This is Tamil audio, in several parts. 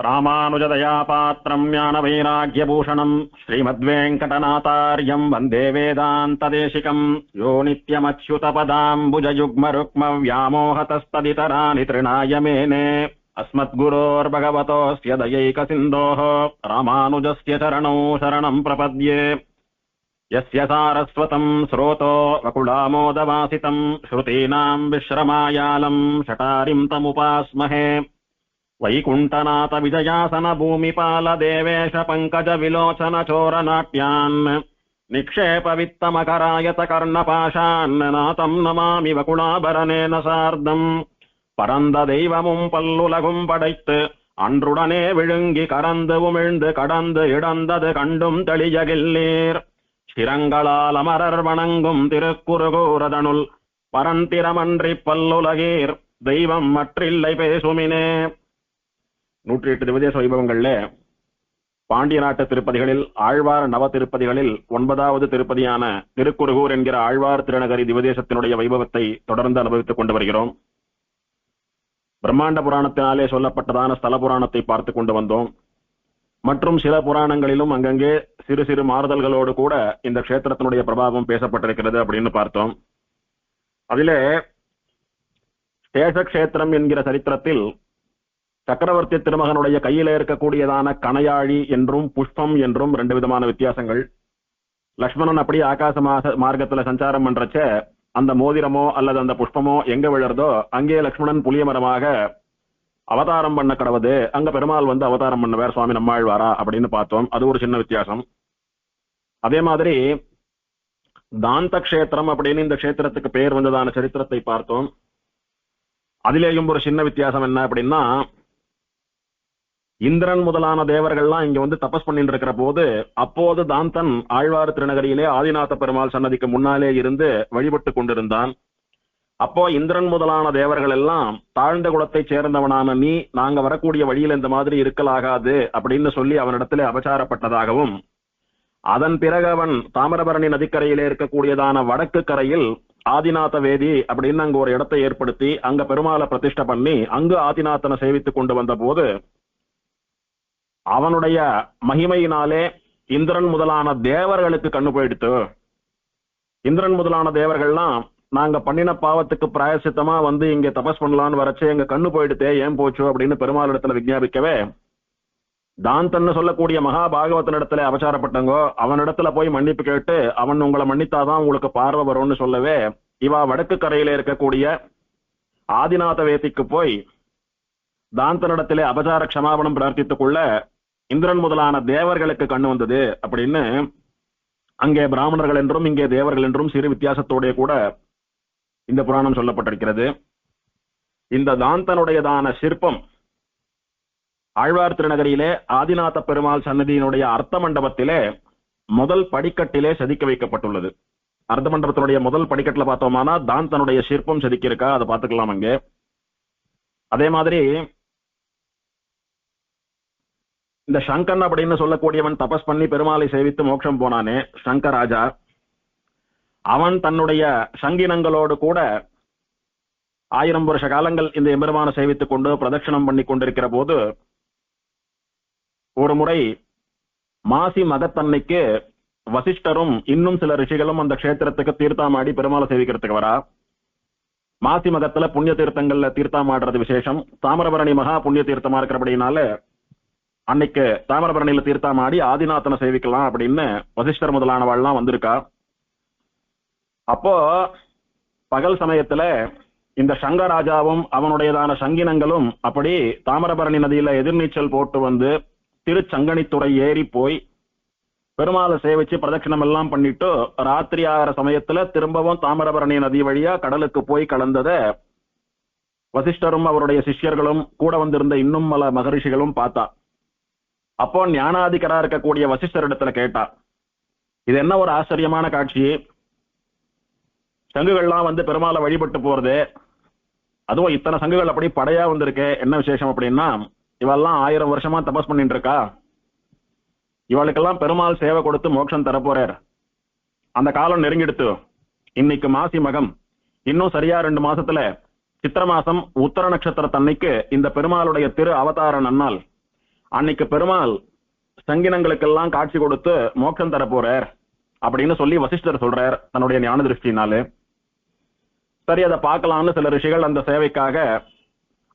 ராமானுஜதயாபாத்திரம் ஞானவைராக்யபூஷணம் ஸ்ரீமத்வேங்கடநாதார்யம் வந்தே வேதாந்ததேசிகம் யோ நித்யமச்யுதபதாம்புஜயுக்மருக்ம வியாமோஹதஸ்ததிதராணி த்ரிணாய மேனே அஸ்மத்குரோர்பகவதோஸ்ய தயைகசிந்தோः ராமானுஜஸ்ய சரணௌ சரணம் பிரபத்யே யஸ்ய சாரஸ்வதம் ஸ்ரோதோ வகுளாமோதவாசிதம் ஸ்ருதீனாம் விஸ்ரமாயாலம் ஷடாரிம் தமுபாஸ்மஹே வைகுண்டநாத விஜயாசன பூமிபால தேவேஷ பங்கஜ விலோச்சன சோரநாட்யான் நிக்ஷேப வித்தமகராயத கர்ணபாஷான் நாதம் நமாமி வகுளாபரணேன சார்த்தம் பரந்த தெய்வமும் பல்லுலகும் படைத்து அன்றுடனே விழுங்கி கரந்து உமிழ்ந்து கடந்து இடந்தது கண்டும் தெளியகில்லீர் சிரங்களால் அமரர் வணங்கும் திருக்குறுகூரதனுள் பரந்திரமன்றி பல்லுலகீர் தெய்வம் மற்றில்லை பேசுமினே. 108 திவ்யதேச வைபவங்கள்ல பாண்டிய நாட்டு திருப்பதிகளில் ஆழ்வார் நவ திருப்பதிகளில் 9வது திருப்பதியான திருக்குறுகூர் என்கிற ஆழ்வார் திருநகரி திவ்யதேசத்தினுடைய வைபவத்தை தொடர்ந்து அனுபவித்துக் கொண்டு வருகிறோம். பிரம்மாண்ட புராணத்தினாலே சொல்லப்பட்டதான ஸ்தல புராணத்தை பார்த்து கொண்டு வந்தோம். மற்றும் சில புராணங்களிலும் அங்கங்கே சிறு சிறு மாறுதல்களோடு கூட இந்த க்ஷேத்திரத்தினுடைய பிரபாவம் பேசப்பட்டிருக்கிறது அப்படின்னு பார்த்தோம். அதிலே சேஷக்ஷேத்திரம் என்கிற சரித்திரத்தில் சக்கரவர்த்தி திருமகனுடைய கையில இருக்கக்கூடியதான கணையாழி என்றும் புஷ்பம் என்றும் 2 விதமான வித்தியாசங்கள். லக்ஷ்மணன் அப்படி ஆகாச மார்க்கத்துல சஞ்சாரம் பண்றச்ச அந்த மோதிரமோ அல்லது அந்த புஷ்பமோ எங்க விழறதோ அங்கே லக்ஷ்மணன் புளிய மரமாக அவதாரம் பண்ண கடவுது, அங்க பெருமாள் வந்து அவதாரம் பண்ணுவார் சுவாமி நம்மாழ்வாரா அப்படின்னு பார்த்தோம். அது ஒரு சின்ன வித்தியாசம். அதே மாதிரி தாந்த கஷேத்திரம் அப்படின்னு இந்த கஷேத்திரத்துக்கு பெயர் வந்ததான சரித்திரத்தை பார்த்தோம். அதிலேயும் ஒரு சின்ன வித்தியாசம் என்ன அப்படின்னா, இந்திரன் முதலான தேவர்கள்லாம் இங்க வந்து தபஸ் பண்ணிட்டு இருக்கிற போது அப்போது தாந்தன் ஆழ்வார் திருநகரியிலே ஆதிநாத பெருமாள் சன்னதிக்கு முன்னாலே இருந்து வழிபட்டு கொண்டிருந்தான். அப்போ இந்திரன் முதலான தேவர்கள் எல்லாம் தாழ்ந்த குலத்தை சேர்ந்தவனான நீ நாங்க வரக்கூடிய வழியில் இந்த மாதிரி இருக்கலாகாது அப்படின்னு சொல்லி அவனிடத்திலே அபச்சாரப்பட்டதாகவும், அதன் பிறகு அவன் தாமிரபரணி நதிக்கரையிலே இருக்கக்கூடியதான வடக்கு கரையில் ஆதிநாத வேதி அப்படின்னு அங்க ஒரு இடத்தை ஏற்படுத்தி அங்க பெருமாளை பிரதிஷ்டை பண்ணி அங்கு ஆதிநாதனை சேவித்துக் கொண்டு வந்த போது அவனுடைய மகிமையினாலே இந்திரன் முதலான தேவர்களுக்கு கண்ணு போயிடுத்து. இந்திரன் முதலான தேவர்கள்லாம் நாங்க பண்ணின பாவத்துக்கு பிராயசித்தமா வந்து இங்க தபஸ் பண்ணலான்னு வரச்சு எங்க கண்ணு போயிடுத்தே ஏன் போச்சு அப்படின்னு பெருமாள் இடத்துல விஞ்ஞாபிக்கவே, தாந்தன்னு சொல்லக்கூடிய மகா பாகவதனிடத்துல அபச்சாரப்பட்டங்கோ அவனிடத்துல போய் மன்னிப்பு கேட்டு அவன் உங்களை மன்னித்தாதான் உங்களுக்கு பார்வை வரும்னு சொல்லவே, இவா வடக்கு கரையில இருக்கக்கூடிய ஆதிநாத வேதிக்கு போய் தாந்தனிடத்திலே அபச்சார க்ஷமாபணம் பிரார்த்தித்துக்குள்ள இந்திரன் முதலான தேவர்களுக்கு கண்ணு வந்தது அப்படின்னு அங்கே பிராமணர்கள் என்றும் இங்கே தேவர்கள் என்றும் சிறு வித்தியாசத்தோட கூட இந்த புராணம் சொல்லப்பட்டிருக்கிறது. இந்த தாந்தனுடையதான சிற்பம் ஆழ்வார் திருநகரியிலே ஆதிநாத பெருமாள் சன்னதியினுடைய அர்த்த மண்டபத்திலே முதல் படிக்கட்டிலே செதுக்கி வைக்கப்பட்டுள்ளது. அர்த்த மண்டபத்தினுடைய முதல் படிக்கட்டுல பார்த்தோம்னா தாந்தனுடைய சிற்பம் செதுக்கி இருக்கா, அதை பார்த்துக்கலாம் அங்கே. அதே மாதிரி இந்த சங்கன் அப்படின்னு சொல்லக்கூடியவன் தபஸ் பண்ணி பெருமாளை சேவித்து மோட்சம் போனானே சங்கராஜா, அவன் தன்னுடைய சங்கினங்களோடு கூட 1000 வருஷ காலங்கள் இந்த எம்பெருமானை சேவித்துக் கொண்டு பிரதட்சணம் பண்ணி கொண்டிருக்கிற போது ஒரு முறை மாசி மகத்தன்னைக்கு வசிஷ்டரும் இன்னும் சில ரிஷிகளும் அந்த கஷேத்திரத்துக்கு தீர்த்தாமாடி பெருமாளை சேவிக்கிறதுக்கு வரா. மாசி மகத்துல புண்ணிய தீர்த்தங்கள்ல தீர்த்தாமாடுறது விசேஷம். தாமிரபரணி மகா புண்ணிய தீர்த்தமா இருக்கிறபடினால அன்னைக்கு தாமிரபரணியில தீர்த்தாமாடி ஆதிநாதனை சேவிக்கலாம் அப்படின்னு வசிஷ்டர் முதலானவாள்லாம் வந்திருக்கா. அப்போ பகல் சமயத்துல இந்த சங்கராஜாவும் அவனுடையதான சங்கினங்களும் அப்படி தாமிரபரணி நதியில எதிர்நீச்சல் போட்டு வந்து திருச்சங்கனித்துறை ஏறி போய் பெருமாளை சேவிச்சு பிரதட்சணம் எல்லாம் பண்ணிட்டு ராத்திரி ஆகிற சமயத்துல திரும்பவும் தாமிரபரணி நதி வழியா கடலுக்கு போய் கலந்தத வசிஷ்டரும் அவருடைய சிஷ்யர்களும் கூட வந்திருந்த இன்னும் பல மகரிஷிகளும் பார்த்தா. அப்போ ஞானாதிகரா இருக்கக்கூடிய வசிஷ்டர் இடத்துல கேட்டா, இது என்ன ஒரு ஆச்சரியமான காட்சி, சங்குகள்லாம் வந்து பெருமாளை வழிபட்டு போறது, அதுவும் இத்தனை சங்குகள் அப்படி படையா வந்திருக்கு, என்ன விசேஷம் அப்படின்னா, இவெல்லாம் 1000 வருஷமா தபஸ் பண்ணிட்டு இருக்கா, இவளுக்கெல்லாம் பெருமாள் சேவை கொடுத்து மோட்சம் தரப்போறார். அந்த காலம் நெருங்கிடுத்து. இன்னைக்கு மாசி மகம், இன்னும் சரியா 2 மாசத்துல சித்திர மாசம் உத்தர நட்சத்திர தன்னைக்கு இந்த பெருமாளுடைய திரு அவதார நன்னாள். அன்னைக்கு பெருமாள் சங்கினங்களுக்கெல்லாம் காட்சி கொடுத்து மோட்சம் தர போறார் அப்படின்னு சொல்லி வசிஷ்டர் சொல்றார் தன்னுடைய ஞான திருஷ்டினாலே. சரி, அதை பார்க்கலாம்னு சில ரிஷிகள் அந்த சேவைக்காக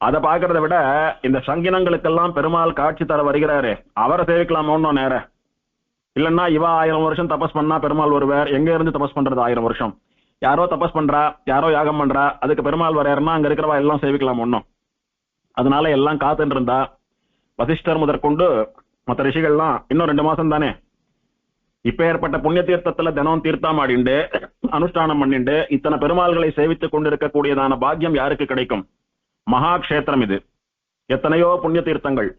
அதை பார்க்கறத விட இந்த சங்கினங்களுக்கெல்லாம் பெருமாள் காட்சி தர வருகிறாரு, அவரை சேவிக்கலாமோன்னு நேர. இல்லைன்னா இவ 1000 வருஷம் தபஸ் பண்ணா பெருமாள் வருவார், எங்க இருந்து தபஸ் பண்றது 1000 வருஷம்? யாரோ தபஸ் பண்றா, யாரோ யாகம் பண்றா, அதுக்கு பெருமாள் வர்றாருன்னா அங்க இருக்கிறவா எல்லாம் சேவிக்கலாம் ஒன்னும். அதனால எல்லாம் காத்துட்டு இருந்தா. வசிஷ்டர் முதற்கொண்டு மற்ற ரிஷிகள்லாம் இன்னும் 2 மாசம் தானே, இப்ப ஏற்பட்ட புண்ணிய தீர்த்தத்துல தினம் தீர்த்தம் ஆடிண்டு அனுஷ்டானம் பண்ணிண்டு இத்தனை பெருமாள்களை சேவித்துக் கொண்டிருக்கக்கூடியதான பாக்கியம் யாருக்கு கிடைக்கும்? மகாக்ஷேத்திரம் இது. எத்தனையோ புண்ணிய தீர்த்தங்கள்,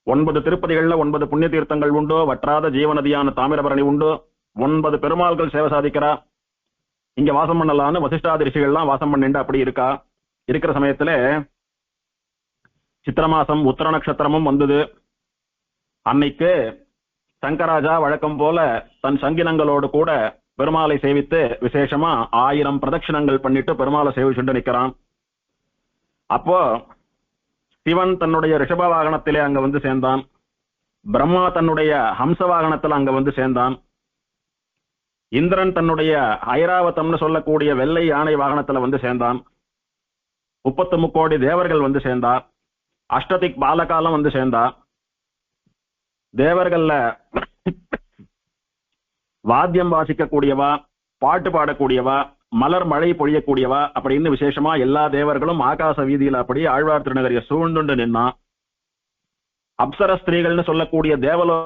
9 திருப்பதிகள்ல 9 புண்ணிய தீர்த்தங்கள் உண்டு. வற்றாத ஜீவநதியான தாமிரபரணி உண்டு. 9 பெருமாள்கள் சேவை சாதிக்கிறா. இங்க வாசம் பண்ணலான்னு வசிஷ்டாதி ரிஷிகள்லாம் வாசம் பண்ணிண்டு அப்படி இருக்கா. இருக்கிற சமயத்துல சித்திர மாசம் உத்தர நட்சத்திரமும் வந்தது. அன்னைக்கு சங்கராஜா வழக்கம் போல தன் சங்கினங்களோடு கூட பெருமாளை சேவித்து விசேஷமா 1000 பிரதட்சிணங்கள் பண்ணிட்டு பெருமாளை சேவிச்சுட்டு நிக்கிறான். அப்போ சிவன் தன்னுடைய ரிஷப வாகனத்திலே அங்க வந்து சேர்ந்தான். பிரம்மா தன்னுடைய ஹம்ச வாகனத்துல அங்க வந்து சேர்ந்தான். இந்திரன் தன்னுடைய ஐராவதம்னு சொல்லக்கூடிய வெள்ளை யானை வாகனத்துல வந்து சேர்ந்தான். 33 கோடி தேவர்கள் வந்து சேர்ந்தா. அஷ்டதிக் பாலகாலம் வந்து சேர்ந்தா. தேவர்கள்ல வாத்தியம் வாசிக்கக்கூடியவா, பாட்டு பாடக்கூடியவா, மலர் மழை பொழியக்கூடியவா அப்படின்னு விசேஷமா எல்லா தேவர்களும் ஆகாச வீதியில அப்படி ஆழ்வார் திருநகரிய சூழ்ந்துண்டு நின்னா. அப்சர ஸ்திரீகள்னு சொல்லக்கூடிய தேவலோகர்கள்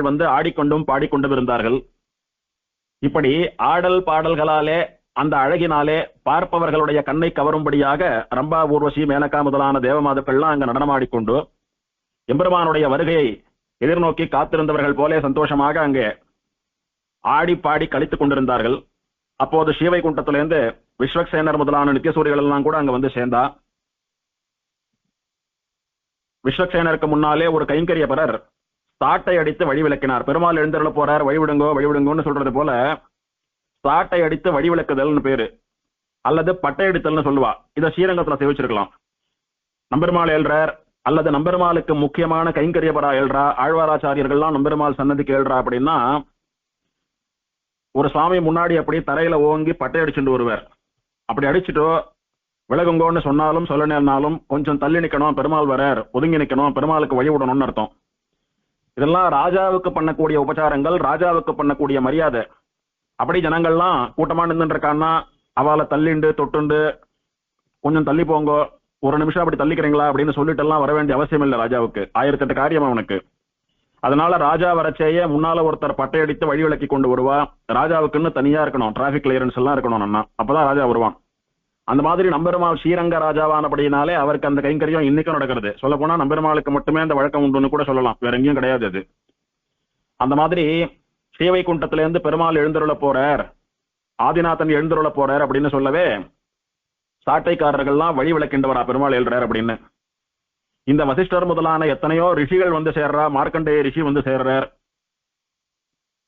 வந்து ஆடிக்கொண்டும் பாடிக்கொண்டும் இருந்தார்கள். இப்படி ஆடல் பாடல்களாலே அந்த அழகினாலே பார்ப்பவர்களுடைய கண்ணை கவரும்படியாக ரம்பா, ஊர்வசி, மேனகா முதலான தேவமாதுக்கள்லாம் அங்க நடனமாடிக்கொண்டு எம்பெருமானுடைய வருகையை எதிர்நோக்கி காத்திருந்தவர்கள் போலே சந்தோஷமாக அங்கே ஆடி பாடி கழித்துக் கொண்டிருந்தார்கள். அப்போது ஸ்ரீவைகுண்டத்திலிருந்து விஸ்வக்சேனர் முதலான நித்தியசூரிகள் எல்லாம் கூட அங்க வந்து சேர்ந்தா. விஸ்வக்சேனருக்கு முன்னாலே ஒரு கைங்கரியபரர் சாட்டை அடித்து வழி விளக்கினார். பெருமாள் எழுந்தருள போறார், வழிவிடுங்கோ வழிவிடுங்கோன்னு சொல்றது போல சாட்டை அடித்து வழி விளக்குதல்னு பேரு, அல்லது பட்டை அடித்தல்னு சொல்லுவா. இதை ஸ்ரீரங்கத்துல சேவிச்சிருக்கலாம். நம்பெருமாள் எழுறார் அல்லது நம்பெருமாளுக்கு முக்கியமான கைங்கரியபரா எழுறா, ஆழ்வாராச்சாரியர்கள்லாம் நம்பெருமாள் சன்னதிக்கு எழுறா அப்படின்னா ஒரு சுவாமி முன்னாடி அப்படி தரையில ஓங்கி பட்டை அடிச்சுட்டு வருவார். அப்படி அடிச்சுட்டோ விலகுங்கோன்னு சொன்னாலும் சொல்லணும்னாலும் கொஞ்சம் தள்ளி நிக்கணும், பெருமாள் வரார், ஒதுங்கி நிக்கணும், பெருமாளுக்கு வழி விடணும்னு அர்த்தம். இதெல்லாம் ராஜாவுக்கு பண்ணக்கூடிய உபச்சாரங்கள், ராஜாவுக்கு பண்ணக்கூடிய மரியாதை. அப்படி ஜனங்கள்லாம் கூட்டமா நின்று இருக்கான்னா அவளை தள்ளிண்டு தொட்டுண்டு கொஞ்சம் தள்ளி போங்கோ, ஒரு நிமிஷம் அப்படி தள்ளிக்கிறீங்களா அப்படின்னு சொல்லிட்டு எல்லாம் வர வேண்டிய அவசியம் இல்லை. ராஜாவுக்கு 1008 காரியம் அவனுக்கு. அதனால ராஜா வரச்சேய முன்னால ஒருத்தர் பட்டையடித்து வழி விளக்கி கொண்டு வருவா. ராஜாவுக்குன்னு தனியா இருக்கணும், டிராபிக் கிளியரன்ஸ் எல்லாம் இருக்கணும், அண்ணா அப்பதான் ராஜா வருவான். அந்த மாதிரி நம்பெருமாள் ஸ்ரீரங்க ராஜாவானபடினாலே அவருக்கு அந்த கைங்கரியம் இன்னைக்கும் நடக்கிறது. சொல்ல போனா நம்பெருமாளுக்கு மட்டுமே அந்த வழக்கம் உண்டுன்னு கூட சொல்லலாம், வேற எங்கேயும் கிடையாது அது. அந்த மாதிரி ஸ்ரீவைகுண்டத்திலிருந்து பெருமாள் எழுந்தருள போறார், ஆதிநாதன் எழுந்தருள போறார் அப்படின்னு சொல்லவே சாட்டைக்காரர்கள்லாம் வழி விளக்கின்றவரா பெருமாள் எழுறார் அப்படின்னு. இந்த வசிஷ்டர் முதலான எத்தனையோ ரிஷிகள் வந்து சேர்றா. மார்க்கண்டேய ரிஷி வந்து சேர்றார்.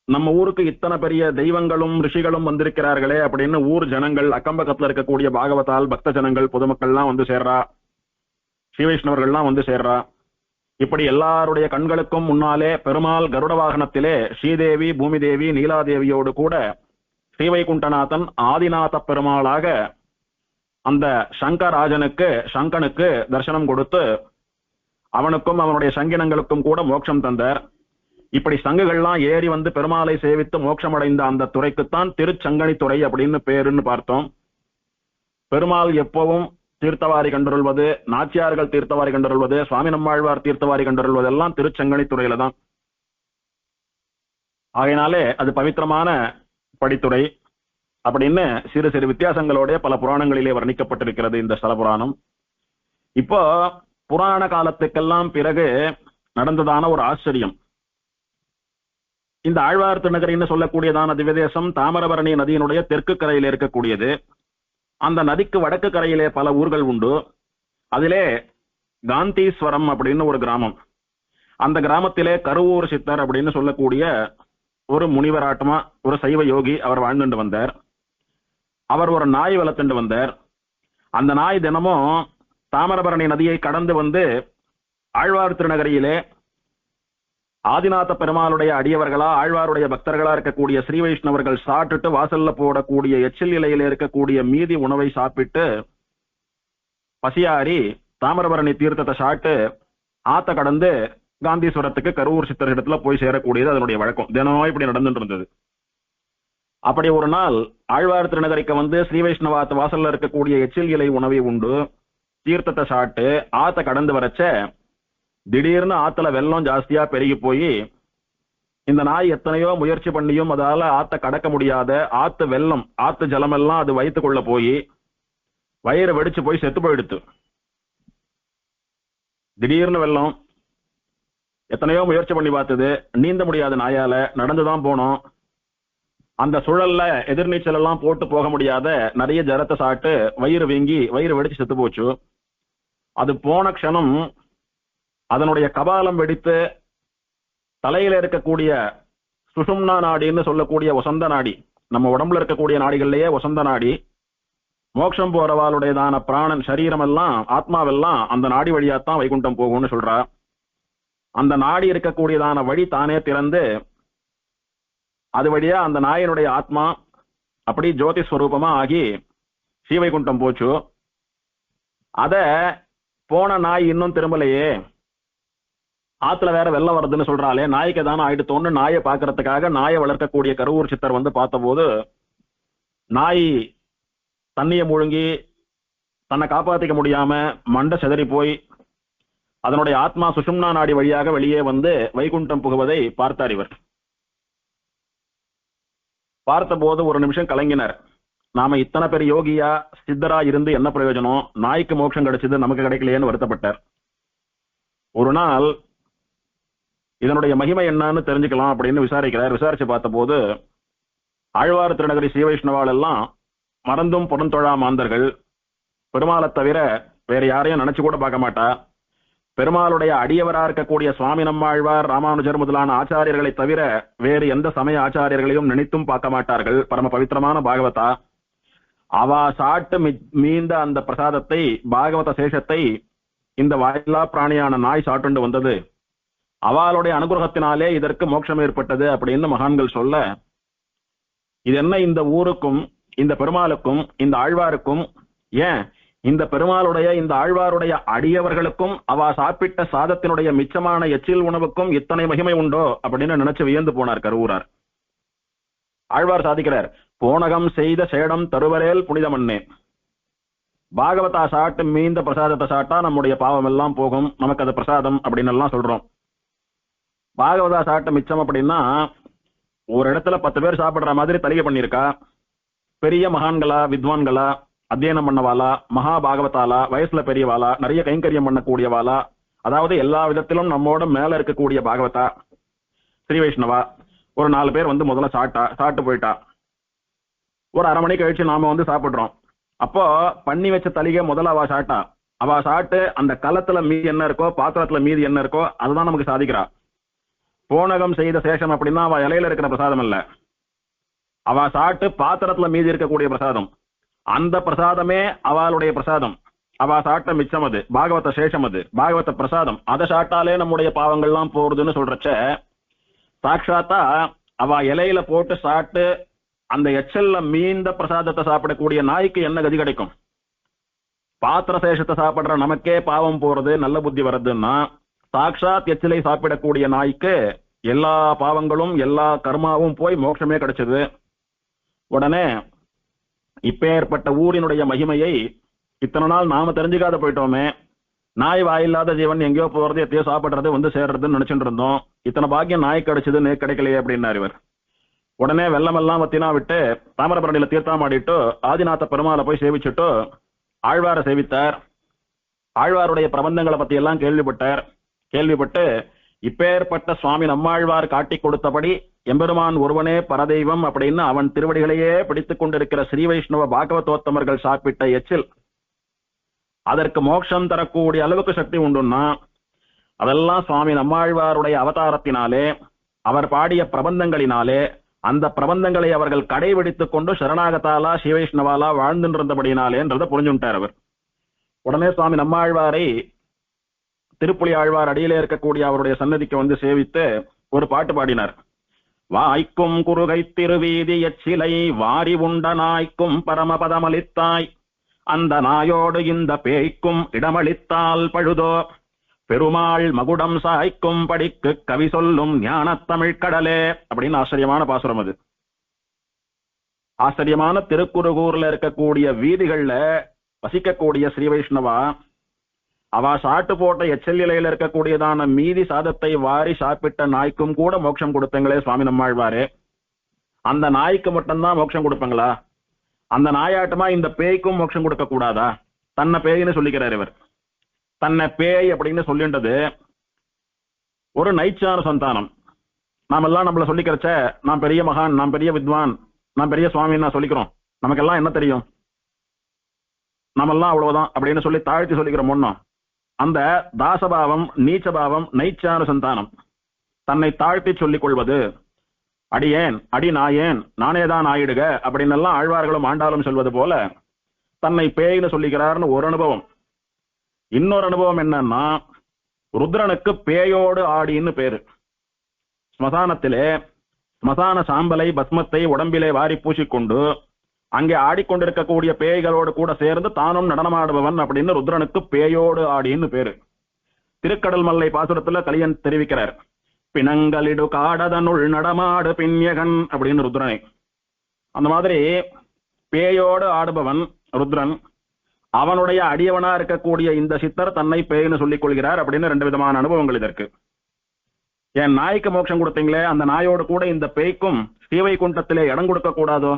நம்ம ஊருக்கு இத்தனை பெரிய தெய்வங்களும் ரிஷிகளும் வந்திருக்கிறார்களே அப்படின்னு ஊர் ஜனங்கள், அக்கம்பக்கத்துல இருக்கக்கூடிய பாகவதால் பக்த ஜனங்கள், பொதுமக்கள்லாம் வந்து சேர்றா. ஸ்ரீ வைஷ்ணவர்கள்லாம் வந்து சேர்றா. இப்படி எல்லாருடைய கண்களுக்கும் முன்னாலே பெருமாள் கருட வாகனத்திலே ஸ்ரீதேவி, பூமிதேவி, நீலாதேவியோடு கூட ஸ்ரீவைகுண்டநாதன் ஆதிநாத பெருமாளாக அந்த சங்கனுக்கு தரிசனம் கொடுத்து அவனுக்கும் அவனுடைய சங்கினங்களுக்கும் கூட மோட்சம் தந்தார். இப்படி சங்குகள்லாம் ஏறி வந்து பெருமாளை சேவித்து மோட்சம் அடைந்த அந்த துறைக்குத்தான் திருச்சங்கணி துறை அப்படின்னு பேருன்னு பார்த்தோம். பெருமாள் எப்பவும் தீர்த்தவாரி கண்டருள்வது, நாச்சியார்கள் தீர்த்தவாரி கண்டருள்வது, சுவாமி நம்மாழ்வார் தீர்த்தவாரி கண்டருள்வது எல்லாம் திருச்சங்கணி துறையில தான். ஆகையினாலே அது பவித்திரமான படித்துறை அப்படின்னு சிறு சிறு வித்தியாசங்களோட பல புராணங்களிலே வர்ணிக்கப்பட்டிருக்கிறது இந்த ஸ்தல புராணம். இப்போ புராண காலத்துக்கெல்லாம் பிறகு நடந்ததான ஒரு ஆச்சரியம். இந்த ஆழ்வார் திருநகரின்னு சொல்லக்கூடியதான திவ்யதேசம் தாமிரபரணி நதியினுடைய தெற்கு கரையில இருக்கக்கூடியது. அந்த நதிக்கு வடக்கு கரையிலே பல ஊர்கள் உண்டு. அதிலே காந்தீஸ்வரம் அப்படின்னு ஒரு கிராமம். அந்த கிராமத்திலே கருவூர் சித்தர் அப்படின்னு சொல்லக்கூடிய ஒரு முனிவராட்டமா ஒரு சைவ யோகி அவர் வாழ்ந்துட்டு வந்தார். அவர் ஒரு நாய் வளர்த்துட்டு வந்தார். அந்த நாய் தினமும் தாமிரபரணி நதியை கடந்து வந்து ஆழ்வார் திருநகரியிலே ஆதிநாத பெருமாளுடைய அடியவர்களா ஆழ்வாருடைய பக்தர்களா இருக்கக்கூடிய ஸ்ரீ வைஷ்ணவர்கள் சாப்பிட்டுட்டு வாசல்ல போடக்கூடிய எச்சில் இலையில இருக்கக்கூடிய மீதி உணவை சாப்பிட்டு பசியாரி தாமிரபரணி தீர்த்தத்தை சாப்பிட்டு ஆத்த கடந்து காந்தீஸ்வரத்துக்கு கரூர் சித்தரிடத்துல போய் சேரக்கூடியது அதனுடைய வழக்கம். தினமும் இப்படி நடந்துட்டு இருந்தது. அப்படி ஒரு நாள் ஆழ்வார் திருநகரிக்கு வந்து ஸ்ரீ வைஷ்ணவாத் வாசல்ல இருக்கக்கூடிய எச்சில் இலை உணவை உண்டு தீர்த்தத்தை சாப்பிட்டு ஆத்த கடந்து வரச்ச திடீர்னு ஆத்துல வெள்ளம் ஜாஸ்தியா பெருகி போய் இந்த நாய் எத்தனையோ முயற்சி பண்ணியும் அதால ஆத்த கடக்க முடியாத ஆத்து வெள்ளம் ஆத்து ஜலமெல்லாம் அது வைத்துக் கொள்ள போய் வயிறு வெடிச்சு போய் செத்து போயிடுத்து. திடீர்னு வெள்ளம் எத்தனையோ முயற்சி பண்ணி பார்த்தது, நீந்த முடியாத நாயால நடந்துதான் போனோம். அந்த சுழல்ல எதிர்நீச்சல் எல்லாம் போட்டு போக முடியாத நிறைய ஜரத்தை சாப்பிட்டு வயிறு வீங்கி வயிறு வெடிச்சு செத்து போச்சு. அது போன க்ஷணம் அதனுடைய கபாலம் வெடித்து தலையில இருக்கக்கூடிய சுஷும்னா நாடின்னு சொல்லக்கூடிய வசந்த நாடி, நம்ம உடம்புல இருக்கக்கூடிய நாடிகள்லயே வசந்த நாடி, மோட்சம் போறவாளுடையதான பிராணன் சரீரம் எல்லாம் ஆத்மாவெல்லாம் அந்த நாடி வழியாத்தான் வைகுண்டம் போகும்னு சொல்றா. அந்த நாடி இருக்கக்கூடியதான வழி தானே திறந்து அது வழியா அந்த நாயினுடைய ஆத்மா அப்படி ஜோதி ஸ்வரூபமா ஆகி ஸ்ரீவைகுண்டம் போச்சு. அத போன நாய் இன்னும் திரும்பலையே, ஆத்துல வேற வெள்ளம் வருதுன்னு சொல்றாளே, நாய்க்கு தானே ஆயிடுத்தோன்னு நாயை பாக்குறதுக்காக நாயை வளர்க்கக்கூடிய கருவூர் சித்தர் வந்து பார்த்தபோது நாய் தண்ணியை முழுங்கி தன்னை காப்பாத்திக்க முடியாம மண்டை செதறி போய் அதனுடைய ஆத்மா சுஷும்னா நாடி வழியாக வெளியே வந்து வைகுண்டம் புகுவதை பார்த்தார். இவர் பார்த்தபோது ஒரு நிமிஷம் கலங்கினர். நாம இத்தனை பெரிய யோகியா சித்தரா இருந்து என்ன பிரயோஜனம், நாய்க்கு மோட்சம் கிடைச்சது நமக்கு கிடைக்கலையேன்னு வருத்தப்பட்டார். ஒரு நாள் இதனுடைய மகிமை என்னன்னு தெரிஞ்சுக்கலாம் அப்படின்னு விசாரிக்கிறார். விசாரிச்சு பார்த்தபோது ஆழ்வார் திருநகரி ஸ்ரீ வைஷ்ணவால் எல்லாம் மறந்தும் புறந்தொழா மாந்தர்கள், பெருமாளை தவிர வேற யாரையும் நினைச்சு கூட பார்க்க மாட்டா. பெருமாளுடைய அடியவரா இருக்கக்கூடிய சுவாமி நம்மாழ்வார் ராமானுஜர் முதலான ஆச்சாரியர்களை தவிர வேறு எந்த சமய ஆச்சாரியர்களையும் நினைத்தும் பார்க்க மாட்டார்கள். பரம பவித்திரமான பாகவதா அவா சாட்டு மீந்த அந்த பிரசாதத்தை பாகவத சேஷத்தை இந்த வாயிலா பிராணியான நாய் சாட்டுண்டு வந்தது. அவளுடைய அனுகிரகத்தினாலே இதற்கு மோட்சம் ஏற்பட்டது அப்படின்னு மகான்கள் சொல்ல, இது என்ன இந்த ஊருக்கும் இந்த பெருமாளுக்கும் இந்த ஆழ்வாருக்கும், ஏன் இந்த பெருமாளுடைய இந்த ஆழ்வாருடைய அடியவர்களுக்கும் அவ சாப்பிட்ட சாதத்தினுடைய மிச்சமான எச்சில் உணவுக்கும் இத்தனை மகிமை உண்டோ அப்படின்னு நினைச்சு வியந்து போனார் கருவூரார். ஆழ்வார் சாதிக்கிறார், போனகம் செய்த சேடம் தருவரேல் புனிதமன்னே. பாகவதா சாட்டு மீந்த பிரசாதத்தை சாட்டா நம்முடைய பாவம் எல்லாம் போகும், நமக்கு அது பிரசாதம் அப்படின்னு எல்லாம் சொல்றோம். பாகவதா சாட்ட மிச்சம் அப்படின்னா ஒரு இடத்துல 10 பேர் சாப்பிடுற மாதிரி தலிகை பண்ணியிருக்கா. பெரிய மகான்களா வித்வான்களா அத்தியனம் பண்ணவாளா மகா பாகவதாலா வயசுல பெரியவாளா நிறைய கைங்கரியம் பண்ணக்கூடியவாளா, அதாவது எல்லா விதத்திலும் நம்மோட மேல இருக்கக்கூடிய பாகவதா ஸ்ரீ வைஷ்ணவா ஒரு 4 பேர் வந்து முதல்ல சாப்பிட்டு போயிட்டா. ஒரு அரை மணி கழிச்சு நாம வந்து சாப்பிடுறோம். அப்போ பண்ணி வச்ச தலிகை முதல்ல அவ சாப்பிட்டு அந்த களத்துல மீதி என்ன இருக்கோ பாத்திரத்துல மீதி என்ன இருக்கோ அதுதான் நமக்கு சாதிக்கிறா. போனகம் செய்த சேஷம் அப்படின்னா அவ இலையில இருக்கிற பிரசாதம் இல்ல, அவ சாப்பிட்டு பாத்திரத்துல மீதி இருக்கக்கூடிய பிரசாதம், அந்த பிரசாதமே அவளுடைய பிரசாதம். அவ சாட்ட மிச்சம் அது பாகவத சேஷம், அது பாகவத பிரசாதம். அதை சாட்டாலே நம்முடைய பாவங்கள்லாம் போறதுன்னு சொல்றச்ச சாட்சாத்தா அவ இலையில போட்டு சாப்பிட்டு அந்த எச்சல்ல மீந்த பிரசாதத்தை சாப்பிடக்கூடிய நாய்க்கு என்ன கதி கிடைக்கும்? பாத்திர சேஷத்தை சாப்பிடுற நமக்கே பாவம் போறது நல்ல புத்தி வர்றதுன்னா சாட்சாத் எச்சிலை சாப்பிடக்கூடிய நாய்க்கு எல்லா பாவங்களும் எல்லா கர்மாவும் போய் மோட்சமே கிடைச்சது. உடனே இப்பேற்பட்ட ஊரினுடைய மகிமையை இத்தனை நாள் நாம தெரிஞ்சுக்காத போயிட்டோமே, நாய் வாயில்லாத ஜீவன் எங்கேயோ போறது எத்தையோ சாப்பிடுறது வந்து சேர்றதுன்னு நினைச்சுட்டு இருந்தோம், இத்தனை பாக்கியம் நாய் கிடைச்சது நே கிடைக்கலையே அப்படின்னாரு இவர். உடனே வெள்ளமெல்லாம் வத்தினா விட்டு தாமிரபரணியில தீர்த்தாமாடிட்டு ஆதிநாத பெருமாளை போய் சேவிச்சுட்டு ஆழ்வாரை சேவித்தார். ஆழ்வாருடைய பிரபந்தங்களை பத்தி எல்லாம் கேள்விப்பட்டு இப்பேற்பட்ட சுவாமி நம்மாழ்வார் காட்டி கொடுத்தபடி எம்பெருமான் ஒருவனே பரதெய்வம் அப்படின்னு அவன் திருவடிகளையே பிடித்துக் கொண்டிருக்கிற ஸ்ரீ வைஷ்ணவ பாகவதோத்தமர்கள் சாப்பிட்ட எச்சில் அதற்கு மோட்சம் தரக்கூடிய அளவுக்கு சக்தி உண்டுன்னா அதெல்லாம் சுவாமி நம்மாழ்வாருடைய அவதாரத்தினாலே அவர் பாடிய பிரபந்தங்களினாலே அந்த பிரபந்தங்களை அவர்கள் கடைபிடித்துக் கொண்டு சரணாகதாலா ஸ்ரீ வைஷ்ணவாலா வாழ்ந்துருந்தபடினாலேன்றதை புரிஞ்சுட்டார் அவர். உடனே சுவாமி நம்மாழ்வாரை திருப்புலி ஆழ்வார் அடியிலே இருக்கக்கூடிய அவருடைய சன்னதிக்கு வந்து சேவித்து ஒரு பாட்டு பாடினார். வாய்க்கும் குறுகை திருவீதி எச்சிலை வாரி உண்ட நாய்க்கும் பரமபதமளித்தாய், அந்த நாயோடு இந்த பேய்க்கும் இடமளித்தால் பழுதோ, பெருமாள் மகுடம் சாய்க்கும் படிக்கு கவி சொல்லும் ஞானத் தமிழ் கடலே அப்படின்னு ஆச்சரியமான பாசுரம் அது. ஆச்சரியமான திருக்குறுகூர்ல இருக்கக்கூடிய வீதிகள்ல வசிக்கக்கூடிய ஸ்ரீ வைஷ்ணவா அவ சாட்டு போட்ட எச்சல் இலையில இருக்கக்கூடியதான மீதி சாதத்தை வாரி சாப்பிட்ட நாய்க்கும் கூட மோட்சம் கொடுப்பீங்களே சுவாமி நம்மாழ்வாரே, அந்த நாய்க்கு மட்டும்தான் மோட்சம் கொடுப்பீங்களா? அந்த நாயாட்டமா இந்த பேய்க்கும் மோட்சம் கொடுக்க கூடாதா? தன்னை பேய்னு சொல்லிக்கிறார் இவர். தன்னை பேய் அப்படின்னு சொல்லின்றது ஒரு நைச்சான சந்தானம். நாமெல்லாம் நம்மள சொல்லிக்கிறச்ச நான் பெரிய மகான், நான் பெரிய வித்வான், நான் பெரிய சுவாமின்னு நான் சொல்லிக்கிறோம். நமக்கெல்லாம் என்ன தெரியும், நம்மெல்லாம் அவ்வளவுதான் அப்படின்னு சொல்லி தாழ்த்தி சொல்லிக்கிறோம். ஒன்னும் அந்த தாசபாவம், நீச்சபாவம், நைச்சான சந்தானம், தன்னை தாழ்த்தி சொல்லிக் கொள்வது, அடியேன், அடி நாயேன், நானேதான் ஆயிடுக அப்படின்னு எல்லாம் ஆழ்வார்களும் ஆண்டாலும் சொல்வது போல தன்னை பேய்னு சொல்லிக்கிறார்னு ஒரு அனுபவம். இன்னொரு அனுபவம் என்னன்னா, ருத்ரனுக்கு பேயோடு ஆடின்னு பேரு. ஸ்மசானத்திலே ஸ்மசான சாம்பலை பஸ்மத்தை உடம்பிலே வாரி பூசிக்கொண்டு அங்கே ஆடிக்கொண்டிருக்கக்கூடிய பேய்களோடு கூட சேர்ந்து தானும் நடனமாடுபவன் அப்படின்னு ருத்ரனுக்கு பேயோடு ஆடின்னு பேரு. திருக்கடல் மல்லை பாசுரத்துல கலியன் தெரிவிக்கிறார், பிணங்களிடு காடதனுள் நடமாடு பின்யகன் அப்படின்னு ருத்ரனை. அந்த மாதிரி பேயோடு ஆடுபவன் ருத்ரன், அவனுடைய அடியவனா இருக்கக்கூடிய இந்த சித்தர் தன்னை பேய்னு சொல்லிக் கொள்கிறார் அப்படின்னு ரெண்டு விதமான அனுபவங்கள் இதற்கு. என் நாய்க்கு மோட்சம் கொடுத்தீங்களே, அந்த நாயோடு கூட இந்த பேய்க்கும் ஸ்ரீவைகுண்டத்திலே இடம் கொடுக்க கூடாதோ?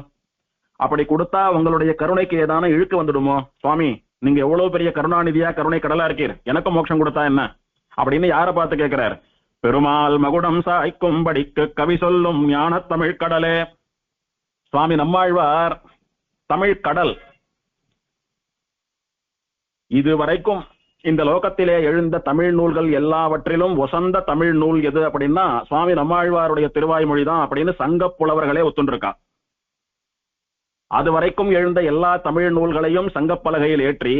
அப்படி கொடுத்தா உங்களுடைய கருணைக்கு ஏதான இழுக்கு வந்துடுமோ? சுவாமி, நீங்க எவ்வளவு பெரிய கருணாநிதியா கருணை கடலா இருக்கீர், எனக்கும் மோட்சம் கொடுத்தா என்ன அப்படின்னு யாரை பார்த்து கேட்கிறார்? பெருமாள் மகுடம் சாய்க்கும் படிக்கு கவி சொல்லும் ஞான தமிழ் கடலே. சுவாமி நம்மாழ்வார் தமிழ் கடல். இதுவரைக்கும் இந்த லோகத்திலே எழுந்த தமிழ் நூல்கள் எல்லாவற்றிலும் வசந்த தமிழ் நூல் எது அப்படின்னா சுவாமி நம்மாழ்வாருடைய திருவாய்மொழி தான் அப்படின்னு சங்க புலவர்களே ஒத்துண்டிருக்கா. அது வரைக்கும் எழுந்த எல்லா தமிழ் நூல்களையும் சங்கப்பலகையில் ஏற்றி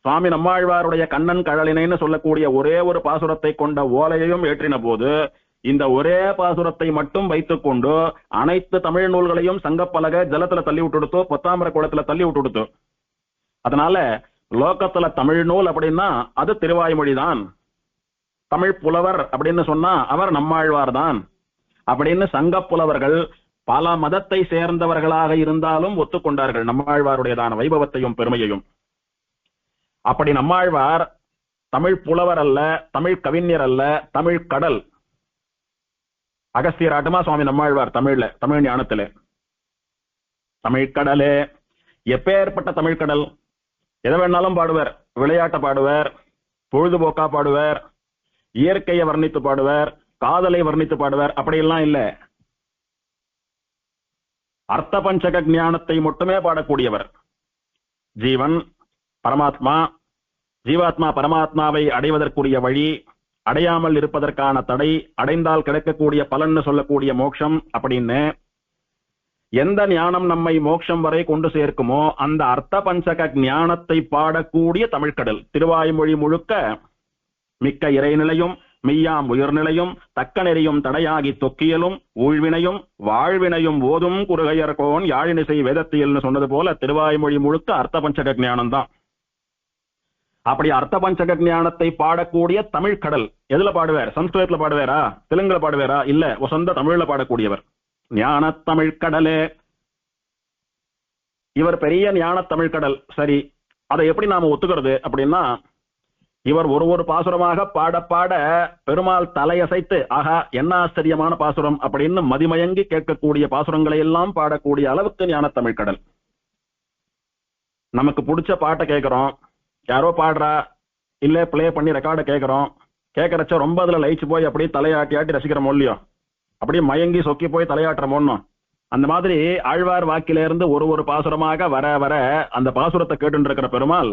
சுவாமி நம்மாழ்வாருடைய கண்ணன் கழலினைன்னு சொல்லக்கூடிய ஒரே ஒரு பாசுரத்தை கொண்ட ஓலையையும் ஏற்றின போது இந்த ஒரே பாசுரத்தை மட்டும் வைத்துக் கொண்டு அனைத்து தமிழ் நூல்களையும் சங்கப்பலகை ஜலத்துல தள்ளி விட்டுடுத்தோ, பொத்தாமர குளத்துல தள்ளி விட்டுடுத்தோ. அதனால லோகத்துல தமிழ் நூல் அப்படின்னா அது திருவாய்மொழி தான். தமிழ் புலவர் அப்படின்னு சொன்னா அவர் நம்மாழ்வார் தான் அப்படின்னு சங்க புலவர்கள் பல மதத்தை சேர்ந்தவர்களாக இருந்தாலும் ஒத்துக்கொண்டார்கள் நம்மாழ்வாருடையதான வைபவத்தையும் பெருமையையும். அப்படி நம்மாழ்வார் தமிழ் புலவர் அல்ல, தமிழ் கவிஞர் அல்ல, தமிழ் கடல். அகஸ்தியர் ஆட்டமா சுவாமி நம்மாழ்வார் தமிழ்ல, தமிழ் ஞானத்திலே. தமிழ் கடலே, எப்பேற்பட்ட தமிழ் கடல்! எதை வேணாலும் பாடுவார், விளையாட்ட பாடுவார், பொழுதுபோக்கா பாடுவார், இயற்கையை வர்ணித்து பாடுவார், காதலை வர்ணித்து பாடுவார். அப்படியெல்லாம் இல்ல, அர்த்த பஞ்சக ஞானத்தை மட்டுமே பாடக்கூடியவர். ஜீவன் பரமாத்மா, ஜீவாத்மா பரமாத்மாவை அடைவதற்குரிய வழி, அடையாமல் இருப்பதற்கான தடை, அடைந்தால் கிடைக்கக்கூடிய பலன்னு சொல்லக்கூடிய மோட்சம் அப்படின்னு எந்த ஞானம் நம்மை மோட்சம் வரை கொண்டு சேர்க்குமோ அந்த அர்த்த பஞ்சக ஞானத்தை பாடக்கூடிய தமிழ்கடல். திருவாய்மொழி முழுக்க மிக்க இறைநிலையும் மெய்யாம் உயர்நிலையும் தக்க நெறியும் தடையாகி தொக்கியலும் ஊழ்வினையும் வாழ்வினையும் ஓதும் குறுகையர்கோன் யாழினிசை வேதத்தியல்னு சொன்னது போல திருவாய்மொழி முழுக்க அர்த்த பஞ்சக ஞானம் தான். அப்படி அர்த்த பஞ்சக ஞானத்தை பாடக்கூடிய தமிழ் கடல். எதுல பாடுவார்? சம்ஸ்கிருதத்துல பாடுவாரா, தெலுங்குல பாடுவாரா? இல்ல, வசந்த தமிழ்ல பாடக்கூடியவர் ஞான தமிழ் கடலே. இவர் பெரிய ஞான தமிழ் கடல். சரி, அதை எப்படி நாம ஒத்துக்கிறது அப்படின்னா, இவர் ஒரு பாசுரமாக பாட பாட பெருமாள் தலையசைத்து ஆஹா என்ன ஆச்சரியமான பாசுரம் அப்படின்னு மதிமயங்கி கேட்கக்கூடிய பாசுரங்களை எல்லாம் பாடக்கூடிய அளவுக்கு ஞான தமிழ் கடல். நமக்கு பிடிச்ச பாட்டை கேட்கிறோம், யாரோ பாடுறா இல்ல பிளே பண்ணி ரெக்கார்டை கேட்கிறோம், கேட்கறச்ச ரொம்ப அதுல லயிச்சு போய் அப்படியே தலையாட்டி ஆட்டி ரசிக்கிறோமோ இல்லையோ, அப்படியே மயங்கி சொக்கி போய் தலையாட்டுறமோன்னு. அந்த மாதிரி ஆழ்வார் வாக்கிலிருந்து ஒரு பாசுரமாக வர வர அந்த பாசுரத்தை கேட்டு இருக்கிற பெருமாள்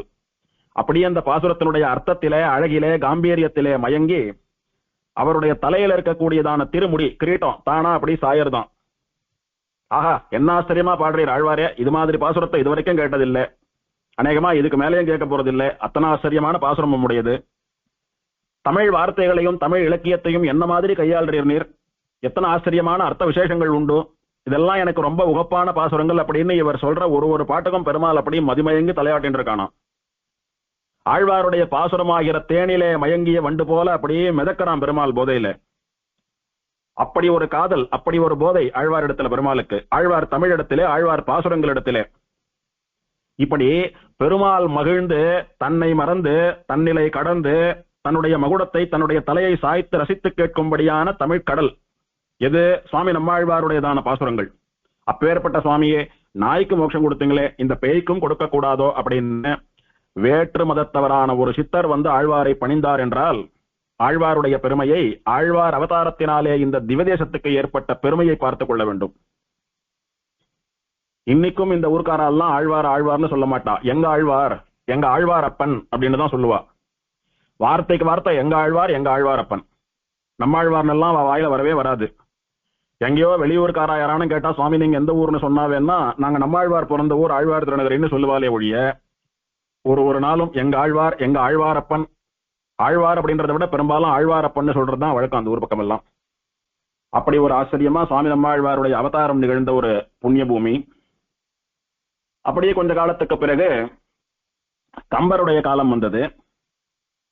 அப்படியே அந்த பாசுரத்தினுடைய அர்த்தத்திலே, அழகிலே, காம்பீரியத்திலே மயங்கி அவருடைய தலையில இருக்கக்கூடியதான திருமுடி கிரீட்டம் தானா அப்படி சாயர்தான். ஆஹா என்ன ஆச்சரியமா பாடுறீர் ஆழ்வாரே, இது மாதிரி பாசுரத்தை இது வரைக்கும் கேட்டதில்லை, அநேகமா இதுக்கு மேலேயும் கேட்க போறதில்லை, அத்தனை ஆச்சரியமான பாசுரம் உடையது. தமிழ் வார்த்தைகளையும் தமிழ் இலக்கியத்தையும் என்ன மாதிரி கையாளுறீர் நீர், எத்தனை ஆச்சரியமான அர்த்த விசேஷங்கள் உண்டு, இதெல்லாம் எனக்கு ரொம்ப உகப்பான பாசுரங்கள் அப்படின்னு இவர் சொல்ற ஒரு பாட்டுக்கும் பெருமாள் அப்படி மதிமயங்கி தலையாட்டின்னு இருக்கானா. ஆழ்வாருடைய பாசுரமாகிற தேனிலே மயங்கிய வண்டு போல அப்படியே மிதக்கிறான் பெருமாள் போதையில. அப்படி ஒரு காதல், அப்படி ஒரு போதை ஆழ்வார் இடத்துல பெருமாளுக்கு, ஆழ்வார் தமிழிடத்திலே, ஆழ்வார் பாசுரங்களிடத்திலே. இப்படி பெருமாள் மகிழ்ந்து தன்னை மறந்து தன்னிலை கடந்து தன்னுடைய மகுடத்தை தன்னுடைய தலையை சாய்த்து ரசித்து கேட்கும்படியான தமிழ் கடல் எது? சுவாமி நம்மாழ்வாருடையதான பாசுரங்கள். அப்பேற்பட்ட சுவாமியே, நாய்க்கு மோட்சம் கொடுத்தீங்களே, இந்த பேய்க்கும் கொடுக்க கூடாதோ அப்படின்னு வேற்று மதத்தவரான ஒரு சித்தர் வந்து ஆழ்வாரை பணிந்தார் என்றால், ஆழ்வாருடைய பெருமையை, ஆழ்வார் அவதாரத்தினாலே இந்த திவதேசத்துக்கு ஏற்பட்ட பெருமையை பார்த்துக் கொள்ள வேண்டும். இன்னைக்கும் இந்த ஊர்க்காரெல்லாம் ஆழ்வார் ஆழ்வார்னு சொல்ல மாட்டா, எங்க ஆழ்வார், எங்க ஆழ்வாரப்பன் அப்படின்னு தான் சொல்லுவா. வார்த்தைக்கு வார்த்தை எங்க ஆழ்வார், எங்க ஆழ்வாரப்பன். நம்மாழ்வார்னெல்லாம் வாயில வரவே வராது. எங்கேயோ வெளியூர்காரா யாரானு கேட்டா, சுவாமி நீங்க எந்த ஊர்னு சொன்னாவேன்னா, நாங்க நம்மாழ்வார் பிறந்த ஊர் ஆழ்வார் திருநகரின்னு சொல்லுவாலே ஒழிய ஒரு நாளும் எங்க ஆழ்வார், எங்க ஆழ்வாரப்பன், ஆழ்வார் அப்படின்றத விட பெரும்பாலும் ஆழ்வாரப்பன்னு சொல்றதுதான் வழக்கம் அந்த ஊர் பக்கம் எல்லாம். அப்படி ஒரு ஆச்சரியமா சுவாமி நம்மாழ்வாருடைய அவதாரம் நிகழ்ந்த ஒரு புண்ணிய பூமி. அப்படியே கொஞ்ச காலத்துக்கு பிறகு கம்பருடைய காலம் வந்தது.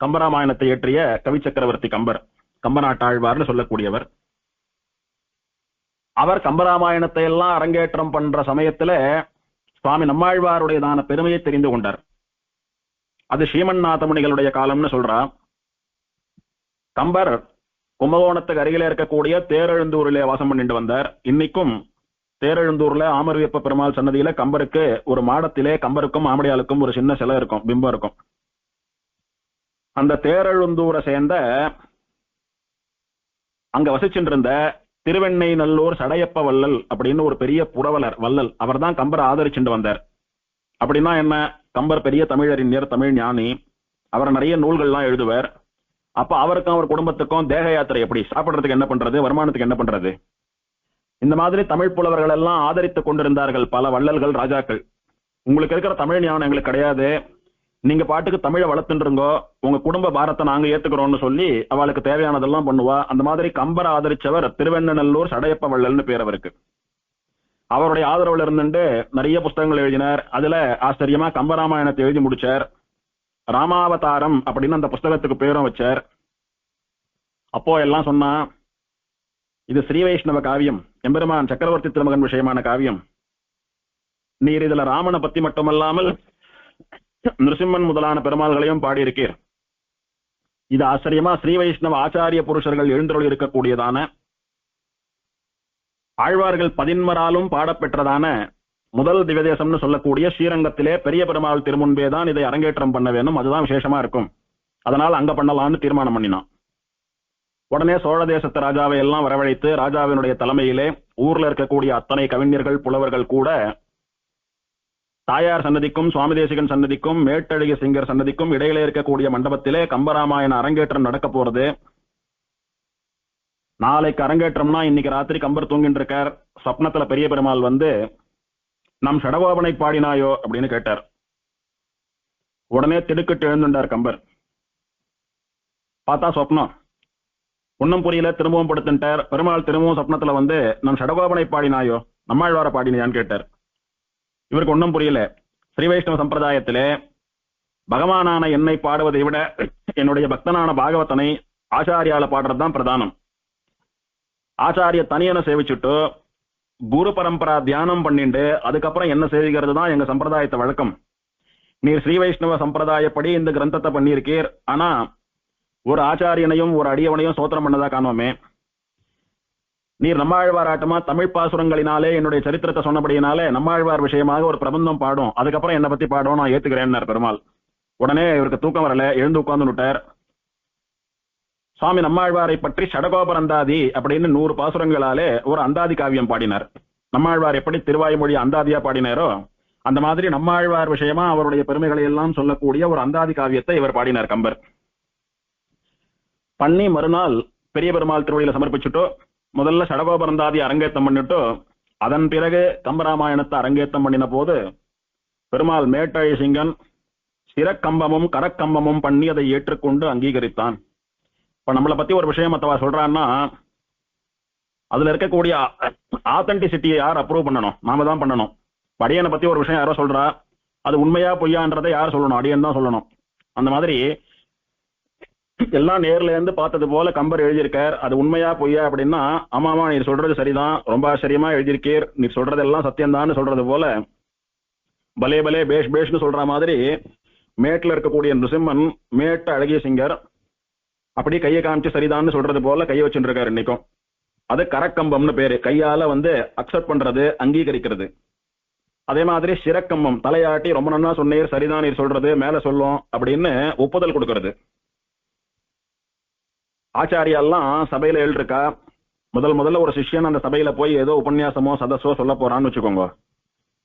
கம்பராமாயணத்தை இயற்றிய கவி சக்கரவர்த்தி கம்பர், கம்பநாட்டாழ்வார்னு சொல்லக்கூடியவர். அவர் கம்பராமாயணத்தை எல்லாம் அரங்கேற்றம் பண்ற சமயத்துல சுவாமி நம்மாழ்வாருடையதான பெருமையை தெரிந்து கொண்டார். அது ஸ்ரீமன்னாதமுனிகளுடைய காலம்னு சொல்றா. கம்பர் கும்பகோணத்துக்கு அருகில இருக்கக்கூடிய தேரெழுந்தூரிலே வாசம் பண்ணிட்டு வந்தார். இன்னைக்கும் தேரெழுந்தூர்ல ஆமர்வியப்ப பெருமாள் சன்னதியில கம்பருக்கு ஒரு மாடத்திலே கம்பருக்கும் ஆமடியாளுக்கும் ஒரு சின்ன சிலை இருக்கும், பிம்பம் இருக்கும். அந்த தேரெழுந்தூரை சேர்ந்த அங்க வசிச்சுட்டு இருந்த திருவெண்ணை நல்லூர் சடையப்ப வள்ளல் அப்படின்னு ஒரு பெரிய புரவலர் வள்ளல், அவர் தான் கம்பரை ஆதரிச்சுட்டு வந்தார். அப்படின்னா என்ன? கம்பர் பெரிய தமிழறிஞர், தமிழ் ஞானி, அவர் நிறைய நூல்கள்லாம் எழுதுவார். அப்ப அவருக்கும் அவர் குடும்பத்துக்கும் தேக யாத்திரை எப்படி, சாப்பிடுறதுக்கு என்ன பண்றது, வருமானத்துக்கு என்ன பண்றது, இந்த மாதிரி தமிழ் புலவர்கள் எல்லாம் ஆதரித்துக் கொண்டிருந்தார்கள் பல வள்ளல்கள், ராஜாக்கள். உங்களுக்கு இருக்கிற தமிழ் ஞானம் எங்களுக்கு கிடையாது, நீங்க பாட்டுக்கு தமிழை வளர்த்துருங்கோ, உங்க குடும்ப பாரத்தை நாங்க ஏத்துக்கிறோம்னு சொல்லி அவளுக்கு தேவையானதெல்லாம் பண்ணுவா. அந்த மாதிரி கம்பரை ஆதரிச்சவர் திருவெண்ணநல்லூர் சடையப்ப வள்ளல்னு பேர் அவருக்கு. அவருடைய ஆதரவுல இருந்துட்டு நிறைய புஸ்தகங்கள் எழுதினார். அதுல ஆச்சரியமா கம்பராமாயணத்தை எழுதி முடிச்சார். ராமாவதாரம் அப்படின்னு அந்த புஸ்தகத்துக்கு பேரும் வச்சார். அப்போ எல்லாம் சொன்னா, இது ஸ்ரீ வைஷ்ணவ காவியம், எம்பெருமான் சக்கரவர்த்தி திருமகன் விஷயமான காவியம். நீர் இதுல ராமனை பத்தி மட்டுமல்லாமல் நிருசிம்மன் முதலான பெருமாள்களையும் பாடியிருக்கீர். இது ஆச்சரியமா ஸ்ரீ வைஷ்ணவ ஆச்சாரிய புருஷர்கள் எழுந்தருள் இருக்கக்கூடியதான, ஆழ்வார்கள் 11 பாடப்பெற்றதான முதல் திவதேசம்னு சொல்லக்கூடிய ஸ்ரீரங்கத்திலே பெரிய பெருமாள் திருமுன்பே தான் இதை அரங்கேற்றம் பண்ண வேணும், அதுதான் விசேஷமா இருக்கும், அதனால் அங்க பண்ணலாம்னு தீர்மானம் பண்ணினான். உடனே சோழ தேசத்து ராஜாவை எல்லாம் வரவழைத்து ராஜாவினுடைய தலைமையிலே ஊர்ல இருக்கக்கூடிய அத்தனை கவிஞர்கள் புலவர்கள் கூட தாயார் சன்னதிக்கும் சுவாமி தேசிகன் சன்னதிக்கும் மேட்டழகிய சிங்கர் சன்னதிக்கும் இடையிலே இருக்கக்கூடிய மண்டபத்திலே கம்பராமாயண அரங்கேற்றம் நடக்க போறது. நாளைக்கு அரங்கேற்றம்னா இன்னைக்கு ராத்திரி கம்பர் தூங்கிட்டு இருக்கார். சொப்னத்துல பெரிய பெருமாள் வந்து நம் ஷடகோபனை பாடினாயோ அப்படின்னு கேட்டார். உடனே திடுக்கிட்டு எழுந்துட்டார் கம்பர். பார்த்தா சொப்னம், ஒன்னும் புரியல, திரும்பவும் படுத்துட்டார். பெருமாள் திரும்பவும் சொப்னத்துல வந்து நம் ஷடகோபனை பாடினாயோ, நம்மாழ்வார பாடினாயான்னு கேட்டார். இவருக்கு ஒன்னும் புரியல. ஸ்ரீ வைஷ்ணவ சம்பிரதாயத்திலே பகவானான என்னை பாடுவதை விட என்னுடைய பக்தனான பாகவதனை ஆச்சாரியால பாடுறதுதான் பிரதானம். ஆச்சாரிய தனியனை சேவிச்சுட்டு குரு பரம்பரா தியானம் பண்ணிட்டு அதுக்கப்புறம் என்ன சேவிக்கிறது தான் எங்க சம்பிரதாயத்தை வழக்கம். நீர் ஸ்ரீ வைஷ்ணவ சம்பிரதாயப்படி இந்த கிரந்தத்தை பண்ணியிருக்கீர், ஆனா ஒரு ஆச்சாரியனையும் ஒரு அடியவனையும் சோத்திரம் பண்ணதா காணுமே. நீர் நம்மாழ்வார் ஆட்டமா தமிழ் பாசுரங்களினாலே என்னுடைய சரித்திரத்தை சொன்னபடியினாலே நம்மாழ்வார் விஷயமாக ஒரு பிரபந்தம் பாடும், அதுக்கப்புறம் என்னை பத்தி பாடும், நான் ஏத்துக்கிறேன் பெருமாள். உடனே இவருக்கு தூக்கம் வரல, எழுந்து உட்கார்ந்து விட்டார். சுவாமி நம்மாழ்வாரை பற்றி ஷடகோபரந்தாதி அப்படின்னு 100 பாசுரங்களாலே ஒரு அந்தாதி காவியம் பாடினார். நம்மாழ்வார் எப்படி திருவாய்மொழி அந்தாதியா பாடினாரோ அந்த மாதிரி நம்மாழ்வார் விஷயமா அவருடைய பெருமைகளை எல்லாம் சொல்லக்கூடிய ஒரு அந்தாதி காவியத்தை இவர் பாடினார் கம்பர். பண்ணி மறுநாள் பெரிய பெருமாள் திருவடியில சமர்ப்பிச்சுட்டோ முதல்ல ஷடகோபரந்தாதி அரங்கேற்றம் பண்ணிட்டு அதன் பிறகு கம்பராமாயணத்தை அரங்கேற்றம் பண்ணின போது பெருமாள் மேட்டழி சிங்கன் சிறக்கம்பமும் கரக்கம்பமும் பண்ணி அதை ஏற்றுக்கொண்டு அங்கீகரித்தான். இப்ப நம்மளை பத்தி ஒரு விஷயம் மத்தவா சொல்றான்னா அதுல இருக்கக்கூடிய ஆத்தென்டிசிட்டியை யார் அப்ரூவ் பண்ணணும்? நாம தான் பண்ணணும். அடியனை பத்தி ஒரு விஷயம் யாரோ சொல்றா, அது உண்மையா பொய்யான்றதை யார் சொல்லணும்? அடியன் தான் சொல்லணும். அந்த மாதிரி எல்லாம் நேர்ல இருந்து பார்த்தது போல கம்பர் எழுதியிருக்கார். அது உண்மையா பொய்யா அப்படின்னா, ஆமாமா நீர் சொல்றது சரிதான், ரொம்ப ஆச்சரியமா எழுதியிருக்கீர், நீர் சொல்றதெல்லாம் சத்தியம்தான்னு சொல்றது போல, பலே பலே பேஷ் பேஷ்னு சொல்ற மாதிரி மேட்ல இருக்கக்கூடிய நிருசிம்மன் மேட்ட அழகிய சிங்கர் அப்படி கையை காமிச்சு சரிதான்னு சொல்றது போல கையை வச்சுட்டு இருக்காரு இன்னைக்கும். அது கரக்கம்பம்னு பேரு. கையால அக்செப்ட் பண்றது, அங்கீகரிக்கிறது. அதே மாதிரி சிரக்கம்பம், தலையாட்டி ரொம்ப நன்னா சொன்னீர், சரிதான் நீர் சொல்றது, மேல சொல்லும் அப்படின்னு ஒப்புதல் கொடுக்கறது. ஆச்சாரியெல்லாம் சபையில எழுதிருக்கா. முதல்ல ஒரு சிஷ்யன் அந்த சபையில போய் ஏதோ உபன்யாசமோ சதஸோ சொல்ல போறான்னு வச்சுக்கோங்க.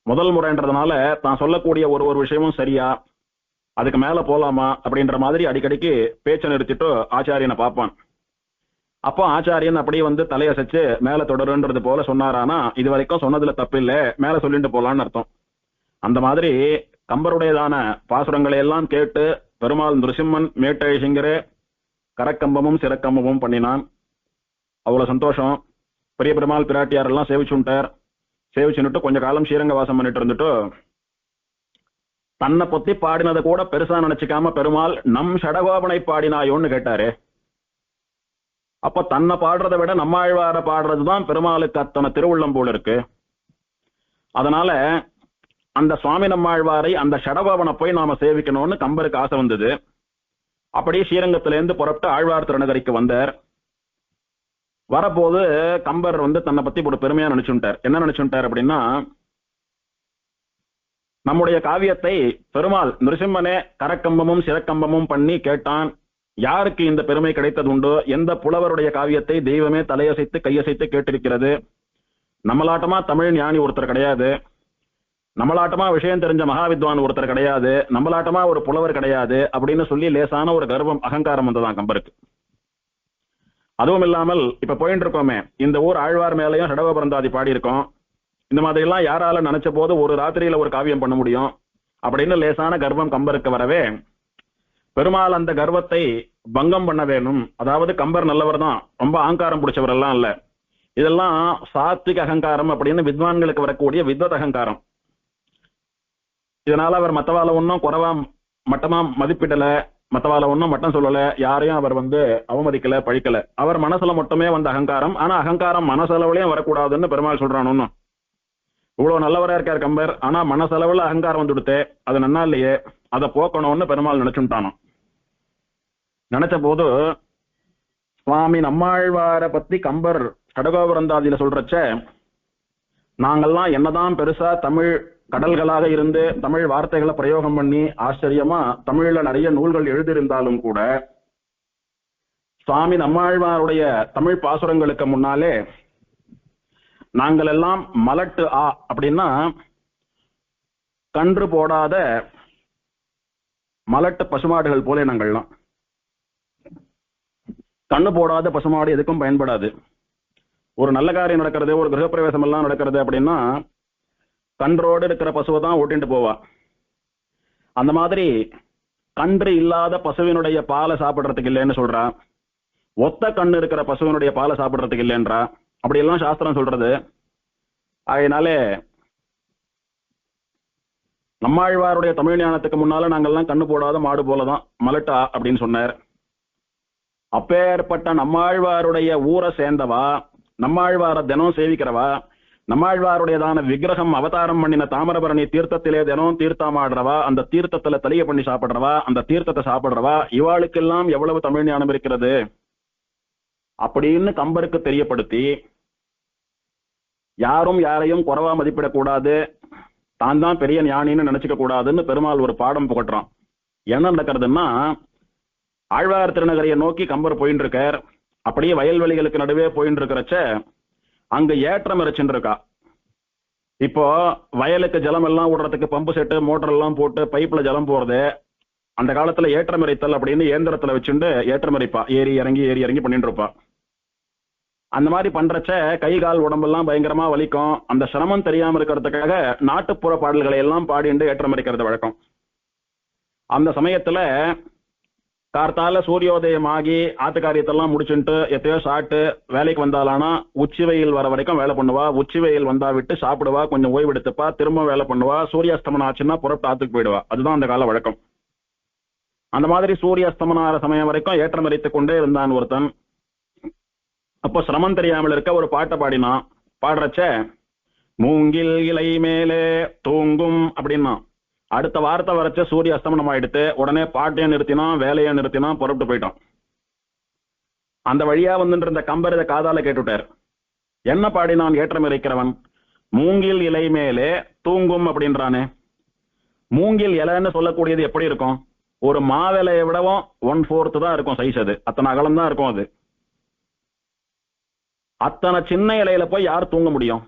முதல் முறைன்றதுனால தான் சொல்லக்கூடிய ஒரு விஷயமும் சரியா, அதுக்கு மேல போலாமா அப்படின்ற மாதிரி அடிக்கடிக்கு பேச்சை நிறுத்திட்டு ஆச்சாரியனை பார்ப்பான். அப்போ ஆச்சாரியன் அப்படியே தலையசைச்சு மேல தொடருன்றது போல சொன்னாரானா, இது வரைக்கும் சொன்னதுல தப்பு இல்லை, மேல சொல்லிட்டு போலான்னு அர்த்தம். அந்த மாதிரி கம்பருடையதான பாசுரங்களை எல்லாம் கேட்டு பெருமாள் நிருசிம்மன் மேட்டழிசிங்கிற கரக்கம்பமும் சிறக்கம்பமும் பண்ணினான். அவ்வளவு சந்தோஷம். பெரிய பெருமாள் பிராட்டியார் எல்லாம் சேவிச்சுட்டார். சேவிச்சுட்டு கொஞ்ச காலம் ஸ்ரீரங்க வாசம் பண்ணிட்டு இருந்துட்டு தன்னை பொத்தி பாடினதை கூட பெருசா நினைச்சுக்காம பெருமாள் நம் ஷடகோபனை பாடினாயோன்னு கேட்டாரு. அப்ப தன்னை பாடுறதை விட நம்மாழ்வார பாடுறதுதான் பெருமாளுக்கு அத்தனை திருவுள்ளம் போல இருக்கு. அதனால அந்த சுவாமி நம்மாழ்வாரை, அந்த ஷடகோபனை போய் நாம சேவிக்கணும்னு கம்பருக்கு ஆசை வந்தது. அப்படியே ஸ்ரீரங்கத்திலேருந்து புறப்பட்டு ஆழ்வார் திருநகரிக்கு வந்தார். வரப்போது கம்பர் தன்னை பத்தி ஒரு பெருமையா நினைச்சுட்டார். என்ன நினைச்சுட்டார் அப்படின்னா, நம்முடைய காவியத்தை பெருமாள் நிருசிம்மனே கரக்கம்பமும் சிறக்கம்பமும் பண்ணி கேட்டான். யாருக்கு இந்த பெருமை கிடைத்தது உண்டோ? எந்த புலவருடைய காவியத்தை தெய்வமே தலையசைத்து கையசைத்து கேட்டிருக்கிறது? நம்மளாட்டமா தமிழ் ஞானி ஒருத்தர் கிடையாது, நம்மளாட்டமா விஷயம் தெரிஞ்ச மகாவித்வான் ஒருத்தர் கிடையாது, நம்மளாட்டமா ஒரு புலவர் கிடையாது அப்படின்னு சொல்லி லேசான ஒரு கர்வம், அகங்காரம் வந்ததான் கம்பருக்கு. அதுவும் இல்லாமல் இப்ப போயிட்டு இருக்கோமே, இந்த ஊர் ஆழ்வார் மேலையும் ஷடகோபரந்தாதி பாடி இருக்கோம். இந்த மாதிரி எல்லாம் யாரால நினைச்ச போது ஒரு ராத்திரியில ஒரு காவியம் பண்ண முடியும் அப்படின்னு லேசான கர்வம் கம்பருக்கு வரவே, பெருமாள் அந்த கர்வத்தை பங்கம் பண்ண வேணும். அதாவது கம்பர் நல்லவர் தான், ரொம்ப அகங்காரம் பிடிச்சவர் எல்லாம் இல்ல. இதெல்லாம் சாத்விக அகங்காரம் அப்படின்னு வித்வான்களுக்கு வரக்கூடிய வித்வத் அகங்காரம். இதனால அவர் மத்தவால ஒன்னும் குறைவா மட்டமா மதிப்பிடல, மத்தவால ஒன்னும் மட்டம் சொல்லல, யாரையும் அவர் அவமதிக்கல, பழிக்கல. அவர் மனசுல மட்டுமே அகங்காரம். ஆனா அகங்காரம் மனசளவுலயும் வரக்கூடாதுன்னு பெருமாள் சொல்றான். ஒன்னும் இவ்வளவு நல்லவரா இருக்கார் கம்பர், ஆனா மனசளவுல அகங்காரம் வந்துடுத்தே, அது நன்னா இல்லையே, அதை போக்கணும்னு பெருமாள் நினைச்சுட்டானோ. நினைச்ச போது சுவாமி நம்மாழ்வார பத்தி கம்பர் ஷடகோபரந்தாதியில சொல்றச்ச, நாங்கெல்லாம் என்னதான் பெருசா தமிழ் கடல்களாக இருந்து தமிழ் வார்த்தைகளை பிரயோகம் பண்ணி ஆச்சரியமா தமிழ்ல நிறைய நூல்கள் எழுதியிருந்தாலும் கூட, சுவாமி நம்மாழ்வாருடைய தமிழ் பாசுரங்களுக்கு முன்னாலே நாங்கள் எல்லாம் மலட்டு அப்படின்னா கன்று போடாத மலட்டு பசுமாடுகள் போல. நாங்கள்லாம் கண்ணு போடாத பசுமாடு எதுக்கும் பயன்படாது. ஒரு நல்ல காரியம் நடக்கிறது, ஒரு கிரகப்பிரவேசம் எல்லாம் நடக்கிறது அப்படின்னா கன்றோடு இருக்கிற பசுவை தான் ஓட்டிட்டு போவா. அந்த மாதிரி கன்று இல்லாத பசுவினுடைய பாலை சாப்பிடுறதுக்கு இல்லைன்னு சொல்றா, ஒத்த கண்ணு இருக்கிற பசுவினுடைய பாலை சாப்பிடுறதுக்கு இல்லைன்றா. அப்படியெல்லாம் சாஸ்திரம் சொல்றது. அதனாலே நம்மாழ்வாருடைய தமிழ் ஞானத்துக்கு முன்னால நாங்கள்லாம் கண்ணு போடாத மாடு போலதான், மலட்டா அப்படின்னு சொன்னார். அப்பேற்பட்ட நம்மாழ்வாருடைய ஊரை சேர்ந்தவா, நம்மாழ்வார தினம் சேவிக்கிறவா, நம்மாழ்வாருடையதான விக்கிரகம் அவதாரம் பண்ணின தாமிரபரணி தீர்த்தத்திலே தினம் தீர்த்தமாடுறவா, அந்த தீர்த்தத்துல தலிய பண்ணி சாப்பிடுறவா, அந்த தீர்த்தத்தை சாப்பிடுறவா, இவாளுக்கெல்லாம் எவ்வளவு தமிழ் ஞானம் இருக்கிறது அப்படின்னு கம்பருக்கு தெரியப்படுத்தி, யாரும் யாரையும் குறைவா மதிப்பிடக்கூடாது, தான் தான் பெரிய ஞானின்னு நினைச்சுக்க கூடாதுன்னு பெருமாள் ஒரு பாடம் புகட்டுறான். என்ன நடக்கிறதுன்னா, ஆழ்வார் திருநகரியை நோக்கி கம்பர் போயின்னு இருக்கார். அப்படியே வயல்வெளிகளுக்கு நடுவே போயின்னு இருக்கிறச்ச அங்க ஏற்றம் இறைச்சுன்னு இருக்கா. இப்போ வயலுக்கு ஜலம் எல்லாம் விடுறதுக்கு பம்பு செட்டு மோட்டர் எல்லாம் போட்டு பைப்ல ஜலம் போறது, அந்த காலத்துல ஏற்றம் இறைத்தல் அப்படின்னு இயந்திரத்துல வச்சுட்டு ஏற்றம் இறைப்பா, ஏறி இறங்கி பண்ணிட்டு இருப்பா. அந்த மாதிரி பண்றச்ச கை கால் உடம்பெல்லாம் பயங்கரமா வலிக்கும். அந்த சிரமம் தெரியாம இருக்கிறதுக்காக நாட்டுப்புற பாடல்களை எல்லாம் பாடிண்டு ஏற்றம் இறைக்கிறது வழக்கம். அந்த சமயத்துல கார்த்தால சூரியோதயம் ஆகி ஆத்துக்காரியத்தெல்லாம் முடிச்சுட்டு எத்தையோ சாப்பிட்டு வேலைக்கு வந்தாலானா உச்சி வெயில் வர வரைக்கும் வேலை பண்ணுவா. உச்சி வெயில் வந்தா விட்டு சாப்பிடுவா, கொஞ்சம் ஓய்வு எடுத்துப்பா, திரும்ப வேலை பண்ணுவா. சூரியாஸ்தமனம் ஆச்சுன்னா புறப்பட்டு ஆத்துக்கு போயிடுவா. அதுதான் அந்த கால வழக்கம். அந்த மாதிரி சூரியாஸ்தமனம் ஆகிற சமயம் வரைக்கும் ஏற்றம் எரித்துக் கொண்டே இருந்தான் ஒருத்தன். அப்போ சிரமம் தெரியாமல் இருக்க ஒரு பாட்டை பாடினான். பாடுறச்ச மூங்கில் இலை மேலே தூங்கும் அப்படின்னா அடுத்த வார்த்தை வரைச்ச சூரிய அஸ்தமனம் ஆயிடுத்து. உடனே பாட்டையும் நிறுத்தினான், வேலையை நிறுத்தினான், புறப்பட்டு போயிட்டான். அந்த வழியா வந்துட்டு இருந்த கம்பர் இதை காதால கேட்டுட்டார். என்ன பாடினான் ஏற்றம் இறைக்கிறவன்? மூங்கில் இலை மேலே தூங்கும் அப்படின்றானே. மூங்கில் இலைன்னு சொல்லக்கூடியது எப்படி இருக்கும்? ஒரு மாவிலையை விடவும் 1/4 தான் இருக்கும் சைஸ். அது அத்தனை அகலம் தான் இருக்கும். அது அத்தனை சின்ன இலையில போய் யார் தூங்க முடியும்?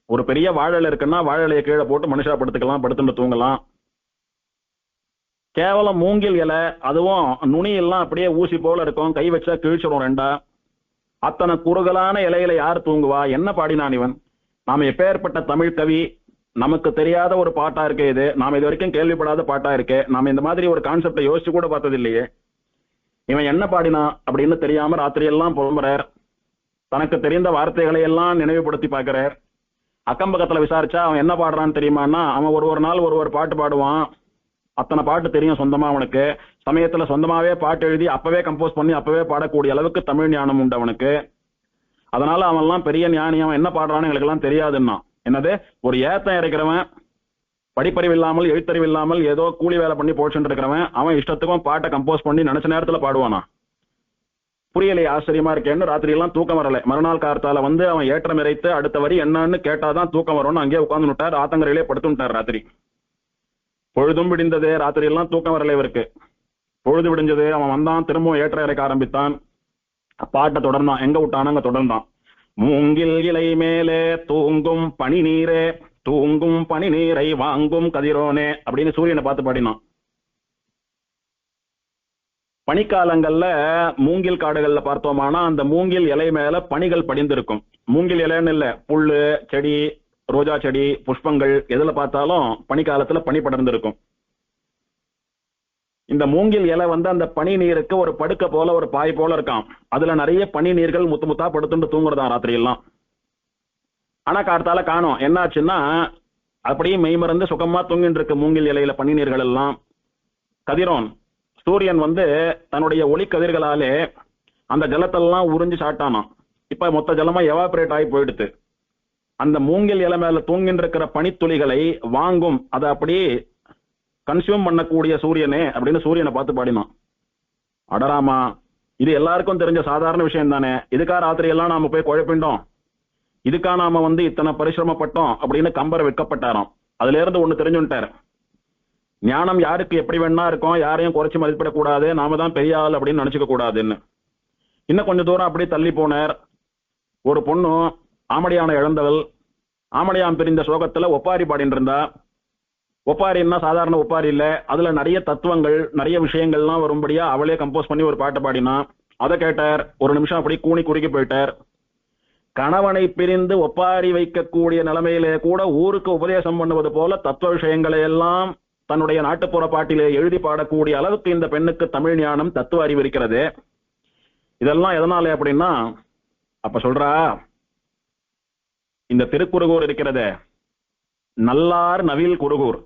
ஒரு பெரிய வாழை இருக்குன்னா வாழை இலையை கீழே போட்டு மனுஷா படுத்துக்கலாம், படுத்துட்டு தூங்கலாம். கேவலம் மூங்கில் இலை, அதுவும் நுனி எல்லாம் அப்படியே ஊசி போல இருக்கும், கை வச்சா கிழிச்சிடும் ரெண்டா. அத்தனை குறுகலான இலையில யார் தூங்குவா? என்ன பாடினான் இவன்? நாம எப்பேற்பட்ட தமிழ் கவி, நமக்கு தெரியாத ஒரு பாட்டா இருக்கே இது, நாம இது வரைக்கும் கேள்விப்படாத பாட்டா இருக்கே, நாம இந்த மாதிரி ஒரு கான்செப்டை யோசிச்சு கூட பார்த்தது இல்லையே. இவன் என்ன பாடினா அப்படின்னு தெரியாம ராத்திரி எல்லாம் புலம்புறார். தனக்கு தெரிந்த வார்த்தைகளை எல்லாம் நினைவுபடுத்தி பார்க்கிறார். அக்கம் பக்கத்துல விசாரிச்சா அவன் என்ன பாடுறான்னு தெரியுமான்னா, அவன் ஒரு நாள் ஒரு பாட்டு பாடுவான். அத்தனை பாட்டு தெரியும் சொந்தமா அவனுக்கு. சமயத்துல சொந்தமாவே பாட்டு எழுதி அப்பவே கம்போஸ் பண்ணி அப்பவே பாடக்கூடிய அளவுக்கு தமிழ் ஞானம் உண்டு அவனுக்கு. அதனால அவன் எல்லாம் பெரிய ஞானி. அவன் என்ன பாடுறான்னு எங்களுக்கு எல்லாம் தெரியாதுன்னா என்னது, ஒரு ஏத்தம் இறைக்கிறவன், படிப்பறிவு இல்லாமல் எழுத்தறிவு இல்லாமல் ஏதோ கூலி வேலை பண்ணி போச்சுட்டு இருக்கிறவன், அவன் இஷ்டத்துக்கும் பாட்டை கம்போஸ் பண்ணி நினைச்ச நேரத்துல பாடுவானா? புரியலையே, ஆச்சரியமா இருக்கேன்னு ராத்திரி எல்லாம் தூக்கம் வரல. மறுநாள் கார்த்தால வந்து அவன் ஏற்றம் இறைத்து அடுத்த வரி என்னன்னு கேட்டாதான் தூக்கம் வரும்னு அங்கேயே உட்கார்ந்து விட்டார். ஆத்தங்கரையிலே படுத்துட்டார் ராத்திரி. பொழுதும் விடிந்தது. ராத்திரி எல்லாம் தூக்கம் வரல இவருக்கு. பொழுது விடிஞ்சது. அவன் வந்தான், திரும்பவும் ஏற்ற இறைக்க ஆரம்பித்தான். பாட்டை தொடர்ந்தான். எங்க விட்டான அங்க தொடர்ந்தான். மூங்கில் இலை மேலே தூங்கும் பனி நீரே, தூங்கும் பனி நீரை வாங்கும் கதிரோனே அப்படின்னு சூரியனை பார்த்து பாடினான். பனிக்காலங்கள்ல மூங்கில் காடுகள்ல பார்த்தோமானா அந்த மூங்கில் இலை மேல பனிகள் படிந்திருக்கும். மூங்கில் இலைன்னு இல்ல, புல்லு செடி, ரோஜா செடி, புஷ்பங்கள் எதுல பார்த்தாலும் பனிக்காலத்துல பனி படர்ந்திருக்கும். இந்த மூங்கில் இலை வந்து அந்த பனி நீருக்கு ஒரு படுக்க போல ஒரு பாய் போல இருக்கான். அதுல நிறைய பனி நீர்கள் முத்து முத்தா படுத்துட்டு தூங்குறதா ராத்திரி எல்லாம். ஆனா கார்த்தால காணோம். என்னாச்சுன்னா அப்படியே மெய்மறந்து சுகமா தூங்கிட்டு இருக்கு மூங்கில் இலையில பனி நீர்கள் எல்லாம். கதிரோன் சூரியன் வந்து தன்னுடைய ஒளி கதிர்களாலே அந்த ஜலத்தெல்லாம் உறிஞ்சு சாட்டானான். இப்ப மொத்த ஜலமா எவாபரேட் ஆகி போயிடுது. அந்த மூங்கில் இலை மேல தூங்கின்ற இருக்கிற பனித்துளிகளை வாங்கும், அதை அப்படியே கன்சியூம் பண்ணக்கூடிய சூரியனே அப்படின்னு சூரியனை பார்த்து பாடினான். அடராமா, இது எல்லாருக்கும் தெரிஞ்ச சாதாரண விஷயம் தானே. இதுக்கா ராத்திரி எல்லாம் நாம போய் குழப்பிண்டோம்? இதுக்கா நாம வந்து இத்தனை பரிசிரமப்பட்டோம் அப்படின்னு கம்பர் வெட்கப்பட்டாராம். அதுல இருந்து ஒண்ணு தெரிஞ்சுட்டார். ஞானம் யாருக்கு எப்படி வேணா இருக்கும், யாரையும் குறைச்சி மதிப்பிடக்கூடாது, நாம தான் பெரிய ஆள் அப்படின்னு நினைச்சுக்க கூடாதுன்னு. இன்னும் கொஞ்சம் தூரம் அப்படியே தள்ளி போனார். ஒரு பொண்ணு ஆமடியான இழந்தவள். ஆமடியாம் பிரிந்த சோகத்துல ஒப்பாரி பாடிட்டு இருந்தா. ஒப்பாரின்னா சாதாரண ஒப்பாரி இல்ல, அதுல நிறைய தத்துவங்கள் நிறைய விஷயங்கள்லாம் வரும்படியா அவளே கம்போஸ் பண்ணி ஒரு பாட்டை பாடினா. அதை கேட்டார். ஒரு நிமிஷம் அப்படி கூனி குறுக்கி போயிட்டார். கணவனை பிரிந்து ஒப்பாரி வைக்கக்கூடிய நிலைமையிலே கூட ஊருக்கு உபதேசம் பண்ணுவது போல தத்துவ விஷயங்களை எல்லாம் தன்னுடைய நாட்டுப்புற பாட்டிலே எழுதி பாடக்கூடிய அளவுக்கு இந்த பெண்ணுக்கு தமிழ் ஞானம் தத்துவ அறிவு இருக்கிறது. இதெல்லாம் எதனால அப்படின்னா, அப்ப சொல்றா, இந்த திருக்குறுகூர் இருக்கிறதே, நல்லார் நவில் குருகூர்,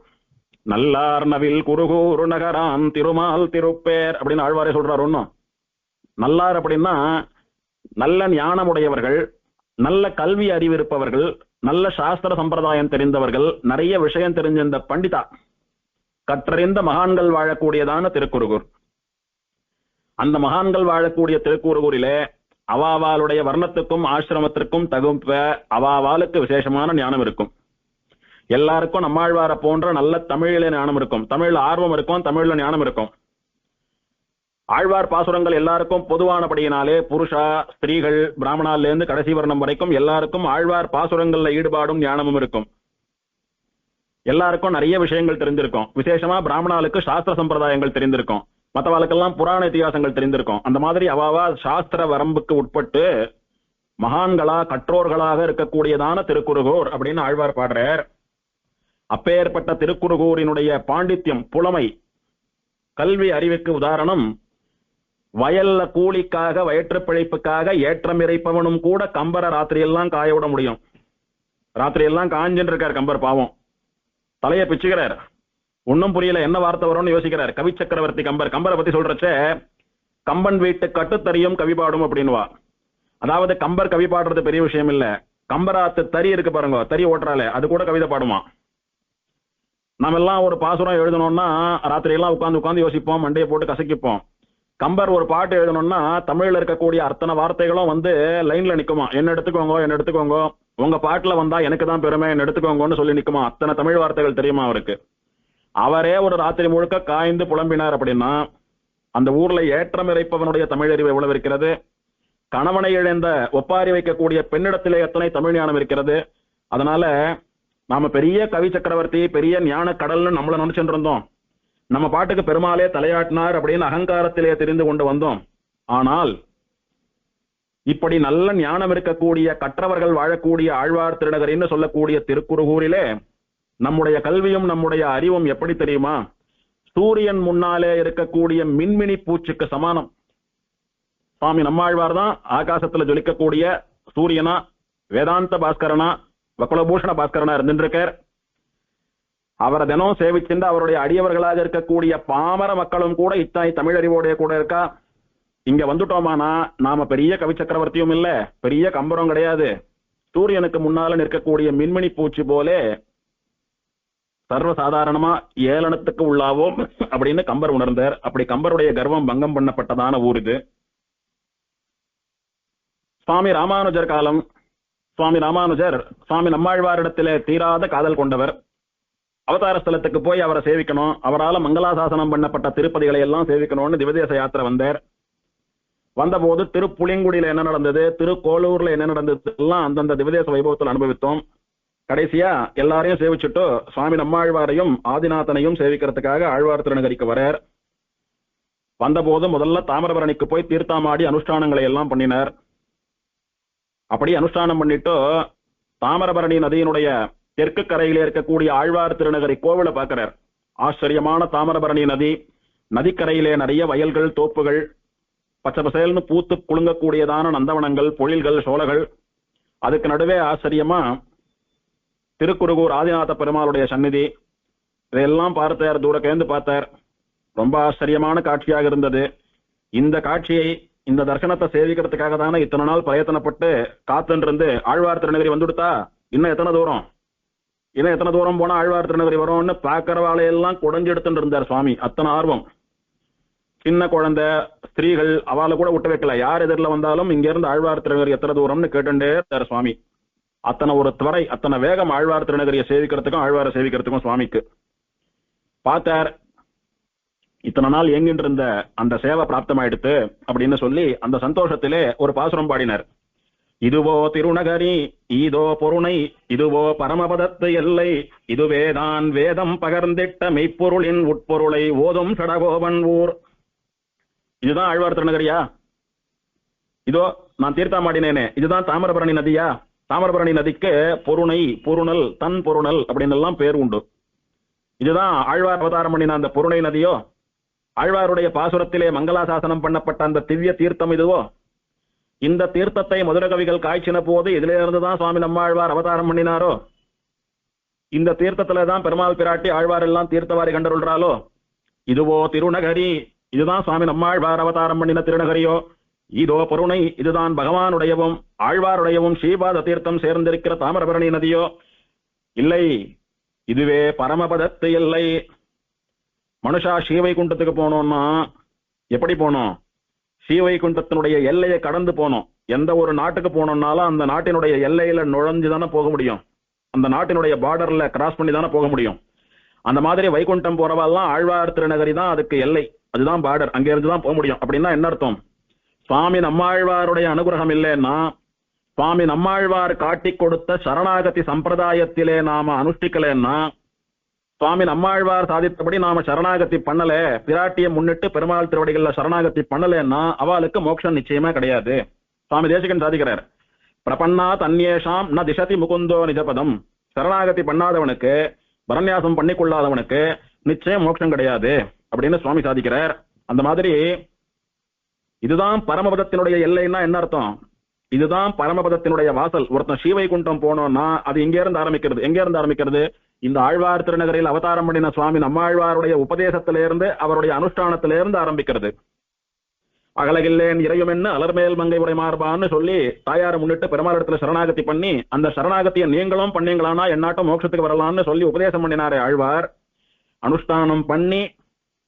நல்லார் நவில் குருகூர் நகரான் திருமால் திருப்பேர் அப்படின்னு ஆழ்வாரே சொல்றாரு. ஒன்னும் நல்லார் அப்படின்னா நல்ல ஞானமுடையவர்கள், நல்ல கல்வி அறிவு இருப்பவர்கள், நல்ல சாஸ்திர சம்பிரதாயம் தெரிந்தவர்கள், நிறைய விஷயம் தெரிஞ்ச இந்த பண்டிதா கற்றறிந்த மகான்கள் வாழக்கூடியதான திருக்குறுகூர். அந்த மகான்கள் வாழக்கூடிய திருக்குறுகூரிலே அவாவாளுடைய வர்ணத்துக்கும் ஆசிரமத்திற்கும் தகுப்ப அவாவாளுக்கு விசேஷமான ஞானம் இருக்கும். எல்லாருக்கும் நம்மாழ்வார போன்ற நல்ல தமிழில ஞானம் இருக்கும், தமிழ்ல ஆர்வம் இருக்கும், தமிழ்ல ஞானம் இருக்கும். ஆழ்வார் பாசுரங்கள் எல்லாருக்கும் பொதுவானபடியினாலே புருஷா ஸ்திரீகள் பிராமணால இருந்து கடைசி வர்ணம் வரைக்கும் எல்லாருக்கும் ஆழ்வார் பாசுரங்கள்ல ஈடுபாடும் ஞானமும் இருக்கும். எல்லாருக்கும் நிறைய விஷயங்கள் தெரிஞ்சிருக்கும். விசேஷமா பிராமணாளுக்கு சாஸ்திர சம்பிரதாயங்கள் தெரிந்திருக்கும், மற்றவாளுக்கெல்லாம் புராண இத்தியாசங்கள் தெரிந்திருக்கும். அந்த மாதிரி அவாவா சாஸ்திர வரம்புக்கு உட்பட்டு மகான்களா கற்றோர்களாக இருக்கக்கூடியதான திருக்குறுகூர் அப்படின்னு ஆழ்வார் பாடுறார். அப்பேற்பட்ட திருக்குறுகூரினுடைய பாண்டித்யம், புலமை, கல்வி அறிவுக்கு உதாரணம் வயல்ல கூலிக்காக வயிற்று பிழைப்புக்காக ஏற்றம் இறைப்பவனும் கூட கம்பரை ராத்திரி எல்லாம் காய விட முடியும். ராத்திரி எல்லாம் காஞ்சின்னு இருக்கார் கம்பர், பாவம் தலைய பிச்சுக்கிறார். ஒன்னும் புரியல, என்ன வார்த்தை வரும்னு யோசிக்கிறார். கவி சக்கரவர்த்தி கம்பர் கம்பரை பத்தி சொல்றச்ச கம்பன் வீட்டு கட்டுத்தறியும் கவி பாடும் அப்படின்வா. அதாவது கம்பர் கவி பாடுறது பெரிய விஷயம் இல்ல, கம்பராத்து தறி இருக்கு பாருங்க, தறி ஓட்டுறாலே அது கூட கவிதை பாடுமா. நம்ம எல்லாம் ஒரு பாசுரம் எழுதணும்னா ராத்திரி எல்லாம் உட்கார்ந்து யோசிப்போம், மண்டையை போட்டு கசக்கிப்போம். கம்பர் ஒரு பாட்டு எழுதணும்னா தமிழ்ல இருக்கக்கூடிய அத்தனை வார்த்தைகளும் வந்து லைன்ல நிக்குமா. என்ன எடுத்துக்கோங்க, உங்க பாட்டுல வந்தா எனக்கு தான் பெருமை, என்ன எடுத்துக்கோங்கன்னு சொல்லி நிக்குமா. அத்தனை தமிழ் வார்த்தைகள் தெரியுமா அவருக்கு. அவரே ஒரு ராத்திரி முழுக்க காய்ந்து புலம்பினார் அப்படின்னா அந்த ஊர்ல ஏற்றம் இறைப்பவனுடைய தமிழறிவு எவ்வளவு இருக்கிறது. கணவனை இழந்த ஒப்பாரி வைக்கக்கூடிய பெண்ணிடத்திலே எத்தனை தமிழ் ஞானம் இருக்கிறது. அதனால நாம பெரிய கவி சக்கரவர்த்தி, பெரிய ஞான கடல்னு நம்மள நினைச்சுட்டு இருந்தோம். நம்ம பாட்டுக்கு பெருமாளே தலையாட்டினார் அப்படின்னு அகங்காரத்திலே தெரிந்து கொண்டு வந்தோம். ஆனால் இப்படி நல்ல ஞானம் இருக்கக்கூடிய கற்றவர்கள் வாழக்கூடிய ஆழ்வார் திருநகரின்னு சொல்லக்கூடிய திருக்குறுகூரிலே நம்முடைய கல்வியும் நம்முடைய அறிவும் எப்படி தெரியுமா, சூரியன் முன்னாலே இருக்கக்கூடிய மின்மினி பூச்சுக்கு சமானம். சுவாமி நம்மாழ்வார் தான் ஆகாசத்துல ஜொலிக்கக்கூடிய சூரியனா, வேதாந்த பாஸ்கரனா, வக்குலபூஷண பாஸ்கரனா இருந்துருக்கார். அவரை தினம் சேவிச்சுட்டு அவருடைய அடியவர்களாக இருக்கக்கூடிய பாமர மக்களும் கூட இத்தாய் தமிழறிவோடைய கூட இருக்கா. இங்க வந்துட்டோமானா நாம பெரிய கவி சக்கரவர்த்தியும் இல்ல, பெரிய கம்பரம் கிடையாது, சூரியனுக்கு முன்னால நிற்கக்கூடிய மின்மினி பூச்சி போலே சர்வசாதாரணமா ஏளனத்துக்கு உள்ளாவோம் அப்படின்னு கம்பர் உணர்ந்தார். அப்படி கம்பருடைய கர்வம் பங்கம் பண்ணப்பட்டதான ஊர் இது. சுவாமி ராமானுஜர் காலம். சுவாமி ராமானுஜர் சுவாமி நம்மாழ்வாரிடத்திலே தீராத காதல் கொண்டவர். அவதார ஸ்தலத்துக்கு போய் அவரை சேவிக்கணும், அவரால் மங்களாசாசனம் பண்ணப்பட்ட திருப்பதிகளை எல்லாம் சேவிக்கணும்னு திவதேச யாத்திரை வந்தார். வந்தபோது திருப்புளிங்குடியில என்ன நடந்தது, திருக்கோளூர்ல என்ன நடந்தது எல்லாம் அந்தந்த திவதேச வைபவத்தில் அனுபவித்தோம். கடைசியா எல்லாரையும் சேவிச்சுட்டு சுவாமி நம்மாழ்வாரையும் ஆதிநாதனையும் சேவிக்கிறதுக்காக ஆழ்வார் திருநகரிக்கு வரார். வந்தபோது முதல்ல தாமிரபரணிக்கு போய் தீர்த்தாமாடி அனுஷ்டானங்களை எல்லாம் பண்ணினார். அப்படி அனுஷ்டானம் பண்ணிட்டு தாமிரபரணி நதியினுடைய தெற்கு கரையிலே இருக்கக்கூடிய ஆழ்வார் திருநகரி கோவிலை பார்க்கிறார். ஆச்சரியமான தாமிரபரணி நதி, நதிக்கரையிலே நிறைய வயல்கள், தோப்புகள், பச்சை பசேல்னு பூத்து குலுங்கக்கூடியதான நந்தவனங்கள், பொழில்கள், சோலைகள். அதுக்கு நடுவே ஆச்சரியமா திருக்குறுகூர் ஆதிநாத பெருமாளுடைய சந்நிதி. இதையெல்லாம் பார்த்தார், தூரக்கேந்து பார்த்தார். ரொம்ப ஆச்சரியமான காட்சியாக இருந்தது. இந்த காட்சியை, இந்த தர்சனத்தை சேவிக்கிறதுக்காக தானே இத்தனை நாள் பிரயத்தனப்பட்டு காத்துன்னு ஆழ்வார் திருநகரி வந்துடுத்தா, இன்னும் எத்தனை தூரம் போனா ஆழ்வார் திருநகரி வரும்னு பாக்கிறவாளையெல்லாம் குடஞ்சு எடுத்துட்டு இருந்தார் சுவாமி. அத்தனை ஆர்வம். சின்ன குழந்தை, ஸ்திரீகள் அவளை கூட விட்டு வைக்கல. யார் எதிரில் வந்தாலும் இங்க இருந்து ஆழ்வார் திருநகரி எத்தனை தூரம்னு கேட்டுட்டே இருந்தார் சுவாமி. அத்தனை ஒரு துறை, அத்தனை வேகம் ஆழ்வார் திருநகரியை சேவிக்கிறதுக்கும் ஆழ்வாரை சேவிக்கிறதுக்கும் சுவாமிக்கு. பார்த்தார், இத்தனை நாள் எங்கிட்டு இருந்த அந்த சேவை பிராப்தமாயிடுத்து அப்படின்னு சொல்லி அந்த சந்தோஷத்திலே ஒரு பாசுரம் பாடினார். இதுவோ திருநகரி, ஈதோ பொருணை, இதுவோ பரமபதத்து எல்லை, இதுவேதான் வேதம் பகர்ந்திட்ட மெய்ப்பொருளின் உட்பொருளை ஓதும் சடகோபன் ஊர். இதுதான் ஆழ்வார் திருநகரியா? இதோ நான் தீர்த்தாமாடினேனே, இதுதான் தாமிரபரணி நதியா? தாமிரபரணி நதிக்கு பொருணை, பொருணல், தன் பொருணல் அப்படின்னு எல்லாம் பேர் உண்டு. இதுதான் ஆழ்வார் அவதாரம் பண்ணின அந்த பொருணை நதியோ? ஆழ்வாருடைய பாசுரத்திலே மங்களாசாசனம் பண்ணப்பட்ட அந்த திவ்ய தீர்த்தம் இதுவோ? இந்த தீர்த்தத்தை மதுர கவிகள் காய்ச்சின போது இதிலே இருந்துதான் சுவாமி நம்மாழ்வார் அவதாரம் பண்ணினாரோ? இந்த தீர்த்தத்துல தான் பெருமாள் பிராட்டி ஆழ்வார் எல்லாம் தீர்த்தவாரி கண்டருள்றாலோ? இதுவோ திருநகரி, இதுதான் சுவாமி நம்மாழ்வார் அவதாரம் பண்ணின திருநகரியோ? இதோ பொருணை, இதுதான் பகவானுடையவும் ஆழ்வாருடையவும் ஸ்ரீபாத தீர்த்தம் சேர்ந்திருக்கிற தாமிரபரணி நதியோ? இல்லை, இதுவே பரமபதத்து எல்லை. மனுஷா ஸ்ரீவைகுண்டத்துக்கு போனோம்னா எப்படி போனோம்? ஸ்ரீவைகுண்டத்தினுடைய எல்லையை கடந்து போனோம். எந்த ஒரு நாட்டுக்கு போனோம்னாலும் அந்த நாட்டினுடைய எல்லையில நுழைஞ்சுதானே போக முடியும். அந்த நாட்டினுடைய பார்டர்ல கிராஸ் பண்ணி தானே போக முடியும். அந்த மாதிரி வைகுண்டம் போறவாலாம் ஆழ்வார் திருநகரி தான் அதுக்கு எல்லை, அதுதான் பார்டர், அங்க இருந்து தான் போக முடியும். அப்படின்னா என்ன அர்த்தம்? சுவாமி நம்மாழ்வாருடைய அனுகிரகம் இல்லைன்னா, சுவாமி நம்மாழ்வார் காட்டி கொடுத்த சரணாகதி சம்பிரதாயத்திலே நாம அனுஷ்டிக்கலன்னா, சுவாமி நம்மாழ்வார் சாதித்தபடி நாம சரணாகதி பண்ணல, பிராட்டியை முன்னிட்டு பெருமாள் திருவடிகள்ல சரணாகதி பண்ணலன்னா அவளுக்கு மோட்சம் நிச்சயமா கிடையாது. சுவாமி தேசிகன் சாதிக்கிறார், பிரபன்னா தன்யேஷாம் ந திசதி முகுந்தோ நிஜபதம். சரணாகதி பண்ணாதவனுக்கு, பரநியாசம் பண்ணிக்கொள்ளாதவனுக்கு நிச்சயம் மோட்சம் கிடையாது அப்படின்னு சுவாமி சாதிக்கிறார். அந்த மாதிரி இதுதான் பரமபதத்தினுடைய எல்லைன்னா என்ன அர்த்தம்? இதுதான் பரமபதத்தினுடைய வாசல். ஒருத்தன் ஸ்ரீவைகுண்டம் போனோம்னா அது எங்க இருந்து ஆரம்பிக்கிறது? எங்க இருந்து ஆரம்பிக்கிறது? இந்த ஆழ்வார் திருநகரில் அவதாரம் பண்ணின சுவாமி நம்மாழ்வாருடைய உபதேசத்திலிருந்து, அவருடைய அனுஷ்டானத்திலிருந்து ஆரம்பிக்கிறது. அகலகில்லேன் இறையுமென்னு அலர்மேல் மங்கை உரை மார்பான்னு சொல்லி தாயாரை முன்னிட்டு பெருமாள் இடத்துல சரணாகதி பண்ணி, அந்த சரணாகத்தியை நீங்களும் பண்ணீங்களானா என்னாட்டும் மோட்சத்துக்கு வரலாம்னு சொல்லி உபதேசம் பண்ணினாரே ஆழ்வார். அனுஷ்டானம் பண்ணி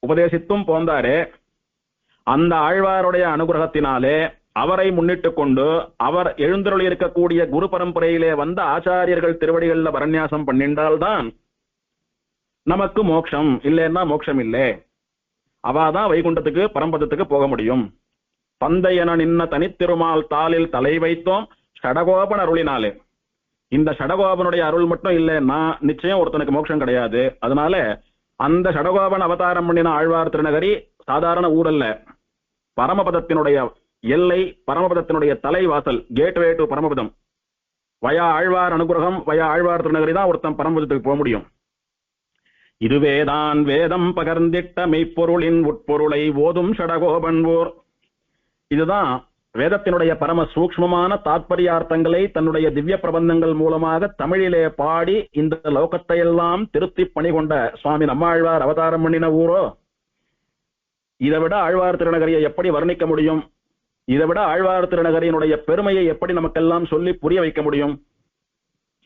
உபதேசித்தும் போந்தாரே. அந்த ஆழ்வாருடைய அனுகிரகத்தினாலே அவரை முன்னிட்டு கொண்டு அவர் எழுந்தருளி இருக்கக்கூடிய குரு பரம்பரையிலே வந்த ஆச்சாரியர்கள் திருவடிகள்ல பரநியாசம் பண்ணிண்டால்தான் நமக்கு மோட்சம். இல்லைன்னா மோட்சம் இல்லை. அவாதான் வைகுண்டத்துக்கு பரம்பதத்துக்கு போக முடியும். தந்தை என நின்ன தனித்திருமால் தாளில் தலை வைத்தோம் ஷடகோபன் அருளினாலே. இந்த ஷடகோபனுடைய அருள் மட்டும் இல்லைன்னா நிச்சயம் ஒருத்தனுக்கு மோட்சம் கிடையாது. அதனால அந்த ஷடகோபன் அவதாரம் பண்ணின ஆழ்வார் திருநகரி சாதாரண ஊரல்ல, பரமபதத்தினுடைய எல்லை, பரமபதத்தினுடைய தலைவாசல், கேட்வே டு பரமபதம். வயா ஆழ்வார் அனுகிரகம், வயா ஆழ்வார் திருநகரி தான் ஒருத்தன் பரமபதத்துக்கு போக முடியும். இதுவேதான் வேதம் பகர்ந்திட்ட மெய்ப்பொருளின் உட்பொருளை ஓதும் ஷடகோபன் ஓர். இதுதான் வேதத்தினுடைய பரம சூக்ஷ்மமான தாத்பரியார்த்தங்களை தன்னுடைய திவ்ய பிரபந்தங்கள் மூலமாக தமிழிலே பாடி இந்த லோகத்தை எல்லாம் திருத்தி பணி கொண்ட சுவாமி நம்மாழ்வார் அவதாரம் பண்ணின ஊரோ. இதை விட ஆழ்வார் திருநகரியை எப்படி வர்ணிக்க முடியும்? இதை விட ஆழ்வார் திருநகரியினுடைய பெருமையை எப்படி நமக்கெல்லாம் சொல்லி புரிய வைக்க முடியும்?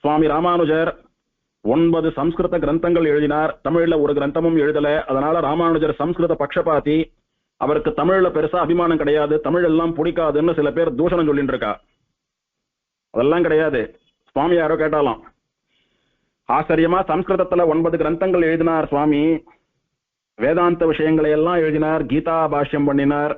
சுவாமி ராமானுஜர் 9 சம்ஸ்கிருத கிரந்தங்கள் எழுதினார். தமிழ்ல ஒரு கிரந்தமும் எழுதல. அதனால ராமானுஜர் சம்ஸ்கிருத பக்ஷபாதி. அவருக்கு தமிழ்ல பெருசா அபிமானம் கிடையாது. தமிழ் எல்லாம் பிடிக்காதுன்னு சில பேர் தூஷணம் சொல்லிட்டு இருக்கா. அதெல்லாம் கிடையாது. சுவாமி யாரோ கேட்டாலாம், ஆச்சரியமா சம்ஸ்கிருதத்துல 9 கிரந்தங்கள் எழுதினார் சுவாமி. வேதாந்த விஷயங்களை எல்லாம் எழுதினார். கீதா பாஷ்யம் பண்ணினார்.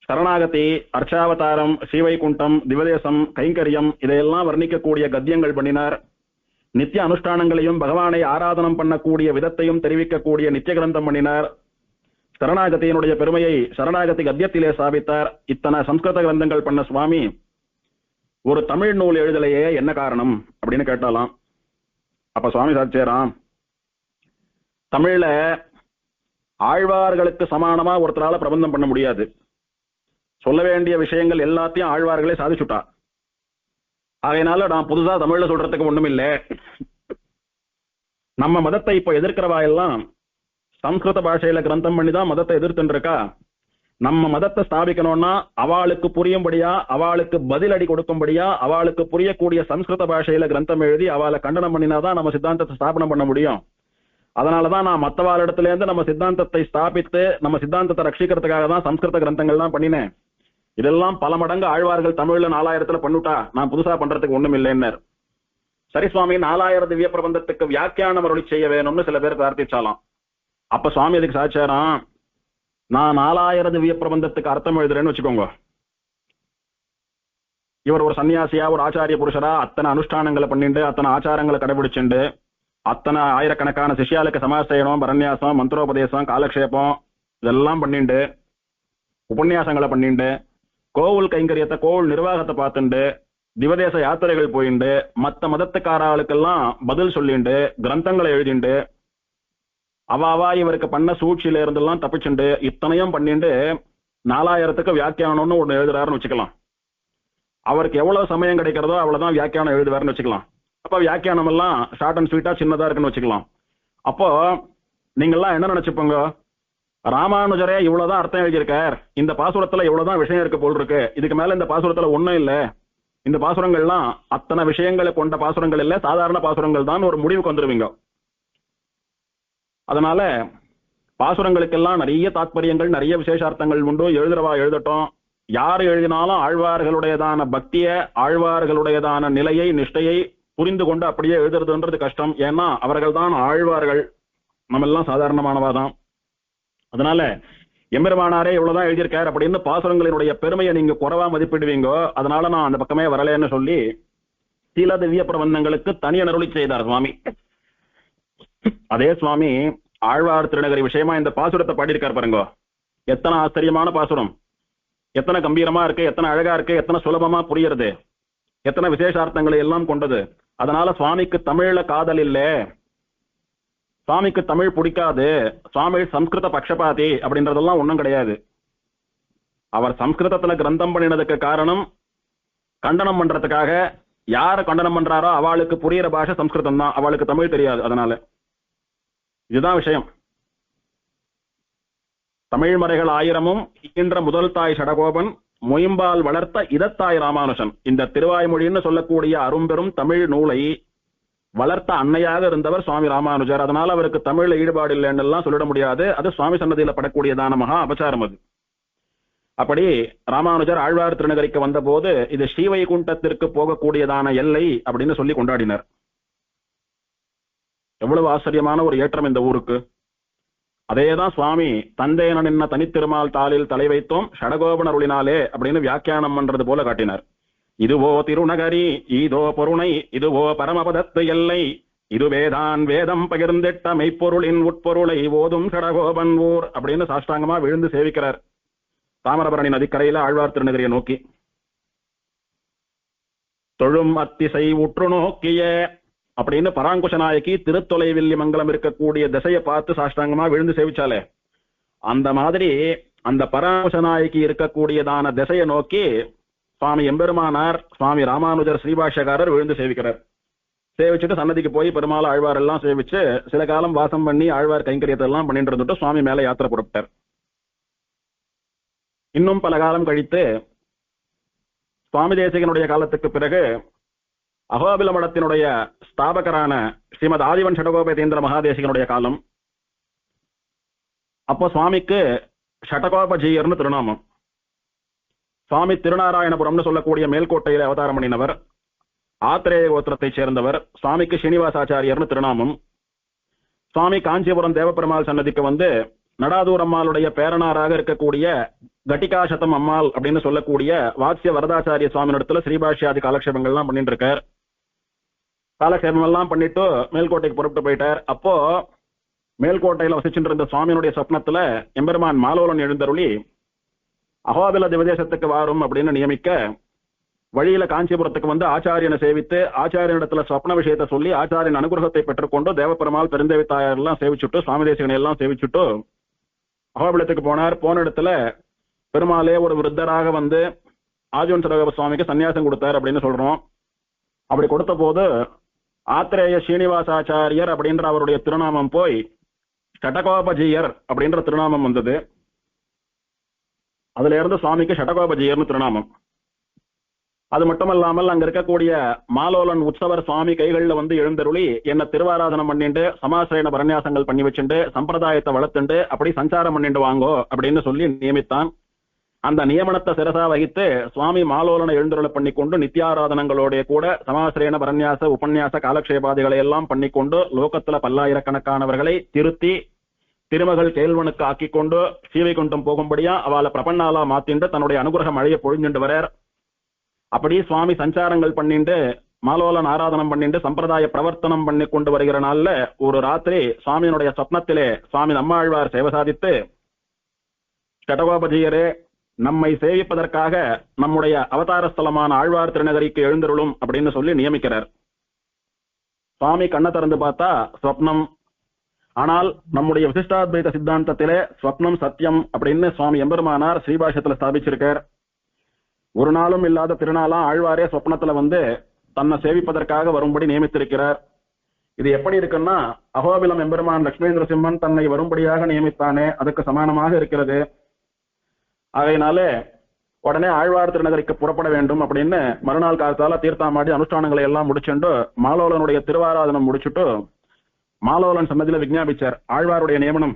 சரணாகதி, அர்ச்சாவதாரம், ஸ்ரீவைகுண்டம், திவதேசம், கைங்கரியம் இதையெல்லாம் வர்ணிக்கக்கூடிய கத்தியங்கள் பண்ணினார். நித்திய அனுஷ்டானங்களையும் பகவானை ஆராதனம் பண்ணக்கூடிய விதத்தையும் தெரிவிக்கக்கூடிய நித்திய கிரந்தம் பண்ணினார். சரணாகதியினுடைய பெருமையை சரணாகதி கத்தியத்திலே சாபித்தார். இத்தனை சம்ஸ்கிருத கிரந்தங்கள் பண்ண சுவாமி ஒரு தமிழ் நூல் எழுதலையே, என்ன காரணம் அப்படின்னு கேட்டாலாம். அப்ப சுவாமி சாட்சியராம், தமிழ்ல ஆழ்வார்களுக்கு சமானமா ஒருத்தரால பிரபந்தம் பண்ண முடியாது. சொல்ல வேண்டிய விஷயங்கள் எல்லாத்தையும் ஆழ்வார்களே சாதிச்சுட்டா. அதனால நான் புதுசா தமிழ்ல சொல்றதுக்கு ஒண்ணும் இல்லை. நம்ம மதத்தை இப்ப எதிர்க்கிறவா எல்லாம் சம்ஸ்கிருத பாஷையில கிரந்தம் பண்ணி தான் மதத்தை எதிர்த்துட்டு இருக்கா. நம்ம மதத்தை ஸ்தாபிக்கணும்னா அவளுக்கு புரியும்படியா, அவளுக்கு பதிலடி கொடுக்கும்படியா, அவளுக்கு புரியக்கூடிய சம்ஸ்கிருத பாஷையில கிரந்தம் எழுதி அவளை கண்டனம் பண்ணினாதான் நம்ம சித்தாந்தத்தை ஸ்தாபனம் பண்ண முடியும். அதனாலதான் நான் மத்தவாள் இடத்துல இருந்து நம்ம சித்தாந்தத்தை ஸ்தாபித்து நம்ம சித்தாந்தத்தை ரட்சிக்கிறதுக்காக தான் சம்ஸ்கிருத கிரந்தங்கள் தான் பண்ணினேன். இதெல்லாம் பல மடங்கு ஆழ்வார்கள் தமிழ்ல 4000த்துல பண்ணுட்டா, நான் புதுசா பண்றதுக்கு ஒண்ணும் இல்லைன்னு. சரி சுவாமி, 4000 திவ்ய பிரபந்தத்துக்கு வியாக்கியானம் அருளி செய்ய வேணும்னு சில பேர் பிரார்த்திச்சாலாம். அப்ப சுவாமி அதுக்கு சாட்சாராம், நான் 4000 திவ்ய பிரபந்தத்துக்கு அர்த்தம் எழுதுறேன்னு வச்சுக்கோங்க. இவர் ஒரு சன்னியாசியா, ஒரு ஆச்சாரிய புருஷரா, அத்தனை அனுஷ்டானங்களை பண்ணிட்டு, அத்தனை ஆச்சாரங்களை கடைபிடிச்சுண்டு, அத்தனை ஆயிரக்கணக்கான சிஷ்யாளுக்கு சமாஜ் செய்யணும், பரநியாசம், மந்திரோபதேசம், காலக்ஷேபம் இதெல்லாம் பண்ணிண்டு, உபன்யாசங்களை பண்ணிண்டு, கோவில் கைங்கரியத்தை, கோவில் நிர்வாகத்தை பார்த்துண்டு, திவதேச யாத்திரைகள் போயிண்டு, மத்த மதத்துக்காரர்களுக்கெல்லாம் பதில் சொல்லிண்டு, கிரந்தங்களை எழுதிண்டு, அவாவா இவருக்கு பண்ண சூழ்ச்சியில இருந்தெல்லாம் தப்பிச்சுண்டு, இத்தனையும் பண்ணிண்டு 4000த்துக்கு வியாக்கியானம்னு ஒண்ணு எழுதுறாருன்னு வச்சுக்கலாம். அவருக்கு எவ்வளவு சமயம் கிடைக்கிறதோ அவ்வளவுதான் வியாக்கியானம் எழுதுவாருன்னு வச்சுக்கலாம். அப்ப வியாக்கியானம் எல்லாம் ஷார்ட் அண்ட் ஸ்வீட்டா சின்னதா இருக்குன்னு வச்சுக்கலாம். அப்போ நீங்கெல்லாம் என்ன நினைச்சுப்போங்க, ராமானுஜரே இவ்வளவுதான் அர்த்தம் எழுதியிருக்கார், இந்த பாசுரத்துல இவ்வளவுதான் விஷயம் இருக்கு போல் இருக்கு, இதுக்கு மேல இந்த பாசுரத்துல ஒண்ணும் இல்ல, இந்த பாசுரங்கள்லாம் அத்தனை விஷயங்களை கொண்ட பாசுரங்கள் இல்ல, சாதாரண பாசுரங்கள் தான் ஒரு முடிவுக்கு வந்துருவீங்க. அதனால பாசுரங்களுக்கெல்லாம் நிறைய தாத்பரியங்கள், நிறைய விசேஷார்த்தங்கள் உண்டு. எழுதுறவா எழுதட்டும். யார் எழுதினாலும் ஆழ்வார்களுடையதான பக்திய, ஆழ்வார்களுடையதான நிலையை, நிஷ்டையை புரிந்து கொண்டு அப்படியே எழுதுறதுன்றது கஷ்டம். ஏன்னா அவர்கள் தான் ஆழ்வார்கள், நம்ம எல்லாம் சாதாரணமானவாதான். அதனால எம்பெருமானாரே இவ்வளவுதான் எழுதியிருக்கார் அப்படின்னு பாசுரங்களினுடைய பெருமையை நீங்க குறைவா மதிப்பிடுவீங்க. அதனால நான் அந்த பக்கமே வரலன்னு சொல்லி சில திவ்ய பிரபந்தங்களுக்கு தனி அருளி செய்தார் சுவாமி. அதே சுவாமி ஆழ்வார் திருநகரி விஷயமா இந்த பாசுரத்தை பாடியிருக்கார் பாருங்க. எத்தனை ஆச்சரியமான பாசுரம், எத்தனை கம்பீரமா இருக்கு, எத்தனை அழகா இருக்கு, எத்தனை சுலபமா புரியுறது, எத்தனை விசேஷார்த்தங்களை எல்லாம் கொண்டது. அதனால சுவாமிக்கு தமிழ்ல காதல் இல்ல, சுவாமிக்கு தமிழ் பிடிக்காது, சுவாமி சம்ஸ்கிருத பக்ஷபாதி அப்படின்றதெல்லாம் ஒண்ணும் கிடையாது. அவர் சம்ஸ்கிருதத்துல கிரந்தம் பண்ணினதுக்கு காரணம் கண்டனம் பண்றதுக்காக. யார கண்டனம் பண்றாரோ அவளுக்கு புரியுற பாஷை சம்ஸ்கிருதம் தான், அவளுக்கு தமிழ் தெரியாது. அதனால இதுதான் விஷயம். தமிழ் மறைகள் 1000ம் ஈன்ற முதல் தாய் ஷடகோபன், மொயம்பால் வளர்த்த இதத்தாய் ராமானுஜன். இந்த திருவாய்மொழின்னு சொல்லக்கூடிய அரும்பெரும் தமிழ் நூலை வளர்த்த அன்னையாக இருந்தவர் சுவாமி ராமானுஜர். அதனால அவருக்கு தமிழ்ல ஈடுபாடு இல்லைன்னு எல்லாம் சொல்லிட முடியாது. அது சுவாமி சன்னதியில படக்கூடியதான மகா அபச்சாரம் அது. அப்படி ராமானுஜர் ஆழ்வார் திருநகரிக்கு வந்த போது இது ஸ்ரீவைகுண்டத்திற்கு போகக்கூடியதான எல்லை அப்படின்னு சொல்லி கொண்டாடினர். எவ்வளவு ஆச்சரியமான ஒரு ஏற்றம் இந்த ஊருக்கு. அதேதான் சுவாமி தந்தேன நின்ன தனித்திருமால் தாளில் தலை வைத்தோம் ஷடகோபன் அருளினாலே அப்படின்னு வியாக்கியானம் பண்றது போல காட்டினார். இதுவோ திருநகரி ஈதோ பொருணை, இதுவோ பரமபதத்து எல்லை, இதுவேதான் வேதம் பகிர்ந்திட்ட மெய்ப்பொருளின் உட்பொருளை ஓதும் ஷடகோபன் ஊர் அப்படின்னு சாஷ்டாங்கமா விழுந்து சேவிக்கிறார் தாமிரபரணி நதிக்கரையில ஆழ்வார் திருநகரியை நோக்கி. தொழும் அத்திசை உற்று நோக்கிய அப்படின்னு பராங்குஷ நாயகி திருத்தொலைவில்லி மங்கலம் இருக்கக்கூடிய திசையை பார்த்து சாஷ்டாங்கமா விழுந்து சேவிச்சாலே, அந்த மாதிரி அந்த பராங்குஷ நாயகி இருக்கக்கூடியதான திசையை நோக்கி சுவாமி எம்பெருமானார் சுவாமி ராமானுஜர் ஸ்ரீபாஷ்யக்காரர் விழுந்து சேவிக்கிறார். சேவிச்சுட்டு சன்னதிக்கு போய் பெருமாள் ஆழ்வார் எல்லாம் சேவிச்சு சில காலம் வாசம் பண்ணி ஆழ்வார் கைங்கரியத்தை எல்லாம் பண்ணிட்டு இருந்துட்டு சுவாமி மேல யாத்திரை புறப்பட்டார். இன்னும் பல காலம் கழித்து சுவாமி தேசிகனுடைய காலத்துக்கு பிறகு அகோபில மடத்தினுடைய ஸ்தாபகரான ஸ்ரீமத் ஆதிவன் ஷடகோபேதேந்திர மகாதேசிகனுடைய காலம். அப்போ சுவாமிக்கு ஷடகோபஜீயர்னு திருநாமம். சுவாமி திருநாராயணபுரம்னு சொல்லக்கூடிய மேல்கோட்டையில அவதாரம் பண்ணினவர், ஆத்திரேய கோத்திரத்தை சேர்ந்தவர். சுவாமிக்கு ஸ்ரீனிவாசாச்சாரியர்னு திருநாமம். சுவாமி காஞ்சிபுரம் தேவப்பெருமாள் சன்னதிக்கு வந்து நடாதூர் அம்மாளுடைய பேரனாராக இருக்கக்கூடிய கட்டிகாசதம் அம்மாள் அப்படின்னு சொல்லக்கூடிய வாத்ஸ்ய வரதாச்சாரிய சுவாமியிடத்துல ஸ்ரீபாஷ்யாதி காலக்ஷேபங்கள்லாம் பண்ணிட்டு இருக்கார். காலக்ஷேபம் எல்லாம் பண்ணிட்டு மேல்கோட்டைக்கு புறப்பட்டு போயிட்டார். அப்போ மேல்கோட்டையில வசிச்சுட்டு இருந்த சுவாமியினுடைய சொப்னத்துல எம்பெருமான் மாலோலன் எழுந்தருளி அகோபில திவதேசத்துக்கு வாரும் அப்படின்னு நியமிக்க, வழியில காஞ்சிபுரத்துக்கு வந்து ஆச்சாரியனை சேவித்து ஆச்சாரியனிடத்துல சொப்ன விஷயத்தை சொல்லி ஆச்சாரியன் அனுகிரகத்தை பெற்றுக்கொண்டு தேவப்பெருமாள் பெருந்தேவி தாயார் எல்லாம் சேவிச்சுட்டு சுவாமி தேசிகனை எல்லாம் சேவிச்சுட்டு அகோபிலத்துக்கு போனார். போன இடத்துல பெருமாளே ஒரு விருத்தராக வந்து ஆஜீவன் சடகோப சுவாமிக்கு சன்னியாசம் கொடுத்தார் அப்படின்னு சொல்றோம். அப்படி கொடுத்த போது ஆத்திரேய ஸ்ரீனிவாசாச்சாரியர் அப்படின்ற அவருடைய திருநாமம் போய் ஷடகோபஜீயர் அப்படின்ற திருநாமம் வந்தது. அதுல இருந்து சுவாமிக்கு ஷடகோபஜீயர்னு திருநாமம். அது மட்டுமல்லாமல் அங்க இருக்கக்கூடிய மாலோலன் உற்சவர் சுவாமி கைகள்ல வந்து எழுந்தருளி என்ன திருவாராதனம் பண்ணிட்டு சமாசிரயண பரநியாசங்கள் பண்ணி வச்சுட்டு சம்பிரதாயத்தை வளர்த்துண்டு அப்படி சஞ்சாரம் பண்ணிட்டு வாங்கோ அப்படின்னு சொல்லி நியமித்தான். அந்த நியமனத்தை சிரசா வகித்து சுவாமி மாலோலனை எழுந்தருளை பண்ணிக்கொண்டு நித்தியாராதனங்களோட கூட சமாசிரயண பரநியாச உபன்யாச காலக்ஷேபாதிகளை எல்லாம் பண்ணிக்கொண்டு லோகத்துல பல்லாயிரக்கணக்கானவர்களை திருத்தி திருமகள் கேள்வனுக்கு ஆக்கிக்கொண்டு ஸ்ரீவைகுண்டம் போகும்படியா அவளை பிரபன்னாலா மாத்திண்டு தன்னுடைய அனுகிரகம் மழைய பொழிஞ்சுண்டு வரார். அப்படி சுவாமி சஞ்சாரங்கள் பண்ணிட்டு மாலோலன் ஆராதனம் பண்ணிட்டு சம்பிரதாய பிரவர்த்தனம் பண்ணி கொண்டு வருகிற நாள்ல ஒரு ராத்திரி சுவாமியினுடைய சொப்னத்திலே சுவாமி நம்மாழ்வார் சேவை சாதித்து, ஷடகோபஜீயரே, நம்மை சேவிப்பதற்காக நம்முடைய அவதார ஸ்தலமான ஆழ்வார் திருநகரிக்கு எழுந்தருளும் அப்படின்னு சொல்லி நியமிக்கிறார். சுவாமி கண்ணை திறந்து பார்த்தா ஸ்வப்னம். ஆனால் நம்முடைய விசிஷ்டாத்வைத சித்தாந்தத்திலே ஸ்வப்னம் சத்தியம் அப்படின்னு சுவாமி எம்பெருமானார் ஸ்ரீபாஷ்யத்துல ஸ்தாபிச்சிருக்கார். ஒரு நாளும் இல்லாத திருநாளா ஆழ்வாரே சொப்னத்துல வந்து தன்னை சேவிப்பதற்காக வரும்படி நியமித்திருக்கிறார். இது எப்படி இருக்குன்னா, அகோபிலம் எம்பெருமான் லட்சுமேந்திர சிம்மன் தன்னை வரும்படியாக நியமித்தானே அதுக்கு சமானமாக இருக்கிறது. ஆகையினாலே உடனே ஆழ்வார் திருநகரிக்கு புறப்பட வேண்டும் அப்படின்னு மறுநாள் காலத்தால தீர்த்தாமாடி அனுஷ்டானங்களை எல்லாம் முடிச்சுட்டு மாலோலனுடைய திருவாராதனம் முடிச்சுட்டு மாலோலன் சன்னதியில விஞ்ஞாபிச்சார், ஆழ்வாருடைய நியமனம்,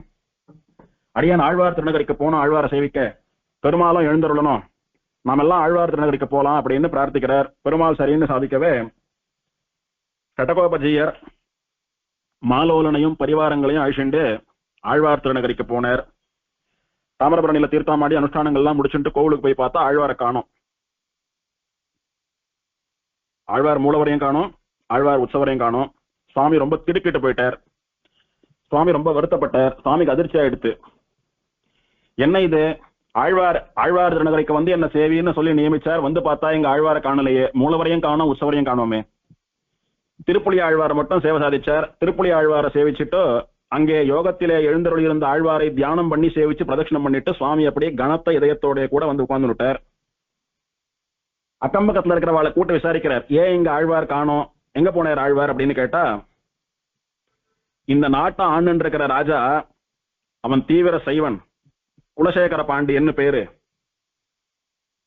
அடியான் ஆழ்வார் திருநகரிக்கு போனோம் ஆழ்வாரை சேவிக்க, பெருமாளும் எழுந்தருளணும், நாம எல்லாம் ஆழ்வார் திருநகரிக்கு போலாம் அப்படின்னு பிரார்த்திக்கிறார். பெருமாள் சரின்னு சாதிக்கவே ஷடகோபஜீயர் மாலோலனையும் பரிவாரங்களையும் அழிச்சுண்டு ஆழ்வார் திருநகரிக்கு போனார். தாமிரபரணியில தீர்த்தாமாடி அனுஷ்டானங்கள்லாம் முடிச்சுட்டு கோவிலுக்கு போய் பார்த்தா ஆழ்வாரை காணோம். ஆழ்வார் மூலவரையும் காணோம், ஆழ்வார் உற்சவரையும் காணோம். சுவாமி ரொம்ப திடுக்கிட்டு போயிட்டார். சுவாமி ரொம்ப வருத்தப்பட்டார். சுவாமிக்கு அதிர்ச்சி ஆயிடுத்து. என்ன இது, ஆழ்வார் திருநகரிக்கு வந்து என்ன சேவின்னு சொல்லி நியமிச்சார், வந்து பார்த்தா எங்க ஆழ்வாரை காணலையே, மூலவரையும் காணோம் உற்சவரையும் காணோமே. திருப்புலி ஆழ்வாரை மட்டும் சேவை சாதிச்சார். திருப்புலி ஆழ்வாரை சேவிச்சுட்டு அங்கே யோகத்திலே எழுந்தருளி இருந்த ஆழ்வாரை தியானம் பண்ணி சேவிச்சு பிரதட்சணம் பண்ணிட்டு சுவாமி அப்படியே கனத்த இதயத்தோட கூட வந்து உட்கார்ந்து விட்டார். அக்கம்பக்கத்துல இருக்கிறவாளை கூட்ட விசாரிக்கிறார். ஏன் இங்க ஆழ்வார் காணோம், எங்க போனார் ஆழ்வார் அப்படின்னு கேட்டா, இந்த நாட்டை ஆண்டு இருக்கிற ராஜா அவன் தீவிர சைவன், குலசேகர பாண்டியன்னு பேரு.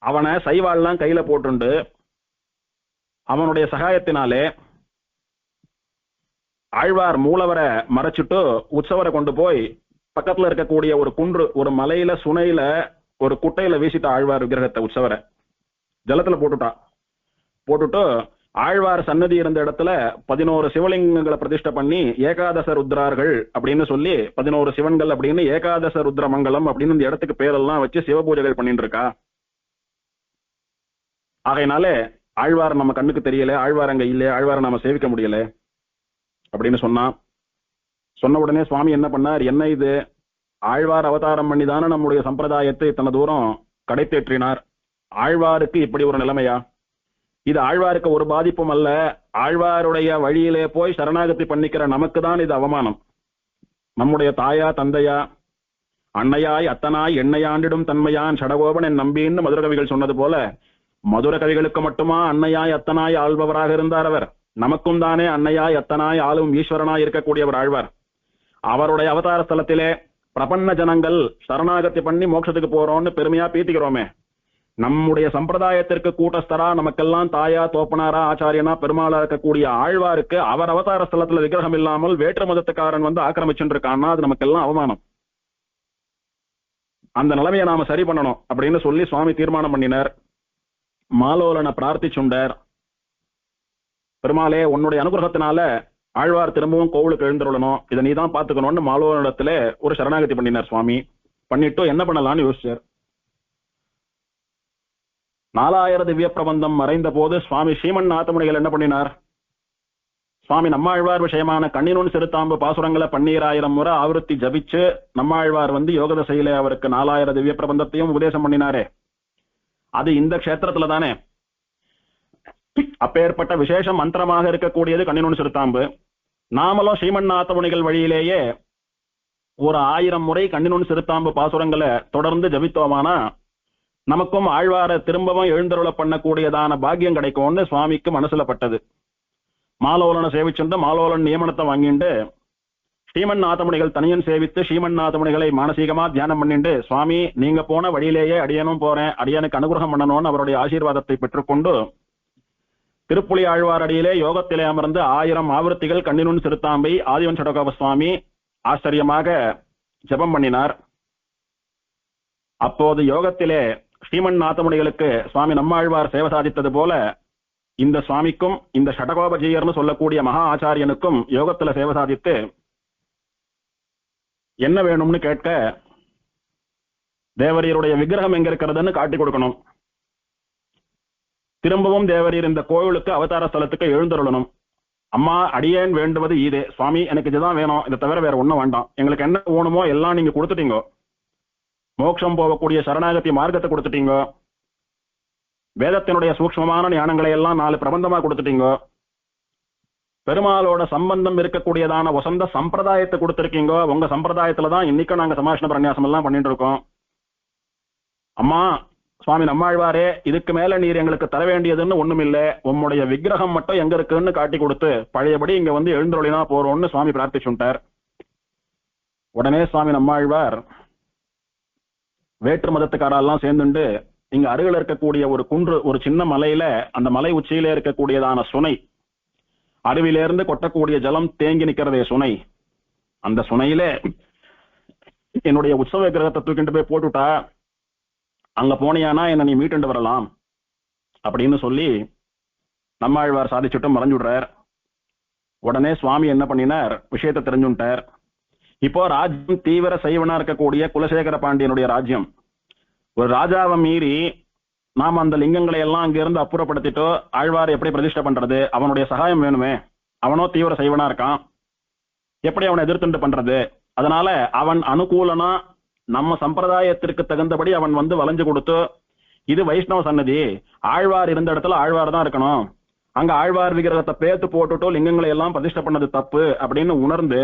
அவனை சைவாள்லாம் கையில போட்டுண்டு அவனுடைய சகாயத்தினாலே ஆழ்வார் மூலவரை மறைச்சிட்டு உற்சவரை கொண்டு போய் பக்கத்துல இருக்கக்கூடிய ஒரு குன்று, ஒரு மலையில சுனையில ஒரு குட்டையில வீசிட்ட ஆழ்வார் விக்கிரகத்தை உற்சவரை ஜலத்துல போட்டுட்டு ஆழ்வார் சன்னதி இருந்த இடத்துல 11 சிவலிங்கங்களை பிரதிஷ்டை பண்ணி ஏகாதச ருத்ரார்கள் அப்படின்னு சொல்லி 11 சிவன்கள் அப்படின்னு ஏகாதச ருத்ர மங்கலம் அப்படின்னு இந்த இடத்துக்கு பேரெல்லாம் வச்சு சிவ பூஜைகள் பண்ணிட்டு இருக்கா. ஆகையினாலே ஆழ்வார் நம்ம கண்ணுக்கு தெரியல, ஆழ்வார் அங்க இல்ல, ஆழ்வாரை நாம சேவிக்க முடியல அப்படின்னு சொன்ன உடனே சுவாமி என்ன பண்ணார், என்ன இது ஆழ்வார் அவதாரம் பண்ணிதானே நம்முடைய சம்பிரதாயத்தை இத்தனை தூரம் கடைத்தேற்றினார், ஆழ்வாருக்கு இப்படி ஒரு நிலைமையா? இது ஆழ்வாருக்கு ஒரு பாதிப்பும் அல்ல, ஆழ்வாருடைய வழியிலே போய் சரணாகதி பண்ணிக்கிற நமக்கு தான் இது அவமானம். நம்முடைய தாயா தந்தையா அன்னையாய் அத்தனாய் எண்ணையாண்டிடும் தன்மையான் சடகோபன் என் நம்பின்னு மதுர கவிகள் சொன்னது போல, மதுர கவிகளுக்கு மட்டுமா அன்னையாய் அத்தனாய் ஆள்பவராக இருந்தார் அவர்? நமக்கும் தானே அன்னையாய் அத்தனாய் ஆளும் ஈஸ்வரனாய் இருக்கக்கூடியவர் ஆழ்வார். அவருடைய அவதார ஸ்தலத்திலே பிரபன்ன ஜனங்கள் சரணாகதி பண்ணி மோட்சத்துக்கு போறோம்னு பெருமையா பீத்திக்கிறோமே, நம்முடைய சம்பிரதாயத்திற்கு கூட்டஸ்தரா நமக்கெல்லாம் தாயா தோப்பனாரா ஆச்சாரியனா பெருமாளா இருக்கக்கூடிய ஆழ்வாருக்கு அவர் அவதார ஸ்தலத்துல விக்கிரகம் இல்லாமல் வேற்று மதத்துக்காரன் வந்து ஆக்கிரமிச்சுட்டு இருக்கான்னா அது நமக்கெல்லாம் அவமானம். அந்த நிலைமையை நாம சரி பண்ணணும் அப்படின்னு சொல்லி சுவாமி தீர்மானம் பண்ணினார். மாலோலனை பிரார்த்திச்சுண்டார். பெருமாளே, உன்னுடைய அனுகிரகத்தினால ஆழ்வார் திரும்பவும் கோவிலுக்கு எழுந்துள்ளணும், இதை நீ தான் பாத்துக்கணும்னு மாலோலனிடத்துல ஒரு சரணாகதி பண்ணினார் சுவாமி. பண்ணிட்டு என்ன பண்ணலாம்னு யோசிச்சார். 4000 திவ்ய பிரபந்தம் மறைந்த போது சுவாமி ஸ்ரீமன் நாதமுனிகள் என்ன பண்ணினார், சுவாமி நம்மாழ்வார் விஷயமான கண்ணினுன் சிறுத்தாம்பு பாசுரங்களை 12000 முறை ஆவருத்தி ஜபிச்சு நம்மாழ்வார் வந்து யோக தசையிலே அவருக்கு 4000 திவ்ய பிரபந்தத்தையும் உபதேசம் பண்ணினாரே, அது இந்த க்ஷேத்திரத்துல தானே. அப்பேற்பட்ட விசேஷ மந்திரமாக இருக்கக்கூடியது கண்ணினுன் சிறுத்தாம்பு. நாமளும் ஸ்ரீமன் நாதமுனிகள் வழியிலேயே ஒரு 1000 முறை கண்ணினுன் சிறுத்தாம்பு பாசுரங்களை தொடர்ந்து ஜபித்தோமானா நமக்கும் ஆழ்வார திரும்பவும் எழுந்தருள பண்ணக்கூடியதான பாக்கியம் கிடைக்கும்னு சுவாமிக்கு மனசுல பட்டது. மாலோலனை சேவிச்சுண்டு மாலோலன் நியமனத்தை வாங்கிண்டு ஸ்ரீமன் நாதமுனிகள் தனியன் சேவித்து ஸ்ரீமன் நாதமுனிகளை மானசீகமா தியானம் பண்ணிண்டு, சுவாமி நீங்க போன வழியிலேயே அடியனும் போறேன், அடியனுக்கு அனுகிரகம் பண்ணணும்னு அவருடைய ஆசீர்வாதத்தை பெற்றுக்கொண்டு திருப்புலி ஆழ்வார் அடியிலே யோகத்திலே அமர்ந்து 1000 ஆவர்த்திகள் கண்ணினுன் சிறுத்தாம்பை ஆதிவன் சடகோப சுவாமி ஆச்சரியமாக ஜபம் பண்ணினார். அப்போது யோகத்திலே ஸ்ரீமன் நாதமுனிகளுக்கு சுவாமி நம்மாழ்வார் சேவை சாதித்தது போல இந்த சுவாமிக்கும் இந்த ஷடகோபஜீயர்னு சொல்லக்கூடிய மகா ஆச்சாரியனுக்கும் யோகத்துல சேவை சாதித்து என்ன வேணும்னு கேட்க தேவரீருடைய விக்கிரகம் எங்க இருக்கிறதுன்னு காட்டி கொடுக்கணும். திரும்பவும் தேவரீர் இந்த கோவிலுக்கு அவதார ஸ்தலத்துக்கு எழுந்தருளணும். அம்மா அடியேன் வேண்டுவது இதே, சுவாமி எனக்கு இதுதான் வேணும், இதை தவிர வேற ஒண்ணும் வேண்டாம், எங்களுக்கு என்ன வேணுமோ எல்லாம் நீங்க கொடுத்துட்டீங்க, மோட்சம் போகக்கூடிய சரணாகதி மார்க்கத்தை கொடுத்துட்டீங்க, வேதத்தினுடைய சூக்ஷ்மமான ஞானங்களை எல்லாம் 4 பிரபந்தமா கொடுத்துட்டீங்க, பெருமாளோட சம்பந்தம் இருக்கக்கூடியதான வசந்த சம்பிரதாயத்தை கொடுத்திருக்கீங்க, உங்க சம்பிரதாயத்துலதான் இன்னைக்கும் நாங்க சமாஷ்ண பிரன்யாசம் எல்லாம் பண்ணிட்டு இருக்கோம். அம்மா சுவாமி நம்மாழ்வாரே, இதுக்கு மேல நீர் எங்களுக்கு தர வேண்டியதுன்னு ஒண்ணுமில்ல, உம்முடைய விக்கிரகம் மட்டும் எங்க இருக்குன்னு காட்டி கொடுத்து பழையபடி இங்க வந்து எழுந்தருளினா போறோம்னு சுவாமி பிரார்த்திச்சுட்டார். உடனே சுவாமி நம்மாழ்வார் வேற்று மதத்துக்காரெல்லாம் சேர்ந்துண்டு இங்க அருகில் இருக்கக்கூடிய ஒரு குன்று, ஒரு சின்ன மலையில, அந்த மலை உச்சியில இருக்கக்கூடியதான சுனை, அருவிலிருந்து கொட்டக்கூடிய ஜலம் தேங்கி நிக்கிறதே சுனை, அந்த சுனையில என்னுடைய உற்சவ விக்கிரகத்தை தூக்கிட்டு போய் போட்டுட்டா, அங்க போனியானா என்ன நீ மீட்டு வரலாம் அப்படின்னு சொல்லி நம்மாழ்வார் சாதிச்சுட்டு மறைஞ்சுடுறார். உடனே சுவாமி என்ன பண்ணினார், விஷயத்தை தெரிஞ்சுட்டார். இப்போ ராஜ்யம் தீவிர சைவனா இருக்கக்கூடிய குலசேகர பாண்டியனுடைய ராஜ்யம். ஒரு ராஜாவை மீறி நாம அந்த லிங்கங்களை எல்லாம் அங்கிருந்து அப்புறப்படுத்திட்டோ ஆழ்வார் எப்படி பிரதிஷ்டை பண்றது, அவனுடைய சகாயம் வேணுமே, அவனோ தீவிர சைவனா இருக்கான், எப்படி அவனை எதிர்த்துண்டு பண்றது? அதனால அவன் அனுகூலனா நம்ம சம்பிரதாயத்திற்கு தகுந்தபடி அவன் வந்து வளைஞ்சு கொடுத்து, இது வைஷ்ணவ சன்னதி, ஆழ்வார் இருந்த இடத்துல ஆழ்வார் தான் இருக்கணும், அங்க ஆழ்வார் விக்கிரகத்தை பேத்து போட்டுட்டோ லிங்கங்களை எல்லாம் பிரதிஷ்டை பண்ணது தப்பு அப்படின்னு உணர்ந்து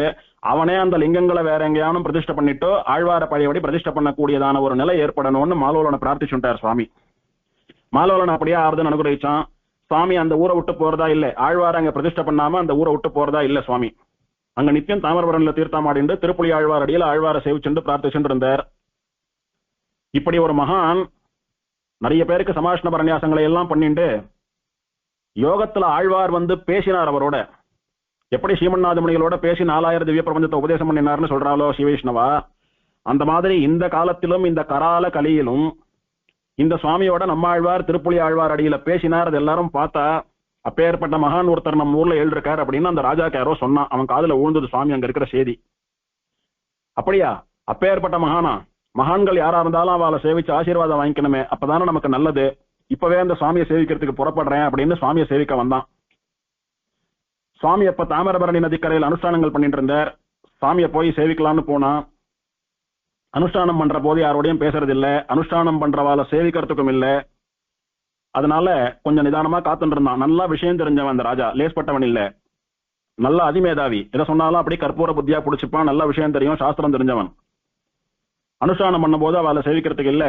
அவனே அந்த லிங்கங்களை வேற எங்கேயானும் பிரதிஷ்டை பண்ணிட்டோ ஆழ்வார பழையபடி பிரதிஷ்டை பண்ணக்கூடியதான ஒரு நிலை ஏற்படணும்னு மாலோலனை பிரார்த்திச்சுட்டார் சுவாமி. மாலோலன் அப்படியே ஆறுதுன்னு அனுகிரகிச்சான். சுவாமி அந்த ஊரை விட்டு போறதா இல்ல, ஆழ்வார் அங்க பிரதிஷ்டை பண்ணாம அந்த ஊரை விட்டு போறதா இல்ல சுவாமி. அங்க நித்தியம் தாமிரபரணில தீர்த்தாமாடிண்டு திருப்புலி ஆழ்வார் அடியில் ஆழ்வார சேவிச்சுண்டு பிரார்த்திச்சுட்டு இருந்தார். இப்படி ஒரு மகான் நிறைய பேருக்கு சமாஷ்ண பரநியாசங்களை எல்லாம் பண்ணிட்டு யோகத்துல ஆழ்வார் வந்து பேசினார் அவரோட. எப்படி ஸ்ரீமன்னாத முனிகளோட பேசி 4000 திவ்ய பிரபஞ்சத்தை உபதேசம் பண்ணினார்னு சொல்றாலோ ஸ்ரீவைஷ்ணவா, அந்த மாதிரி இந்த காலத்திலும் இந்த கரால கலியிலும் இந்த சுவாமியோட நம்ம ஆழ்வார் திருப்புலி ஆழ்வார் அடியில பேசினார். அது எல்லாரும் பார்த்தா அப்பேற்பட்ட மகான் ஒருத்தர் நம்ம ஊர்ல எழுதிருக்கார் அப்படின்னு அந்த ராஜாக்கு யாரோ சொன்னான். அவன் காதுல ஊழ்ந்தது சுவாமி அங்க இருக்கிற செய்தி. அப்படியா, அப்பேற்பட்ட மகானா? மகான்கள் யாரா இருந்தாலும் அவளை சேவிச்சு ஆசீர்வாதம் வாங்கிக்கணுமே, அப்பதானே நமக்கு நல்லது. இப்பவே அந்த சுவாமியை சேவிக்கிறதுக்கு புறப்படுறேன் அப்படின்னு சுவாமியை சேவிக்க வந்தான். சுவாமி அப்ப தாமிரபரணி நதிக்கரையில் அனுஷ்டானங்கள் பண்ணிட்டு இருந்தார். சுவாமியை போய் சேவிக்கலாம்னு போனா, அனுஷ்டானம் பண்ற போது யாரோடையும் பேசுறது இல்ல, அனுஷ்டானம் பண்றவாளை சேவிக்கிறதுக்கும் இல்ல. அதனால கொஞ்சம் நிதானமா காத்துட்டு இருந்தான். நல்லா விஷயம் தெரிஞ்சவன் அந்த ராஜா, லேஸ்பட்டவன் இல்ல, நல்ல அதிமேதாவி. எதை சொன்னாலும் அப்படி கற்பூர புத்தியா பிடிச்சிப்பான். நல்ல விஷயம் தெரியும், சாஸ்திரம் தெரிஞ்சவன். அனுஷ்டானம் பண்ணும் போது அவளை சேவிக்கிறதுக்கு இல்ல.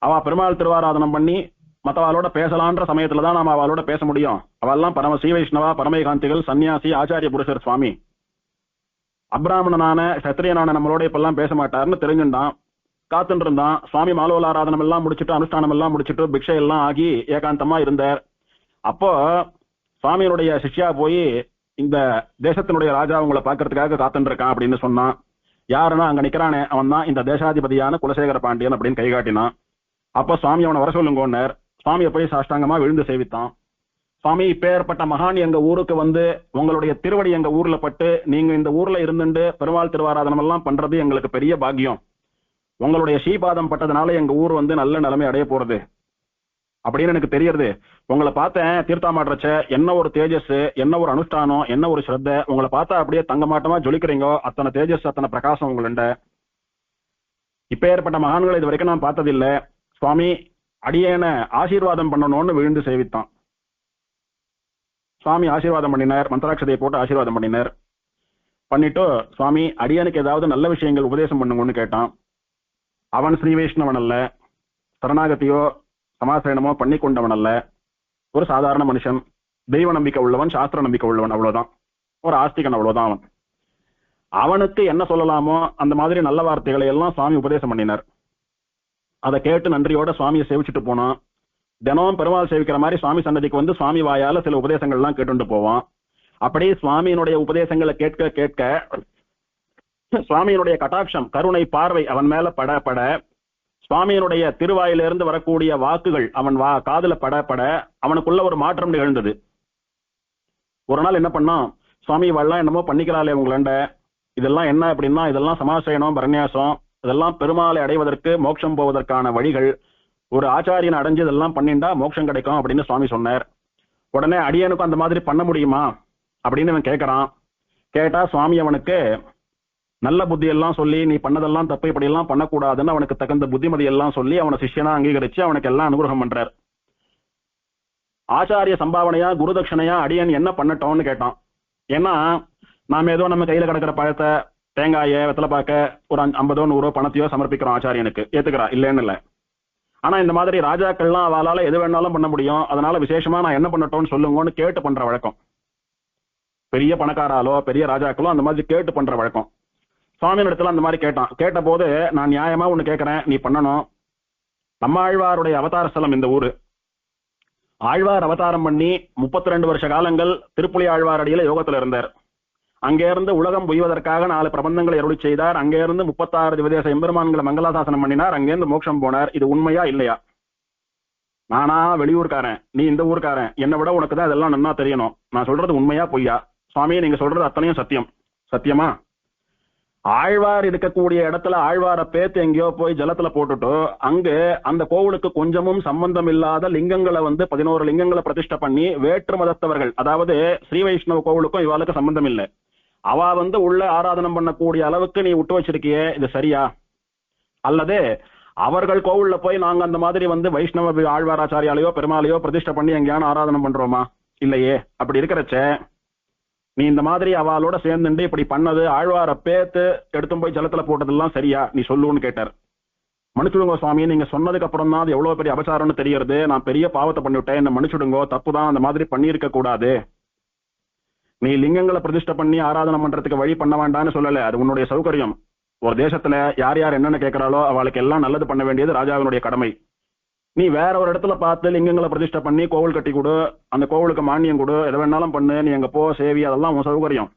அவ பெருமாள் திருவாராதனம் பண்ணி மற்றவாளோட பேசலான்ற சமயத்துலதான் நாம அவளோட பேச முடியும். அவெல்லாம் பரம ஸ்ரீ வைஷ்ணவா, பரமேகாந்திகள், சன்னியாசி, ஆச்சாரிய புருஷர் சுவாமி. அப்ராமணனான சத்திரியனான நம்மளோட இப்பெல்லாம் பேச மாட்டாருன்னு தெரிஞ்சுட்டான். காத்துட்டு இருந்தான். சுவாமி மாலோல ஆராதனம் எல்லாம் முடிச்சுட்டு அனுஷ்டானம் எல்லாம் முடிச்சுட்டு பிக்ஷை எல்லாம் ஆகி ஏகாந்தமா இருந்தார். அப்போ சுவாமியினுடைய சிஷ்யா போய் இந்த தேசத்தினுடைய ராஜா உங்களை பாக்குறதுக்காக காத்துட்டு இருக்கான் அப்படின்னு சொன்னான். யாருன்னா அங்க நிக்கிறானே அவன் தான் இந்த தேசாதிபதியான குலசேகர பாண்டியன் அப்படின்னு கை காட்டினான். அப்ப சுவாமி அவனை வர சொல்லுங்கன்னார். சுவாமியை போய் சாஷ்டாங்கமா விழுந்து சேவித்தான். சுவாமி, இப்பேற்பட்ட மகான் எங்க ஊருக்கு வந்து உங்களுடைய திருவடி எங்க ஊர்ல பட்டு நீங்க இந்த ஊர்ல இருந்துட்டு பெருமாள் திருவாராதனம் எல்லாம் பண்றது எங்களுக்கு பெரிய பாக்கியம். உங்களுடைய ஸ்ரீபாதம் பட்டதுனால எங்க ஊர் வந்து நல்ல நிலைமை அடைய போறது அப்படின்னு எனக்கு தெரியறது. உங்களை பார்த்தேன் தீர்த்தாமாடுறச்ச, என்ன ஒரு தேஜஸ், என்ன ஒரு அனுஷ்டானம், என்ன ஒரு ஸ்ரத்த. உங்களை பார்த்தா அப்படியே தங்க மாட்டமா ஜொலிக்கிறீங்க. அத்தனை தேஜஸ், அத்தனை பிரகாசம் உங்களுண்ட. இப்ப ஏற்பட்ட மகான்களை இது வரைக்கும் நான் பார்த்ததில்லை. சுவாமி, அடியேன ஆசீர்வாதம் பண்ணணும்னு விழுந்து சேவித்தான். சுவாமி ஆசீர்வாதம் பண்ணினார். மந்திராட்சதையை போட்டு ஆசீர்வாதம் பண்ணினார். பண்ணிட்டு சுவாமி, அடியனுக்கு ஏதாவது நல்ல விஷயங்கள் உபதேசம் பண்ணுங்கன்னு கேட்டான். அவன் ஸ்ரீ வைஷ்ணவன் அல்ல, சரணாகத்தியோ சமாசயனமோ பண்ணி கொண்டவன் அல்ல, ஒரு சாதாரண மனுஷன், தெய்வ நம்பிக்கை உள்ளவன், சாஸ்திர நம்பிக்கை உள்ளவன், அவ்வளவுதான். ஒரு ஆஸ்திகன், அவ்வளவுதான். அவனுக்கு என்ன சொல்லலாமோ அந்த மாதிரி நல்ல வார்த்தைகளை எல்லாம் சுவாமி உபதேசம் பண்ணினார். அதை கேட்டு நன்றியோட சுவாமியை சேவிச்சுட்டு போனான். தினமும் பெருமாள் சேவிக்கிற மாதிரி சுவாமி சன்னதிக்கு வந்து சுவாமி வாயால சில உபதேசங்கள் எல்லாம் கேட்டுட்டு போவான். அப்படியே சுவாமியினுடைய உபதேசங்களை கேட்க கேட்க சுவாமியினுடைய கட்டாட்சம், கருணை பார்வை அவன் மேல பட பட, சுவாமியினுடைய திருவாயிலிருந்து வரக்கூடிய வாக்குகள் அவன் காதுல பட பட அவனுக்குள்ள ஒரு மாற்றம் நிகழ்ந்தது. ஒரு நாள் என்ன பண்ணான், சுவாமி இவெல்லாம் என்னமோ பண்ணிக்கிறாளே உங்களண்ட, இதெல்லாம் என்ன அப்படின்னா, இதெல்லாம் சமாசயனம், பரநியாசம், இதெல்லாம் பெருமாளை அடைவதற்கு மோட்சம் போவதற்கான வழிகள். ஒரு ஆச்சாரியனை அடைஞ்சு இதெல்லாம் பண்ணிண்டா மோட்சம் கிடைக்கும் அப்படின்னு சுவாமி சொன்னார். உடனே அடியனுக்கும் அந்த மாதிரி பண்ண முடியுமா அப்படின்னு அவன் கேட்கறான். கேட்டா சுவாமி அவனுக்கு நல்ல புத்தி எல்லாம் சொல்லி, நீ பண்ணதெல்லாம் தப்பு, இப்படி எல்லாம் பண்ணக்கூடாதுன்னு அவனுக்கு தகுந்த புத்திமதி எல்லாம் சொல்லி அவனை சிஷ்யனா அங்கீகரிச்சு அவனுக்கு எல்லாம் அனுகிரகம் பண்றார். ஆச்சாரிய சம்பாவனையா குருதட்சணையா அடியன் என்ன பண்ணட்டோம்னு கேட்டான். ஏன்னா நாம ஏதோ நம்ம கையில கிடக்கிற பழத்தை, தேங்காய, வெத்தலைப்பாக்க, ஒரு 50 100 பணத்தையோ சமர்ப்பிக்கிறோம் ஆச்சாரியனுக்கு, ஏத்துக்கிறா, இல்லைன்னு இல்லை. ஆனா இந்த மாதிரி ராஜாக்கள்லாம் அவளால எது வேணாலும் பண்ண முடியும், அதனால விசேஷமா நான் என்ன பண்ணட்டோம்னு சொல்லுங்கன்னு கேட்டு பண்ற வழக்கம். பெரிய பணக்காராலோ பெரிய ராஜாக்களோ அந்த மாதிரி கேட்டு பண்ற வழக்கம். சுவாமியின் இடத்துல அந்த மாதிரி கேட்டான். கேட்ட போது, நான் நியாயமா ஒண்ணு கேட்கிறேன், நீ பண்ணணும். நம்ம ஆழ்வாருடைய அவதார ஸ்தலம் இந்த ஊரு. ஆழ்வார் அவதாரம் பண்ணி 32 வருஷ காலங்கள் திருப்புலி ஆழ்வார் அடியில யோகத்துல இருந்தார். அங்கே இருந்து உலகம் புய்வதற்காக 4 பிரபந்தங்களை அருளி செய்தார். அங்கே இருந்து 36 திவதேச எம்பெருமான்களை மங்களாசாசனம் பண்ணினார். அங்கேருந்து மோட்சம் போனார். இது உண்மையா இல்லையா? நானா வெளியூர்காரன், நீ இந்த ஊர்க்காரன், என்னை விட உனக்கு தான் இதெல்லாம் நன்னா தெரியணும். நான் சொல்றது உண்மையா பொய்யா? சுவாமி, நீங்க சொல்றது அத்தனையும் சத்தியம். சத்தியமா? ஆழ்வார் இருக்கக்கூடிய இடத்துல ஆழ்வார பேத்து எங்கேயோ போய் ஜலத்துல போட்டுட்டு அங்கு அந்த கோவிலுக்கு கொஞ்சமும் சம்பந்தம் இல்லாத லிங்கங்களை 11 லிங்கங்களை பிரதிஷ்டை பண்ணி வேற்று மதத்தவர்கள், அதாவது ஸ்ரீ வைஷ்ணவ கோவிலுக்கும் இவாளுக்கு சம்பந்தம் இல்லை, அவ உள்ள ஆராதனம் பண்ணக்கூடிய அளவுக்கு நீ விட்டு வச்சிருக்கியே, இது சரியா? அல்லது அவர்கள் கோவில்ல போய் நாங்க அந்த மாதிரி வைஷ்ணவ ஆழ்வாராச்சாரியாலையோ பெருமாளையோ பிரதிஷ்டை பண்ணி எங்கேயான ஆராதனம் பண்றோமா? இல்லையே. அப்படி இருக்கிறச்ச நீ இந்த மாதிரி அவளோட சேர்ந்துட்டு இப்படி பண்ணது, ஆழ்வார பேத்து எடுத்து போய் ஜலத்துல போட்டதெல்லாம் சரியா, நீ சொல்லுன்னு கேட்டார். மன்னிச்சுடுங்க சுவாமி, நீங்க சொன்னதுக்கு அப்புறம் தான் அது எவ்வளவு பெரிய அபசாரம்னு தெரியறது. நான் பெரிய பாவத்தை பண்ணிவிட்டேன், என்ன மன்னிச்சுடுங்கோ, தப்புதான், அந்த மாதிரி பண்ணியிருக்க கூடாது. நீ லிங்கங்களை பிரதிஷ்டை பண்ணி ஆராதனை பண்றதுக்கு வழி பண்ண வேண்டாம்னு சொல்லல, அது உன்னுடைய சௌகரியம். ஒரு தேசத்துல யார் யார் என்னென்ன கேட்கிறாளோ அவளுக்கு எல்லாம் நல்லது பண்ண வேண்டியது ராஜாவினுடைய கடமை. நீ வேற ஒரு இடத்துல பார்த்து லிங்கங்களை பிரதிஷ்டை பண்ணி கோவில் கட்டி கொடு, அந்த கோவிலுக்கு மானியம் கொடு, எதை வேணாலும் பண்ணு, நீ அங்க போ சேவி, அதெல்லாம் உன் சௌகரியம்.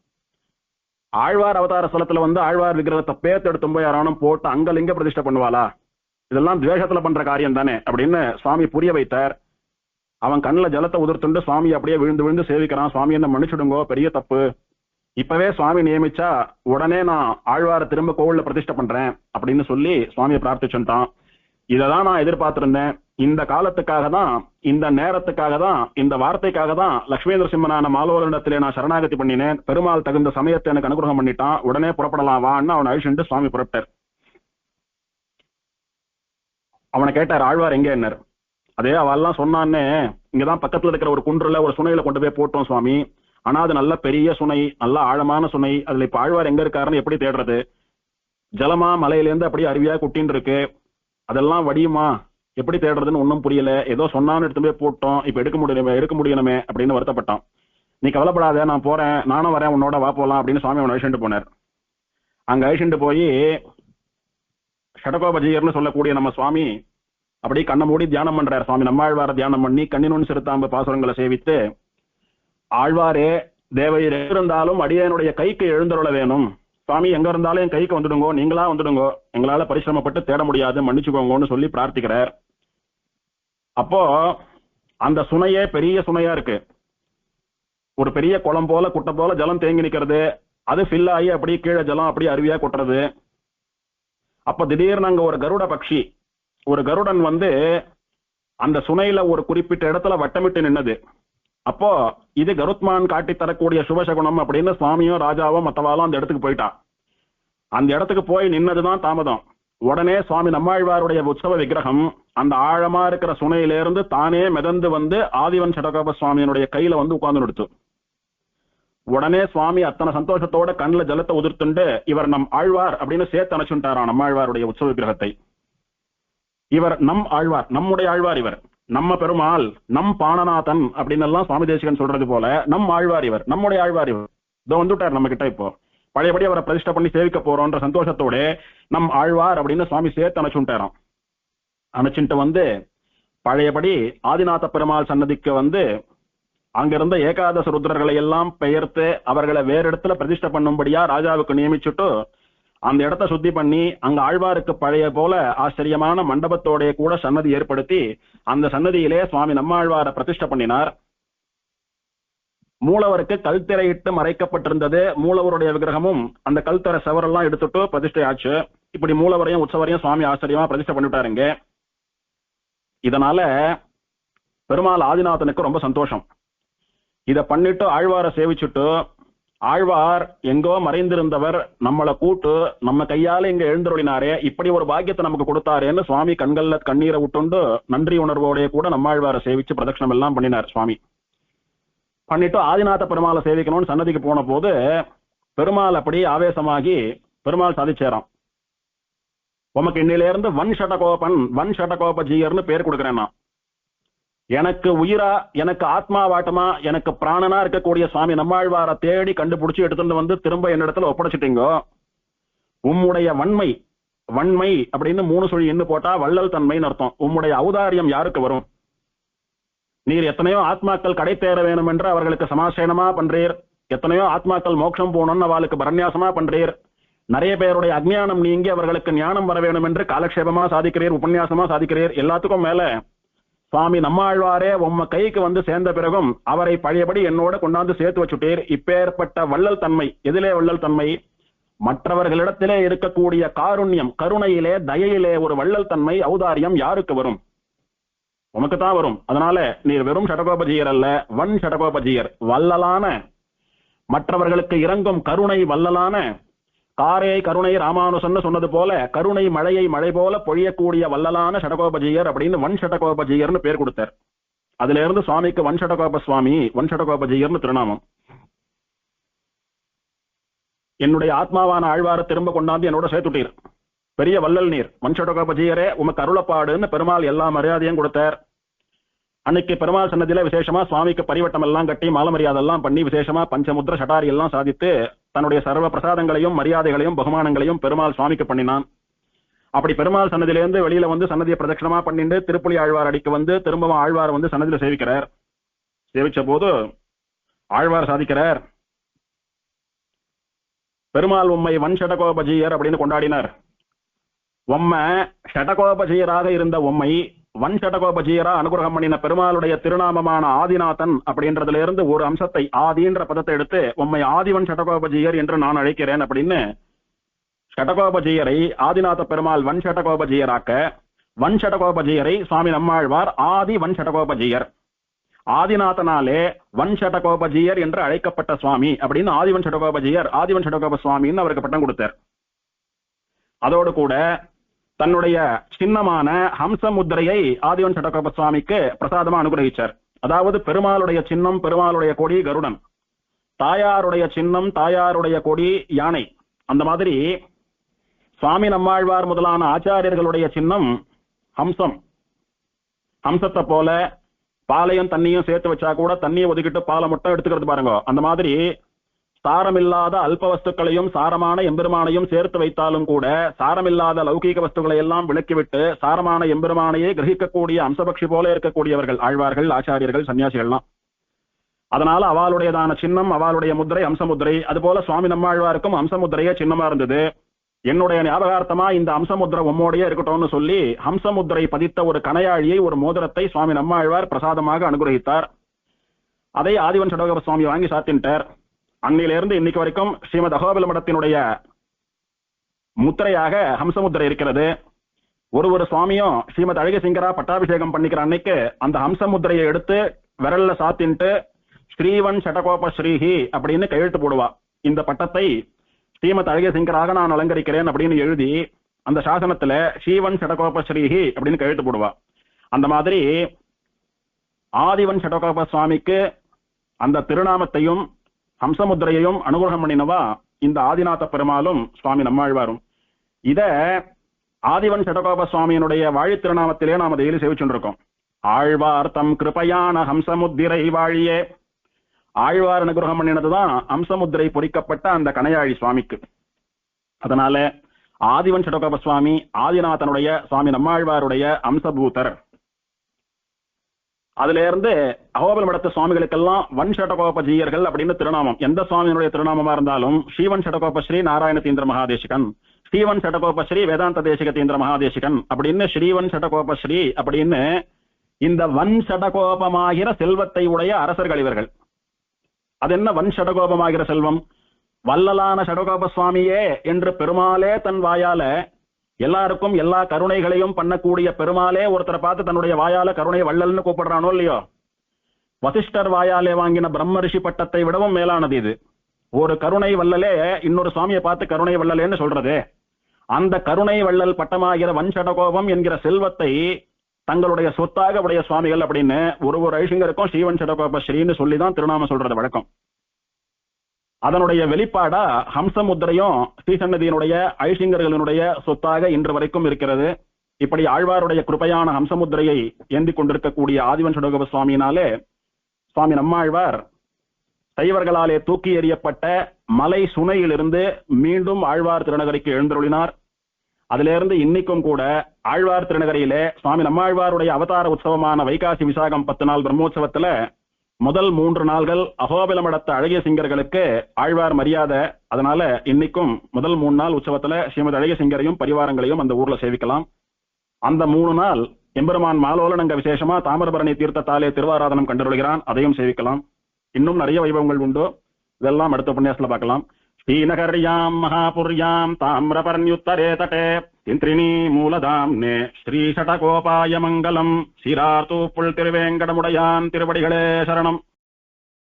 ஆழ்வார் அவதார ஸ்தலத்துல வந்து ஆழ்வார் விக்கிரகத்தை பேத்து எடுத்து போய் யாரானும் போட்டு அங்க லிங்க பிரதிஷ்டை பண்ணுவாளா? இதெல்லாம் துவேஷத்துல பண்ற காரியம் தானே அப்படின்னு சுவாமி புரிய வைத்தார். அவன் கண்ணில் ஜலத்தை உதிர்த்துண்டு சுவாமி அப்படியே விழுந்து விழுந்து சேவிக்கிறான். சுவாமி என்ன மன்னிச்சுடுங்கோ, பெரிய தப்பு, இப்பவே சுவாமி நியமிச்சா உடனே நான் ஆழ்வார திரும்ப கோவில்ல பிரதிஷ்டை பண்றேன் அப்படின்னு சொல்லி சுவாமியை பிரார்த்திச்சுட்டான். இததான் நான் எதிர்பார்த்திருந்தேன். இந்த காலத்துக்காக தான், இந்த நேரத்துக்காக தான், இந்த வார்த்தைக்காக தான் லட்சுமி நரசிம்மனான மாலோரிடத்திலே நான் சரணாகதி பண்ணினேன். பெருமாள் தகுந்த சமயத்தை எனக்கு அனுகிரகம் பண்ணிட்டான், உடனே புறப்படலாம் வான்னு அவனை அழிச்சுட்டு சுவாமி புறப்பட்டார். அவனை கேட்டார், ஆழ்வார் எங்கே என்ன? அதே அவெல்லாம் சொன்னான்னே, இங்கதான் பக்கத்துல இருக்கிற ஒரு குன்றுல ஒரு சுனையில கொண்டு போய் போட்டோம் சுவாமி. ஆனா அது நல்ல பெரிய சுனை, நல்ல ஆழமான சுனை. அதுல இப்ப ஆழ்வார் எங்க இருக்காருன்னு எப்படி தேடுறது? ஜலமா மலையிலேருந்து அப்படியே அருவியா குட்டின்னு இருக்கு, அதெல்லாம் வடியுமா, எப்படி தேடுறதுன்னு ஒன்றும் புரியல. ஏதோ சொன்னான்னு எடுத்து போய் போட்டோம், இப்ப எடுக்க முடியணுமே அப்படின்னு வருத்தப்பட்டான். நீ கவலைப்படாத, நான் போறேன், நானும் வரேன், உன்னோட வா போலாம் அப்படின்னு சுவாமி அவனை அழிச்சுட்டு போனார். அங்க அழிச்சுட்டு போய் ஷடகோபஜீயர்னு சொல்லக்கூடிய நம்ம சுவாமி அப்படி கண்ணை மூடி தியானம் பண்றார். சுவாமி நம்மாழ்வார தியானம் பண்ணி கண்ணினுன் சிறுத்தாம்பு பாசுரங்களை சேவித்து, ஆழ்வாரே தேவையர் இருந்தாலும் அடியனுடைய கைக்கு எழுந்தருள வேணும், சுவாமி எங்க இருந்தாலும் என் கைக்கு வந்துடுங்கோ, நீங்களா வந்துடுங்கோ, எங்களால பரிசிரமப்பட்டு தேட முடியாது, மன்னிச்சுக்கோங்கன்னு சொல்லி பிரார்த்திக்கிறார். அப்போ அந்த சுனையே பெரிய சுனையா இருக்கு, ஒரு பெரிய குளம் போல குட்டை போல ஜலம் தேங்கி நிக்கிறது. அது ஃபில் ஆகி அப்படி கீழே ஜலம் அப்படி அருவியா கொட்டுறது. அப்ப திடீர்னு அங்க ஒரு கருட பக்ஷி, ஒரு கருடன் வந்து அந்த சுனையில ஒரு குறிப்பிட்ட இடத்துல வட்டமிட்டு நின்னது. அப்போ இது கருத்மான் காட்டி தரக்கூடிய சுபசகுணம் அப்படின்னு சுவாமியும் ராஜாவும் மத்தவாலும் அந்த இடத்துக்கு போயிட்டா. அந்த இடத்துக்கு போய் நின்னதுதான் தாமதம். உடனே சுவாமி நம்மாழ்வாருடைய உற்சவ விக்கிரகம் அந்த ஆழமா இருக்கிற சுனையிலிருந்து தானே மிதந்து வந்து ஆதிவன் ஷடகோப சுவாமியினுடைய கையில வந்து உட்கார்ந்து நிறுத்து. உடனே சுவாமி அத்தனை சந்தோஷத்தோட கண்ணுல ஜலத்தை உதிர்த்துண்டு, இவர் நம் ஆழ்வார் அப்படின்னு சேர்த்து அணைச்சுட்டாராம் நம்மாழ்வாருடைய உற்சவ விக்கிரகத்தை. இவர் நம் ஆழ்வார், நம்முடைய ஆழ்வார், இவர் நம்ம பெருமாள், நம் பாணநாதன் அப்படின்னு எல்லாம் சுவாமி தேசிகன் சொல்றது போல நம் ஆழ்வார் இவர், நம்முடைய ஆழ்வார் இவர். இதோ வந்துட்டார் நம்ம கிட்ட. இப்போ பழையபடி அவரை பிரதிஷ்டை பண்ணி சேவிக்க போறோன்ற சந்தோஷத்தோட நம் ஆழ்வார் அப்படின்னு சுவாமி சேர்த்து அணைச்சுட்டாராம். அணைச்சுட்டு வந்து பழையபடி ஆதிநாத பெருமாள் சன்னதிக்கு வந்து அங்கிருந்த ஏகாதச ருத்ரர்களை எல்லாம் பெயர்த்து அவர்களை வேற இடத்துல பிரதிஷ்டை பண்ணும்படியா ராஜாவுக்கு நியமிச்சுட்டு அந்த இடத்த சுத்தி பண்ணி அங்க ஆழ்வாருக்கு பழைய போல ஆச்சரியமான மண்டபத்தோடைய கூட சன்னதி ஏற்படுத்தி அந்த சன்னதியிலே சுவாமி நம்மாழ்வாரை பிரதிஷ்டை பண்ணினார். மூலவருக்கு கல்திரையிட்டு மறைக்கப்பட்டிருந்தது. மூலவருடைய விக்கிரகமும் அந்த கல்தரை செவரெல்லாம் எடுத்துட்டு பிரதிஷ்டை ஆச்சு. இப்படி மூலவரையும் உற்சவரையும் சுவாமி ஆச்சரியமா பிரதிஷ்டை பண்ணிட்டாருங்க. இதனால பெருமாள் ஆதிநாதனுக்கு ரொம்ப சந்தோஷம். இத பண்ணிட்டு ஆழ்வாரை சேவிச்சுட்டு, ஆழ்வார் எங்கோ மறைந்திருந்தவர் நம்மளை கூட்டு நம்ம கையால இங்க எழுந்தருளினாரே, இப்படி ஒரு பாக்கியத்தை நமக்கு கொடுத்தாரேன்னு சுவாமி கண்கள்ல கண்ணீரை விட்டுண்டு நன்றி உணர்வோடைய கூட நம்மாழ்வாரை சேவிச்சு பிரதட்சணம் எல்லாம் பண்ணினார் சுவாமி. பண்ணிட்டு ஆதிநாத பெருமாளை சேவிக்கணும்னு சன்னதிக்கு போன போது பெருமாள் அப்படி ஆவேசமாகி பெருமாள் சாதிச்சேராம், உமக்கு இன்னில இருந்து வன் ஷடகோபஜீயர்னு பேர் கொடுக்கிறேன். நான் எனக்கு உயிரா, எனக்கு ஆத்மா வாட்டமா, எனக்கு பிராணனா இருக்கக்கூடிய சுவாமி நம்மாழ்வாரை தேடி கண்டுபிடிச்சு எடுத்துட்டு வந்து திரும்ப என்னிடத்துல ஒப்படைச்சிட்டீங்கோ. உம்முடைய வன்மை அப்படின்னு 3 சுழி எண்ணு போட்டா வள்ளல் தன்மைன்னு அர்த்தம். உம்முடைய ஔதாரியம் யாருக்கு வரும்? நீர் எத்தனையோ ஆத்மாக்கள் கடை தேர வேணும் என்று அவர்களுக்கு சமாசேனமா பண்றீர், எத்தனையோ ஆத்மாக்கள் மோட்சம் போகணும்னு அவளுக்கு பரநியாசமா பண்றீர், நிறைய பேருடைய அஜ்ஞானம் நீங்கி அவர்களுக்கு ஞானம் வர வேணும் என்று காலக்ஷேபமா சாதிக்கிறீர், உபன்யாசமா சாதிக்கிறீர். எல்லாத்துக்கும் மேல சுவாமி நம்மாழ்வாரே உம்ம கைக்கு வந்து சேர்ந்த பிறகும் அவரை பழையபடி என்னோட கொண்டாந்து சேர்த்து வச்சுட்டீர். இப்பேற்பட்ட வள்ளல் தன்மை, எதிலே வள்ளல் தன்மை? மற்றவர்களிடத்திலே இருக்கக்கூடிய காருண்யம், கருணையிலே, தயையிலே ஒரு வள்ளல் தன்மை, ஔதாரியம் யாருக்கு வரும்? உமக்கு தான் வரும். அதனால நீர் வெறும் ஷடகோபஜீயர் அல்ல, வன் ஷடகோபஜீயர், வள்ளலான, மற்றவர்களுக்கு இறங்கும் கருணை வள்ளலான, காரே கருணை ராமானுசன்னு சொன்னது போல கருணை மழையை மழை போல பொழியக்கூடிய வள்ளலான ஷடகோபஜீயர் அப்படின்னு வன் ஷடகோபஜீயர்னு பேர் கொடுத்தார். அதுல இருந்து சுவாமிக்கு வன்ஷடகோப சுவாமி, வன்ஷடகோபஜீயர்னு திருநாமம். என்னுடைய ஆத்மாவான ஆழ்வார திரும்ப கொண்டாந்து என்னோட சேர்த்துட்டீர். பெரிய வள்ளல் நீர், வன்ஷடகோபஜீயரே உமக்கு அருளப்பாடுன்னு பெருமாள் எல்லா மரியாதையும் கொடுத்தார். அன்னைக்கு பெருமாள் சன்னதியில விசேஷமா சுவாமிக்கு பரிவட்டம் எல்லாம் கட்டி மாலை மரியாதை எல்லாம் பண்ணி விசேஷமா பஞ்சமுத்திர சட்டாரி எல்லாம் சாதித்து தன்னுடைய சர்வ பிரசாதங்களையும் மரியாதைகளையும் பகுமானங்களையும் பெருமாள் சுவாமிக்கு பண்ணினான். அப்படி பெருமாள் சன்னதியிலேருந்து வெளியில வந்து சன்னதியை பிரதட்சணமா பண்ணிட்டு திருப்புலி ஆழ்வார் அடிக்கு வந்து திரும்பவும் ஆழ்வார் வந்து சன்னதியில சேவிக்கிறார். சேவிச்ச போது ஆழ்வார் சாதிக்கிறார், பெருமாள் உம்மை வன்ஷடகோபஜீயர் அப்படின்னு கொண்டாடினார். உம்மை ஷடகோபஜீயராக இருந்த உம்மை வன்ஷடகோபஜீயரா அனுகிரகம் பண்ணின பெருமாளுடைய திருநாமமான ஆதிநாதன் அப்படின்றதுல இருந்து ஒரு அம்சத்தை, ஆதின்ற பதத்தை எடுத்து உம்மை ஆதிவன் ஷடகோபஜீயர் என்று நான் அழைக்கிறேன் அப்படின்னு ஷடகோபஜீயரை ஆதிநாத பெருமாள் வன்ஷடகோபஜீயராக்க, வன்ஷடகோபஜீயரை சுவாமி நம்மாழ்வார் ஆதி வன்ஷடகோபஜீயர், ஆதிநாதனாலே வன்ஷடகோபஜீயர் என்று அழைக்கப்பட்ட சுவாமி அப்படின்னு ஆதிவன் ஷடகோபஜீயர், ஆதிவன் ஷடகோப சுவாமின்னு அவருக்கு பட்டம் கொடுத்தார். அதோடு கூட தன்னுடைய சின்னமான ஹம்ச முத்திரையை ஆதிவன் ஷடகோப சுவாமிக்கு பிரசாதமா அனுகிரகிச்சார். அதாவது பெருமாளுடைய சின்னம், பெருமாளுடைய கொடி கருடன், தாயாருடைய சின்னம், தாயாருடைய கொடி யானை. அந்த மாதிரி சுவாமி நம்மாழ்வார் முதலான ஆச்சாரியர்களுடைய சின்னம் ஹம்சம். ஹம்சத்தை போல பாலையும் தண்ணியும் சேர்த்து வச்சா கூட தண்ணியை ஒதுக்கிட்டு பாலை மட்டும் எடுத்துக்கிறது பாருங்க. அந்த மாதிரி சாரமில்லாத அல்ப வஸ்துக்களையும் சாரமான எம்பெருமானையும் சேர்த்து வைத்தாலும் கூட சாரமில்லாத லௌகீக வஸ்துக்களை எல்லாம் விலக்கிவிட்டு சாரமான எம்பெருமானையே கிரகிக்கக்கூடிய அம்சபக்ஷி போல இருக்கக்கூடியவர்கள் ஆழ்வார்கள், ஆச்சாரியர்கள், சன்னியாசிகள்லாம். அதனால அவளுடையதான சின்னம், அவளுடைய முத்திரை அம்சமுத்திரை. அதுபோல சுவாமி நம்மாழ்வாருக்கும் அம்சமுத்திரையே சின்னமா இருந்தது. என்னுடைய ஞாபகார்த்தமா இந்த அம்சமுத்திரை உம்மோடையே இருக்கட்டும்னு சொல்லி ஹம்சமுத்திரை பதித்த ஒரு கணையாழியை, ஒரு மோதிரத்தை சுவாமி நம்மாழ்வார் பிரசாதமாக அனுகிரகித்தார். அதை ஆதிவன் ஷடகோப சுவாமி வாங்கி சாத்தின்ட்டார். அன்னிலிருந்து இன்னைக்கு வரைக்கும் ஸ்ரீமத் அகோபில மடத்தினுடைய முத்திரையாக ஹம்சமுத்திரை இருக்கிறது. ஒரு சுவாமியும் ஸ்ரீமத் அழகிய சிங்கரா பட்டாபிஷேகம் பண்ணிக்கிற அன்னைக்கு அந்த ஹம்சமுத்திரையை எடுத்து விரல்ல சாத்தின்ட்டு ஸ்ரீவன் ஷடகோப ஸ்ரீஹி அப்படின்னு கையெழுத்து போடுவா. இந்த பட்டத்தை ஸ்ரீமத் அழகிய சிங்கராக நான் அலங்கரிக்கிறேன் அப்படின்னு எழுதி அந்த சாசனத்துல ஸ்ரீவன் ஷடகோப ஸ்ரீஹி அப்படின்னு கையெழுத்து போடுவா. அந்த மாதிரி ஆதிவன் ஷடகோப சுவாமிக்கு அந்த திருநாமத்தையும் ஹம்சமுத்திரையையும் அனுகிரகம் பண்ணினவா இந்த ஆதிநாத பெருமாளும் சுவாமி நம்மாழ்வாரும். இத ஆதிவன் ஷடகோப சுவாமியினுடைய வாழி திருநாமத்திலே நாம டெய்லி சேவிச்சுருக்கோம். ஆழ்வார் தம் கிருபையான ஹம்சமுத்திரை வாழியே. ஆழ்வார் அனுகிரகம் பண்ணினதுதான் ஹம்சமுத்திரை பொறிக்கப்பட்ட அந்த கணையாழி சுவாமிக்கு. அதனால ஆதிவன் ஷடகோப சுவாமி ஆதிநாதனுடைய சுவாமி நம்மாழ்வாருடைய அம்சபூதர். அதுல இருந்து அகோபில மடத்து சுவாமிகளுக்கெல்லாம் வன்ஷடகோபஜீயர்கள் அப்படின்னு திருநாமம். எந்த சுவாமியினுடைய திருநாமமா இருந்தாலும் ஸ்ரீவன் ஷடகோப ஸ்ரீ நாராயண தீந்திர மகாதேசிகன், ஸ்ரீவன் ஷடகோப ஸ்ரீ வேதாந்த தேசிக தீந்திர மகாதேசிகன் அப்படின்னு ஸ்ரீவன் ஷடகோப ஸ்ரீ அப்படின்னு இந்த வன் ஷடகோபமாகிற செல்வத்தை உடைய அரசர்கள் இவர்கள். அது என்ன வன் ஷடகோபமாகிற செல்வம்? வல்லலான ஷடகோப சுவாமியே என்று பெருமாளே தன் வாயால எல்லாருக்கும் எல்லா கருணைகளையும் பண்ணக்கூடிய பெருமாளே ஒருத்தரை பார்த்து தன்னுடைய வாயால கருணை வள்ளல்னு கூப்பிடுறானோ இல்லையோ. வசிஷ்டர் வாயாலே வாங்கின பிரம்ம ரிஷி பட்டத்தை விடவும் மேலானது இது. ஒரு கருணை வள்ளலே இன்னொரு சுவாமியை பார்த்து கருணை வள்ளலேன்னு சொல்றது. அந்த கருணை வள்ளல் பட்டமாகிற வன்ஷடகோபம் என்கிற செல்வத்தை தங்களுடைய சொத்தாக உடைய சுவாமிகள் அப்படின்னு ஒரு ஐசிங்கருக்கும் ஸ்ரீவன் ஷடகோப ஸ்ரீன்னு சொல்லிதான் திருநாமம் சொல்றது வழக்கம். அதனுடைய வெளிப்பாடா ஹம்சமுத்திரையும் ஸ்ரீசன்னதியினுடைய ஐசிங்கர்களினுடைய சொத்தாக இன்று வரைக்கும் இருக்கிறது. இப்படி ஆழ்வாருடைய கிருபையான ஹம்சமுத்திரையை ஏந்தி கொண்டிருக்கக்கூடிய ஆதிவன் ஷடகோப சுவாமியினாலே சுவாமி நம்மாழ்வார் சைவர்களாலே தூக்கி எறியப்பட்ட மலை சுனையிலிருந்து மீண்டும் ஆழ்வார் திருநகரிக்கு எழுந்தருளினார். அதிலிருந்து இன்னைக்கும் கூட ஆழ்வார் திருநகரியிலே சுவாமி நம்மாழ்வாருடைய அவதார உற்சவமான வைகாசி விசாகம் 10 நாள் பிரம்மோற்சவத்துல முதல் 3 நாள்கள் அகோபில மடத்த அழகிய சிங்கர்களுக்கு ஆழ்வார் மரியாதை. அதனால இன்னைக்கும் முதல் 3 நாள் உற்சவத்துல ஸ்ரீமத் அழகிய சிங்கரையும் பரிவாரங்களையும் அந்த ஊர்ல சேவிக்கலாம். அந்த 3 நாள் எம்பெருமான் மாலோலனங்க விசேஷமா தாமிரபரணி தீர்த்தத்தாலே திருவாராதனம் கண்டருளுகிறான். அதையும் சேவிக்கலாம். இன்னும் நிறைய வைபவங்கள் உண்டு. இதெல்லாம் அடுத்த உபன்யாசத்துல பார்க்கலாம். ஸ்ரீநகர்யாம் மகாபுர்யாம் தாமிரபர்ணியுத்தரே தட்டே திந்திரிணி மூலதாம்னே ஸ்ரீ ஷடகோபாய மங்கலம். சீரார்த்தூப்புள் திருவேங்கடமுடையான் திருவடிகளே சரணம்.